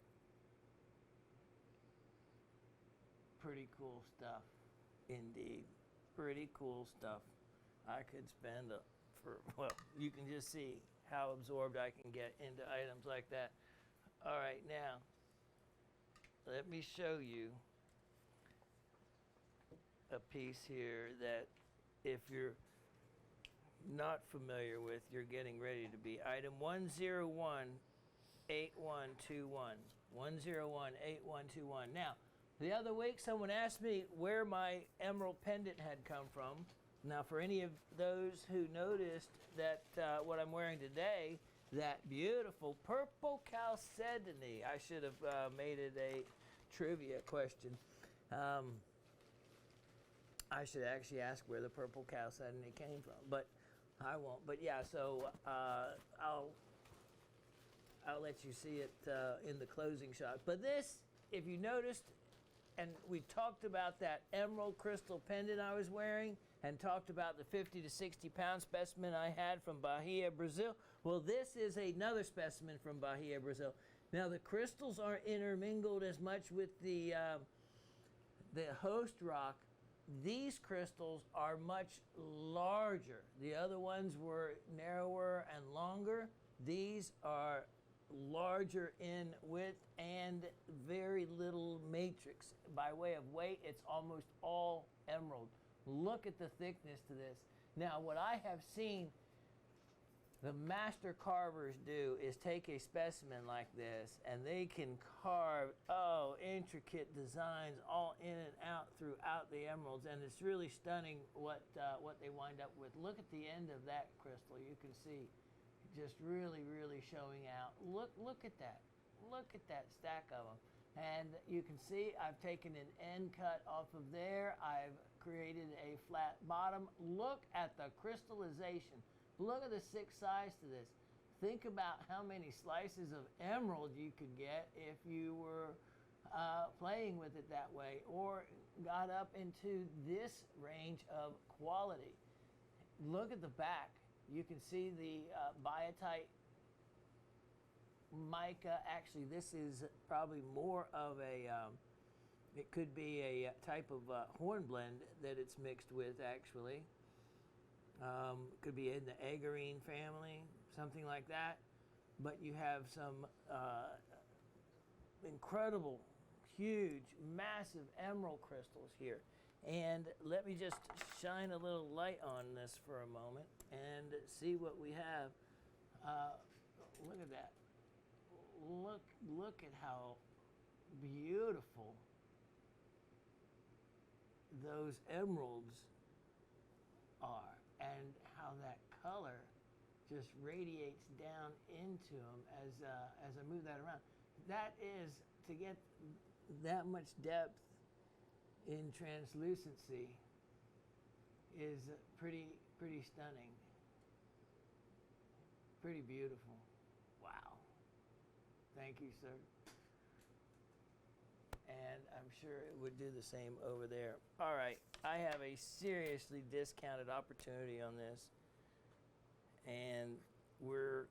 Pretty cool stuff, indeed. Pretty cool stuff. I could spend well, you can just see how absorbed I can get into items like that. All right, now, let me show you a piece here that if you're not familiar with, you're getting ready to be. Item 101 8121. 101-8121. Now, the other week someone asked me where my emerald pendant had come from. Now, for any of those who noticed that what I'm wearing today, that beautiful purple chalcedony, I should have made it a trivia question. I should actually ask where the purple chalcedony came from, but I won't. But yeah, so I'll let you see it in the closing shot. But this, if you noticed, and we talked about that emerald crystal pendant I was wearing, and talked about the 50 to 60 pound specimen I had from Bahia, Brazil. Well, this is another specimen from Bahia, Brazil. Now, the crystals aren't intermingled as much with the host rock. These crystals are much larger. The other ones were narrower and longer. These are larger in width and very little matrix. By way of weight, it's almost all emerald. Look at the thickness to this. Now, what I have seen the master carvers do is take a specimen like this, and they can carve, intricate designs all in and out throughout the emeralds, and it's really stunning what they wind up with. Look at the end of that crystal. You can see just really, really showing out. Look at that. Look at that stack of them. And you can see I've taken an end cut off of there. I've created a flat bottom. Look at the crystallization. Look at the 6 sides to this. Think about how many slices of emerald you could get if you were playing with it that way, or got up into this range of quality. Look at the back. You can see the biotite mica. Actually, this is probably more of a, it could be a type of hornblende that it's mixed with, actually. Could be in the agarine family, something like that. But you have some incredible, huge, massive emerald crystals here. And let me just shine a little light on this for a moment and see what we have. Look at that. Look at how beautiful those emeralds are, and how that color just radiates down into them as I move that around. That is, to get that much depth in translucency is pretty stunning. Pretty beautiful. Wow. Thank you, sir. And I'm sure it would do the same over there. All right, I have a seriously discounted opportunity on this, and we're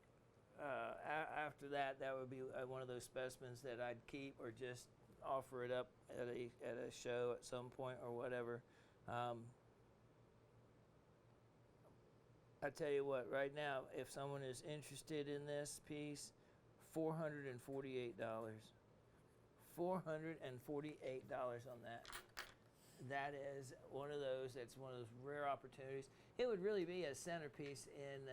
after that would be one of those specimens that I'd keep or just offer it up at a show at some point or whatever. I tell you what, right now, if someone is interested in this piece, $448. $448 on that. That is one of those. That's one of those rare opportunities. It would really be a centerpiece in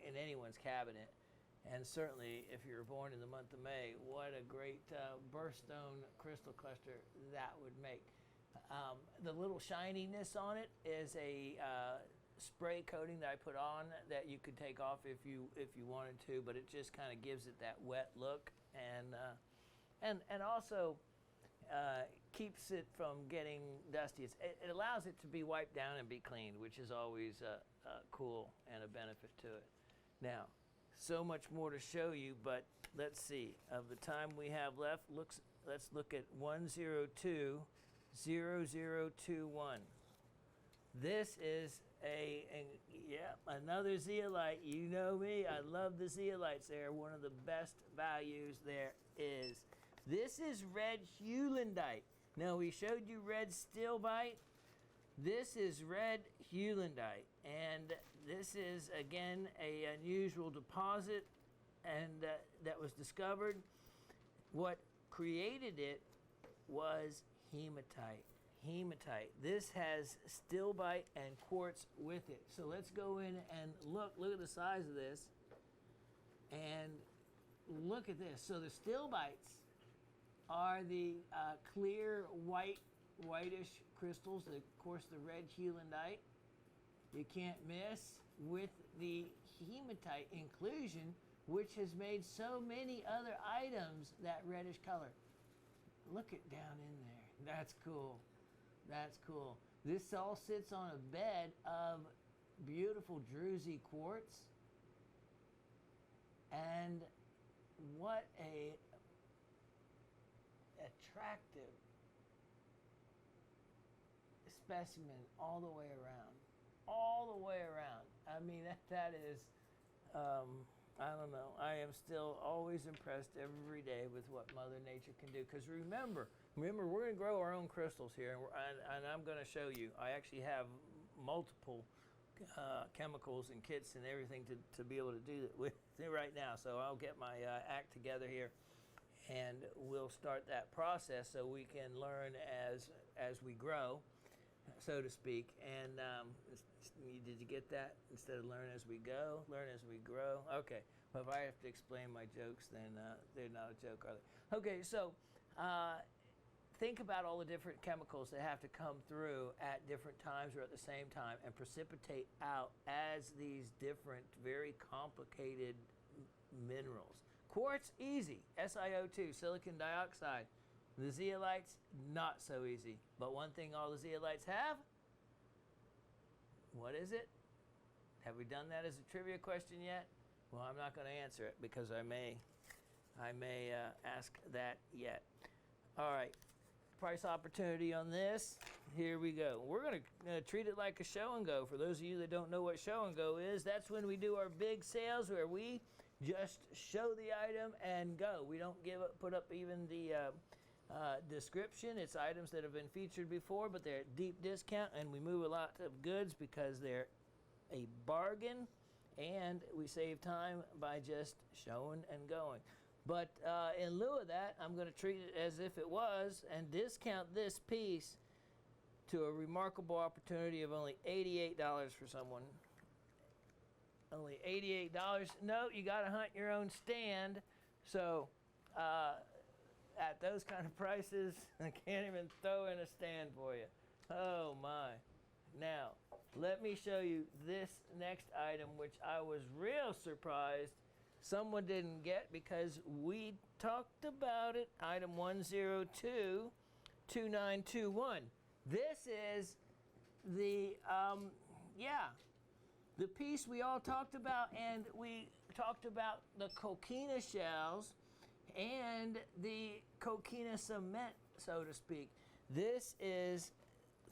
in anyone's cabinet, and certainly if you were born in the month of May, what a great birthstone crystal cluster that would make. The little shininess on it is a spray coating that I put on that you could take off if you wanted to, but it just kind of gives it that wet look, and also keeps it from getting dusty. It allows it to be wiped down and be cleaned, which is always cool and a benefit to it. Now, so much more to show you, but let's see. Of the time we have left, let's look at 1020021. This is another zeolite. You know me, I love the zeolites. They're one of the best values there is. This is red heulandite. Now, we showed you red stilbite. This is red heulandite, and this is again a unusual deposit, and that was discovered. What created it was hematite. This has stilbite and quartz with it. So let's go in and look at the size of this. And look at this. So the stilbites are the clear whitish crystals, of course the red heulandite. You can't miss with the hematite inclusion, which has made so many other items that reddish color. Look it down in there. That's cool. That's cool. This all sits on a bed of beautiful druzy quartz. And what a attractive specimen all the way around. All the way around. I mean, that is, I don't know. I am still always impressed every day with what Mother Nature can do. Because remember, we're going to grow our own crystals here, and I'm going to show you. I actually have multiple chemicals and kits and everything to be able to do it with right now. So I'll get my act together here, and we'll start that process so we can learn as we grow, so to speak. And did you get that? Instead of learn as we go, learn as we grow. Okay. Well, if I have to explain my jokes, then they're not a joke, are they? Okay, so think about all the different chemicals that have to come through at different times or at the same time and precipitate out as these different, very complicated minerals. Quartz, easy. SiO2, silicon dioxide. The zeolites, not so easy. But one thing all the zeolites have, what is it? Have we done that as a trivia question yet? Well, I'm not going to answer it because I may ask that yet. All right, price opportunity on this. Here we go. We're going to treat it like a show and go. For those of you that don't know what show and go is, that's when we do our big sales where we just show the item and go. We don't put up even the description. It's items that have been featured before, but they're at deep discount, and we move a lot of goods because they're a bargain, and we save time by just showing and going. But in lieu of that, I'm going to treat it as if it was and discount this piece to a remarkable opportunity of only $88 for someone. Only $88. No, you got to hunt your own stand. So at those kind of prices, I can't even throw in a stand for you. Oh my. Now, let me show you this next item, which I was real surprised someone didn't get because we talked about it. Item 1022921. This is the the piece we all talked about, and we talked about the coquina shells and the coquina cement, so to speak. This is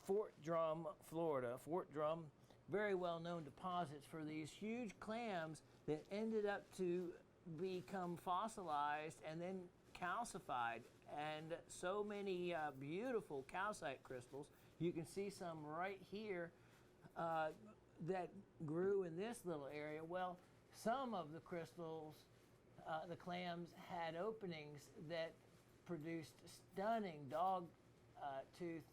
Fort Drum, Florida. Fort Drum, very well-known deposits for these huge clams that ended up to become fossilized and then calcified. And so many beautiful calcite crystals. You can see some right here that grew in this little area. Well, some of the crystals, the clams, had openings that produced stunning dog tooth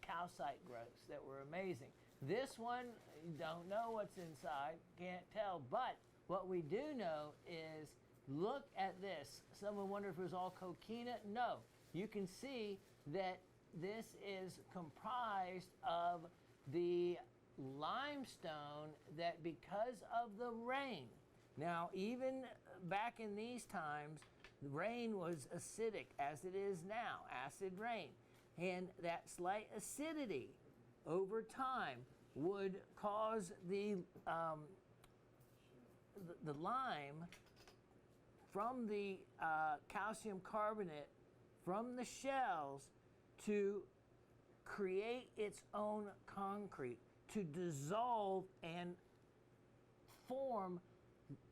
calcite growths that were amazing. This one, you don't know what's inside, can't tell, but what we do know is, look at this. Someone wondered if it was all coquina. No, you can see that this is comprised of the limestone that, because of the rain, now even back in these times, the rain was acidic as it is now, acid rain, and that slight acidity over time would cause the lime from the calcium carbonate from the shells to create its own concrete, to dissolve and form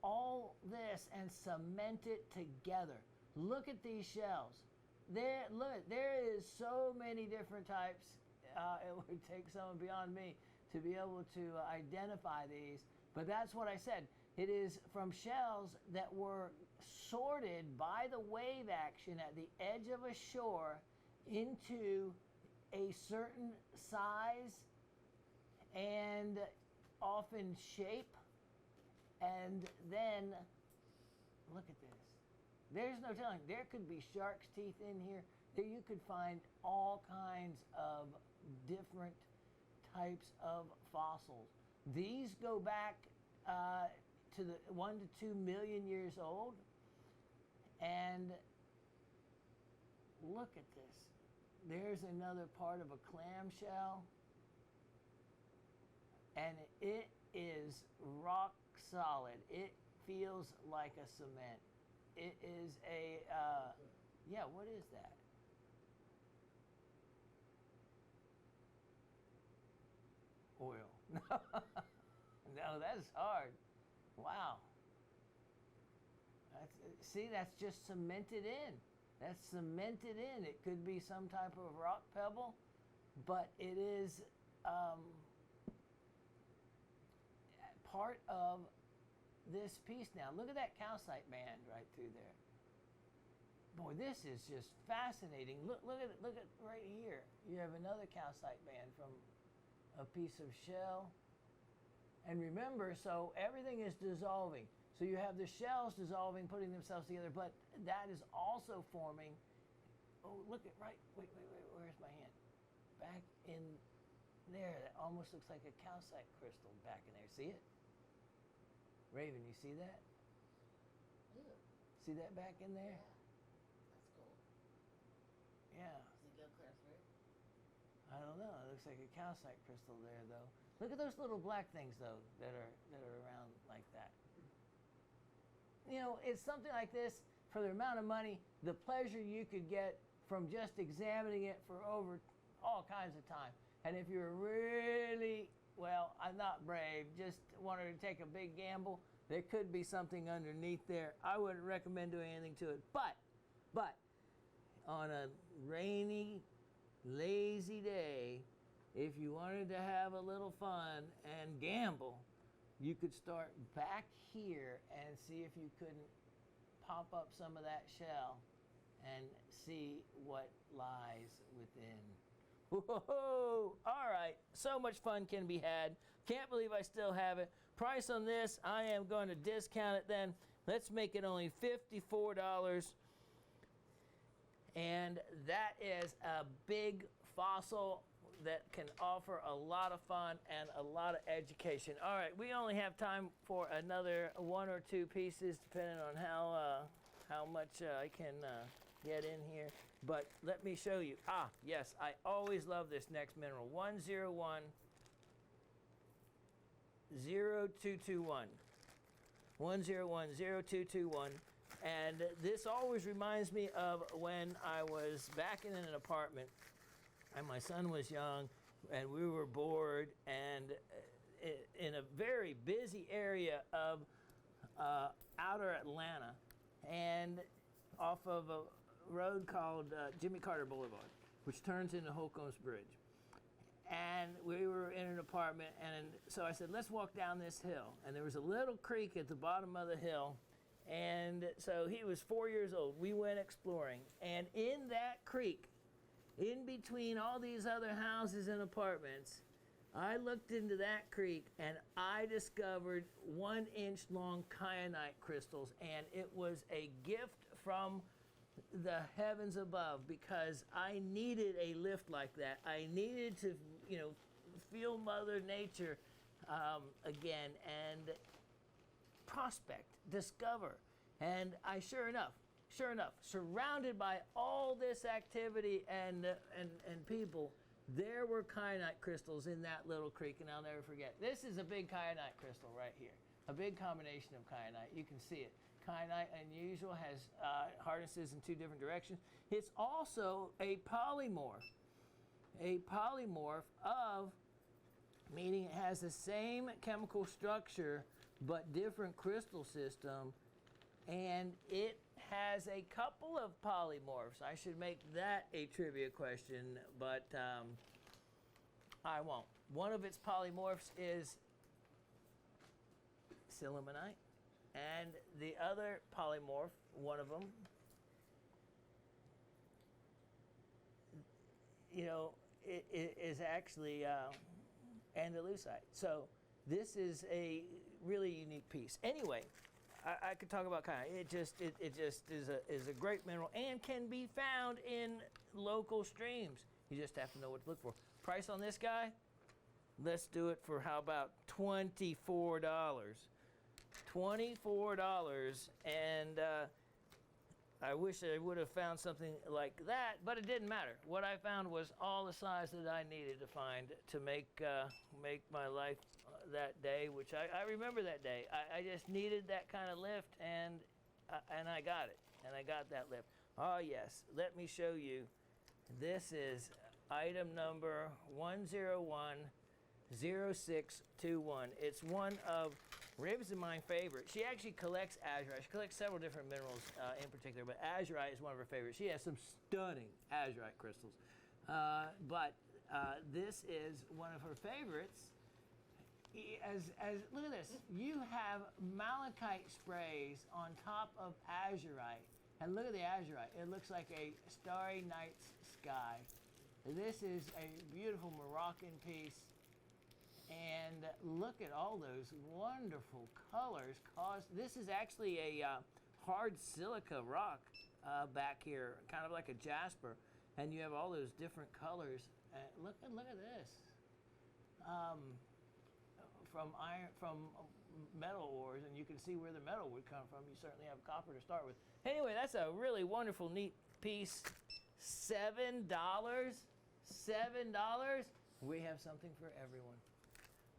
all this and cement it together. Look at these shells. There is so many different types. It would take someone beyond me to be able to identify these, but that's what I said. It is from shells that were sorted by the wave action at the edge of a shore into a certain size and often shape, and then Look at this. There's no telling. There could be shark's teeth in here. There you could find all kinds of different types of fossils. These go back to the 1 to 2 million years old. And look at this. There's another part of a clamshell. And it is rock solid. It feels like a cement. It is a, yeah, what is that? Oil. No, that's hard. Wow. That's just cemented in. That's cemented in. It could be some type of rock pebble, but it is part of this piece now. Look at that calcite band right through there. Boy, this is just fascinating. Look at right here. You have another calcite band from a piece of shell. And remember, so everything is dissolving. So you have the shells dissolving, putting themselves together, but that is also forming, oh, look at wait, where's my hand? Back in there, that almost looks like a calcite crystal back in there. See it? Raven, you see that? Ooh. See that back in there? Yeah. That's cool. Yeah. Does it go clear through? I don't know. It looks like a calcite crystal there, though. Look at those little black things, though, that are around like that. You know, it's something like this for the amount of money, the pleasure you could get from just examining it for over all kinds of time. And if you're really, well, I'm not brave, just wanted to take a big gamble, there could be something underneath there. I wouldn't recommend doing anything to it. But on a rainy, lazy day, if you wanted to have a little fun and gamble, you could start back here and see if you couldn't pop up some of that shell and see what lies within. Whoa! All right, so much fun can be had. Can't believe I still have it. Price on this, I am going to discount it then. Let's make it only $54. And that is a big fossil that can offer a lot of fun and a lot of education. All right, we only have time for another 1 or 2 pieces, depending on how much I can get in here. But let me show you. Yes, I always love this next mineral. 101 0221. 101 0221. And this always reminds me of when I was back in an apartment and my son was young and we were bored and in a very busy area of outer Atlanta and off of a road called Jimmy Carter Boulevard, which turns into Holcomb's Bridge. And we were in an apartment, and so I said, let's walk down this hill. And there was a little creek at the bottom of the hill. And so he was 4 years old. We went exploring. And in that creek, in between all these other houses and apartments, I looked into that creek and I discovered 1-inch long kyanite crystals. And it was a gift from the heavens above because I needed a lift like that. I needed to, feel Mother Nature again and prospect, discover. And I sure enough, surrounded by all this activity and people, there were kyanite crystals in that little creek, and I'll never forget. This is a big kyanite crystal right here, a big combination of kyanite. You can see it. Kyanite, unusual, has hardnesses in 2 different directions. It's also a polymorph of, meaning it has the same chemical structure but different crystal system, and it has a couple of polymorphs. I should make that a trivia question, but I won't. One of its polymorphs is sillimanite, and the other polymorph, one of them, it is actually andalusite. So this is a really unique piece. Anyway, I could talk about kind. It just is a great mineral and can be found in local streams. You just have to know what to look for. Price on this guy? Let's do it for how about $24? $24, and I wish I would have found something like that, but it didn't matter. What I found was all the size that I needed to find to make my life that day, which I remember that day. I just needed that kind of lift, and I got it, and I got that lift. Oh yes, let me show you. This is item number 1010621. It's one of Ribs' and my favorite. She actually collects azurite. She collects several different minerals in particular, but azurite is one of her favorites. She has some stunning azurite crystals. But this is one of her favorites. Look at this. You have malachite sprays on top of azurite. And look at the azurite. It looks like a starry night sky. This is a beautiful Moroccan piece. And look at all those wonderful colors. This is actually a hard silica rock back here, kind of like a jasper. And you have all those different colors. Look at this. From metal ores, and you can see where the metal would come from. You certainly have copper to start with. Anyway, that's a really wonderful, neat piece. $7. $7. We have something for everyone.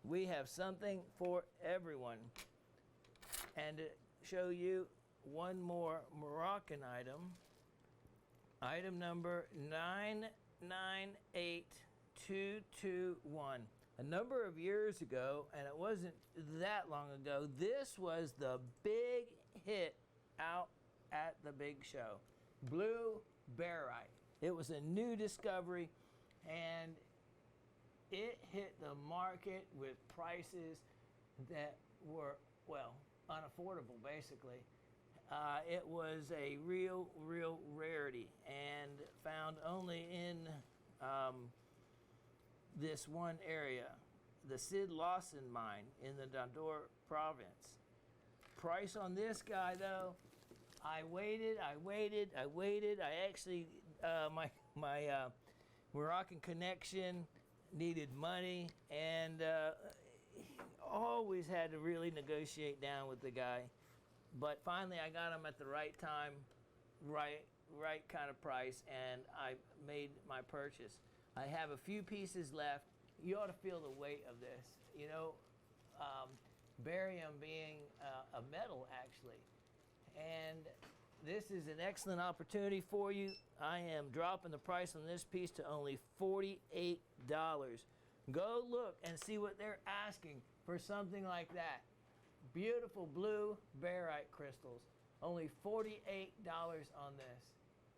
We have something for everyone. And to show you one more Moroccan item, item number 998221. A number of years ago, and it wasn't that long ago, this was the big hit out at the big show. Blue barite. It was a new discovery, and it hit the market with prices that were, well, unaffordable, basically. It was a real rarity and found only in this one area, the Sid Lawson mine in the Dador province. Price on this guy, though, I waited. I actually, my Moroccan connection needed money, and always had to really negotiate down with the guy. But finally, I got him at the right time, right kind of price, and I made my purchase. I have a few pieces left. You ought to feel the weight of this. You know, barium being a metal, actually. And this is an excellent opportunity for you. I am dropping the price on this piece to only $48. Go look and see what they're asking for something like that. Beautiful blue barite crystals. Only $48 on this.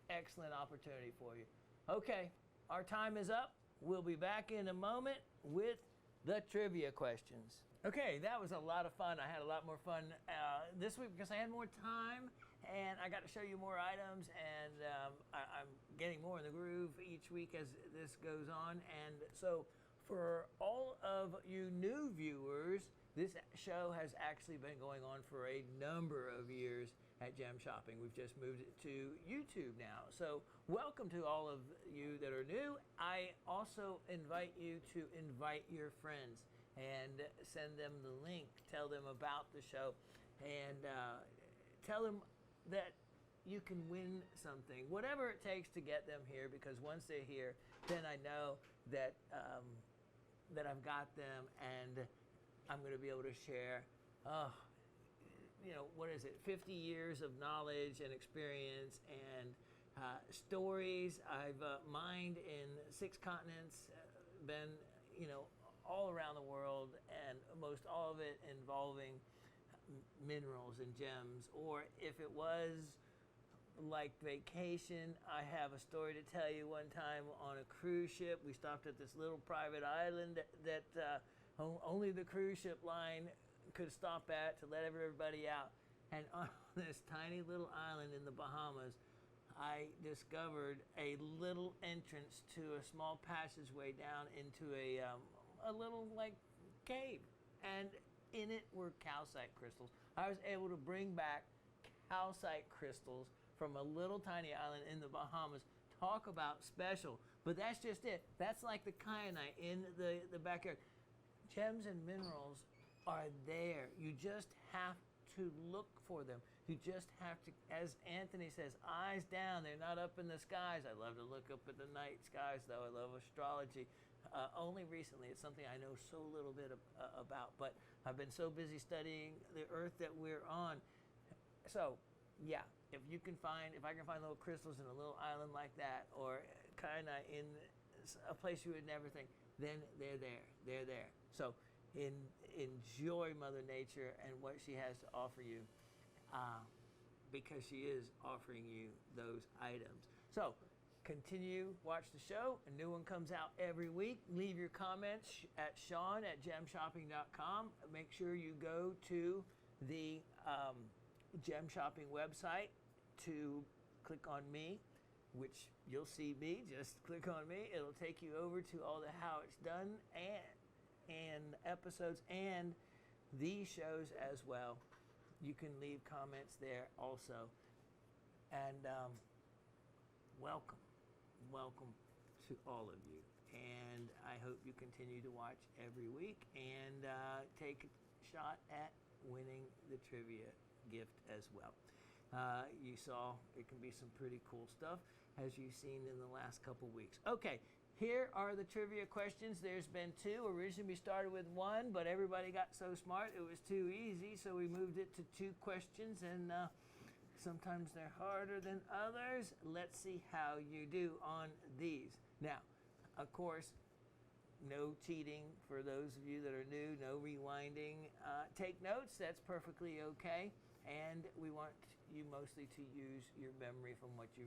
Excellent opportunity for you. Okay, our time is up. We'll be back in a moment with the trivia questions. Okay, that was a lot of fun. I had a lot more fun this week because I had more time, and I got to show you more items, and I'm getting more in the groove each week as this goes on. And so for all of you new viewers, this show has actually been going on for a number of years at Gem Shopping. We've just moved it to YouTube now. So welcome to all of you that are new. I also invite you to invite your friends and send them the link. Tell them about the show, and tell them that you can win something, whatever it takes to get them here, because once they're here, then I know that that I've got them, and I'm going to be able to share, you know, what is it, 50 years of knowledge and experience and stories. I've mined in 6 continents, been, you know, all around the world, and most all of it involving minerals and gems. Or if it was like vacation, I have a story to tell you. One time on a cruise ship, we stopped at this little private island that only the cruise ship line could stop at to let everybody out. And on this tiny little island in the Bahamas, I discovered a little entrance to a small passageway down into a little like cave. And in it were calcite crystals. I was able to bring back calcite crystals from a little tiny island in the Bahamas. Talk about special. But that's just it. That's like the kyanite in the backyard. Gems and minerals are there. You just have to look for them. You just have to, as Anthony says, eyes down. They're not up in the skies. I love to look up at the night skies, though. I love astrology. Only recently, it's something I know so little bit about, but I've been so busy studying the earth that we're on. So, yeah, if I can find little crystals in a little island like that, or kind of in a place you would never think, then they're there. They're there. So, enjoy Mother Nature and what she has to offer you, because she is offering you those items. So, continue, watch the show. A new one comes out every week. Leave your comments at Shawn at gemshopping.com. Make sure you go to the Gem Shopping website to click on me, which you'll see me. Just click on me. It'll take you over to all the how it's done and episodes and these shows as well. You can leave comments there also. And welcome to all of you. And I hope you continue to watch every week and take a shot at winning the trivia gift as well. You saw it can be some pretty cool stuff, as you've seen in the last couple weeks. Okay, here are the trivia questions. There's been two. Originally we started with one, but everybody got so smart it was too easy, so we moved it to two questions, and sometimes they're harder than others. Let's see how you do on these. Now, of course, no cheating for those of you that are new, no rewinding. Take notes, that's perfectly okay. And we want you mostly to use your memory from what you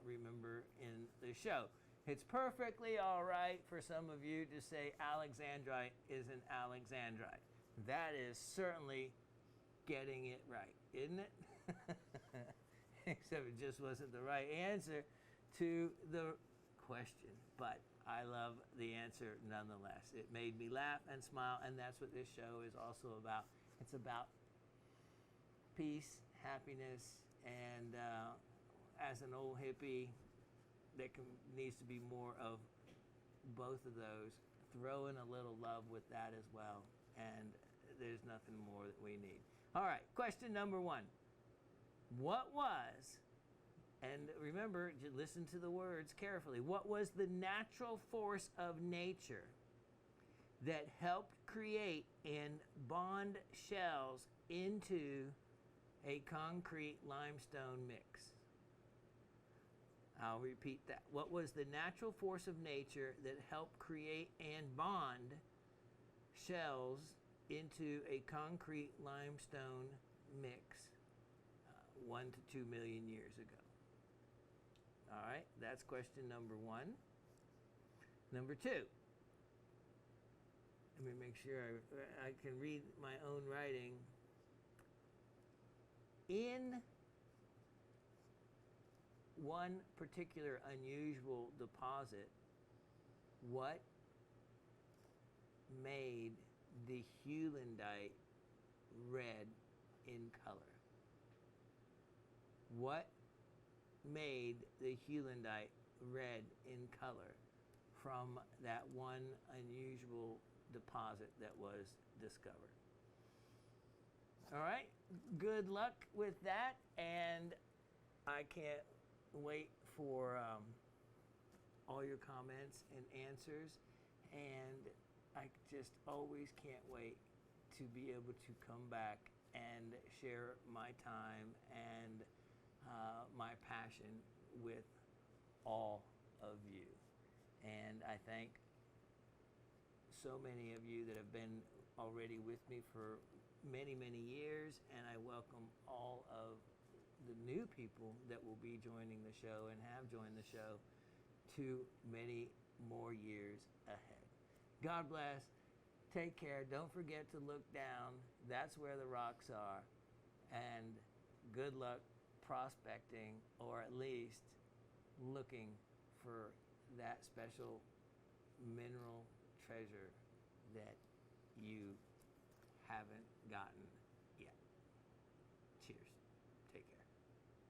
remember in the show. It's perfectly all right for some of you to say Alexandrite is an Alexandrite. That is certainly getting it right, isn't it? Except it just wasn't the right answer to the question. But I love the answer nonetheless. It made me laugh and smile, and that's what this show is also about. It's about peace, happiness, and as an old hippie, there needs to be more of both of those. Throw in a little love with that as well, and there's nothing more that we need. All right, question number one. What was, and remember, listen to the words carefully, what was the natural force of nature that helped create and bond shells into a concrete limestone mix? I'll repeat that. What was the natural force of nature that helped create and bond shells into a concrete limestone mix 1 to 2 million years ago? All right, that's question number one. Number two. Let me make sure I can read my own writing. In one particular unusual deposit, what made the heulandite red in color? What made the heulandite red in color from that one unusual deposit that was discovered? All right, good luck with that, and I can't wait for all your comments and answers, and I just always can't wait to be able to come back and share my time and my passion with all of you. And I thank so many of you that have been already with me for many, many years, and I welcome all of the new people that will be joining the show and have joined the show to many more years ahead. God bless. Take care. Don't forget to look down. That's where the rocks are. And good luck prospecting, or at least looking for that special mineral treasure that you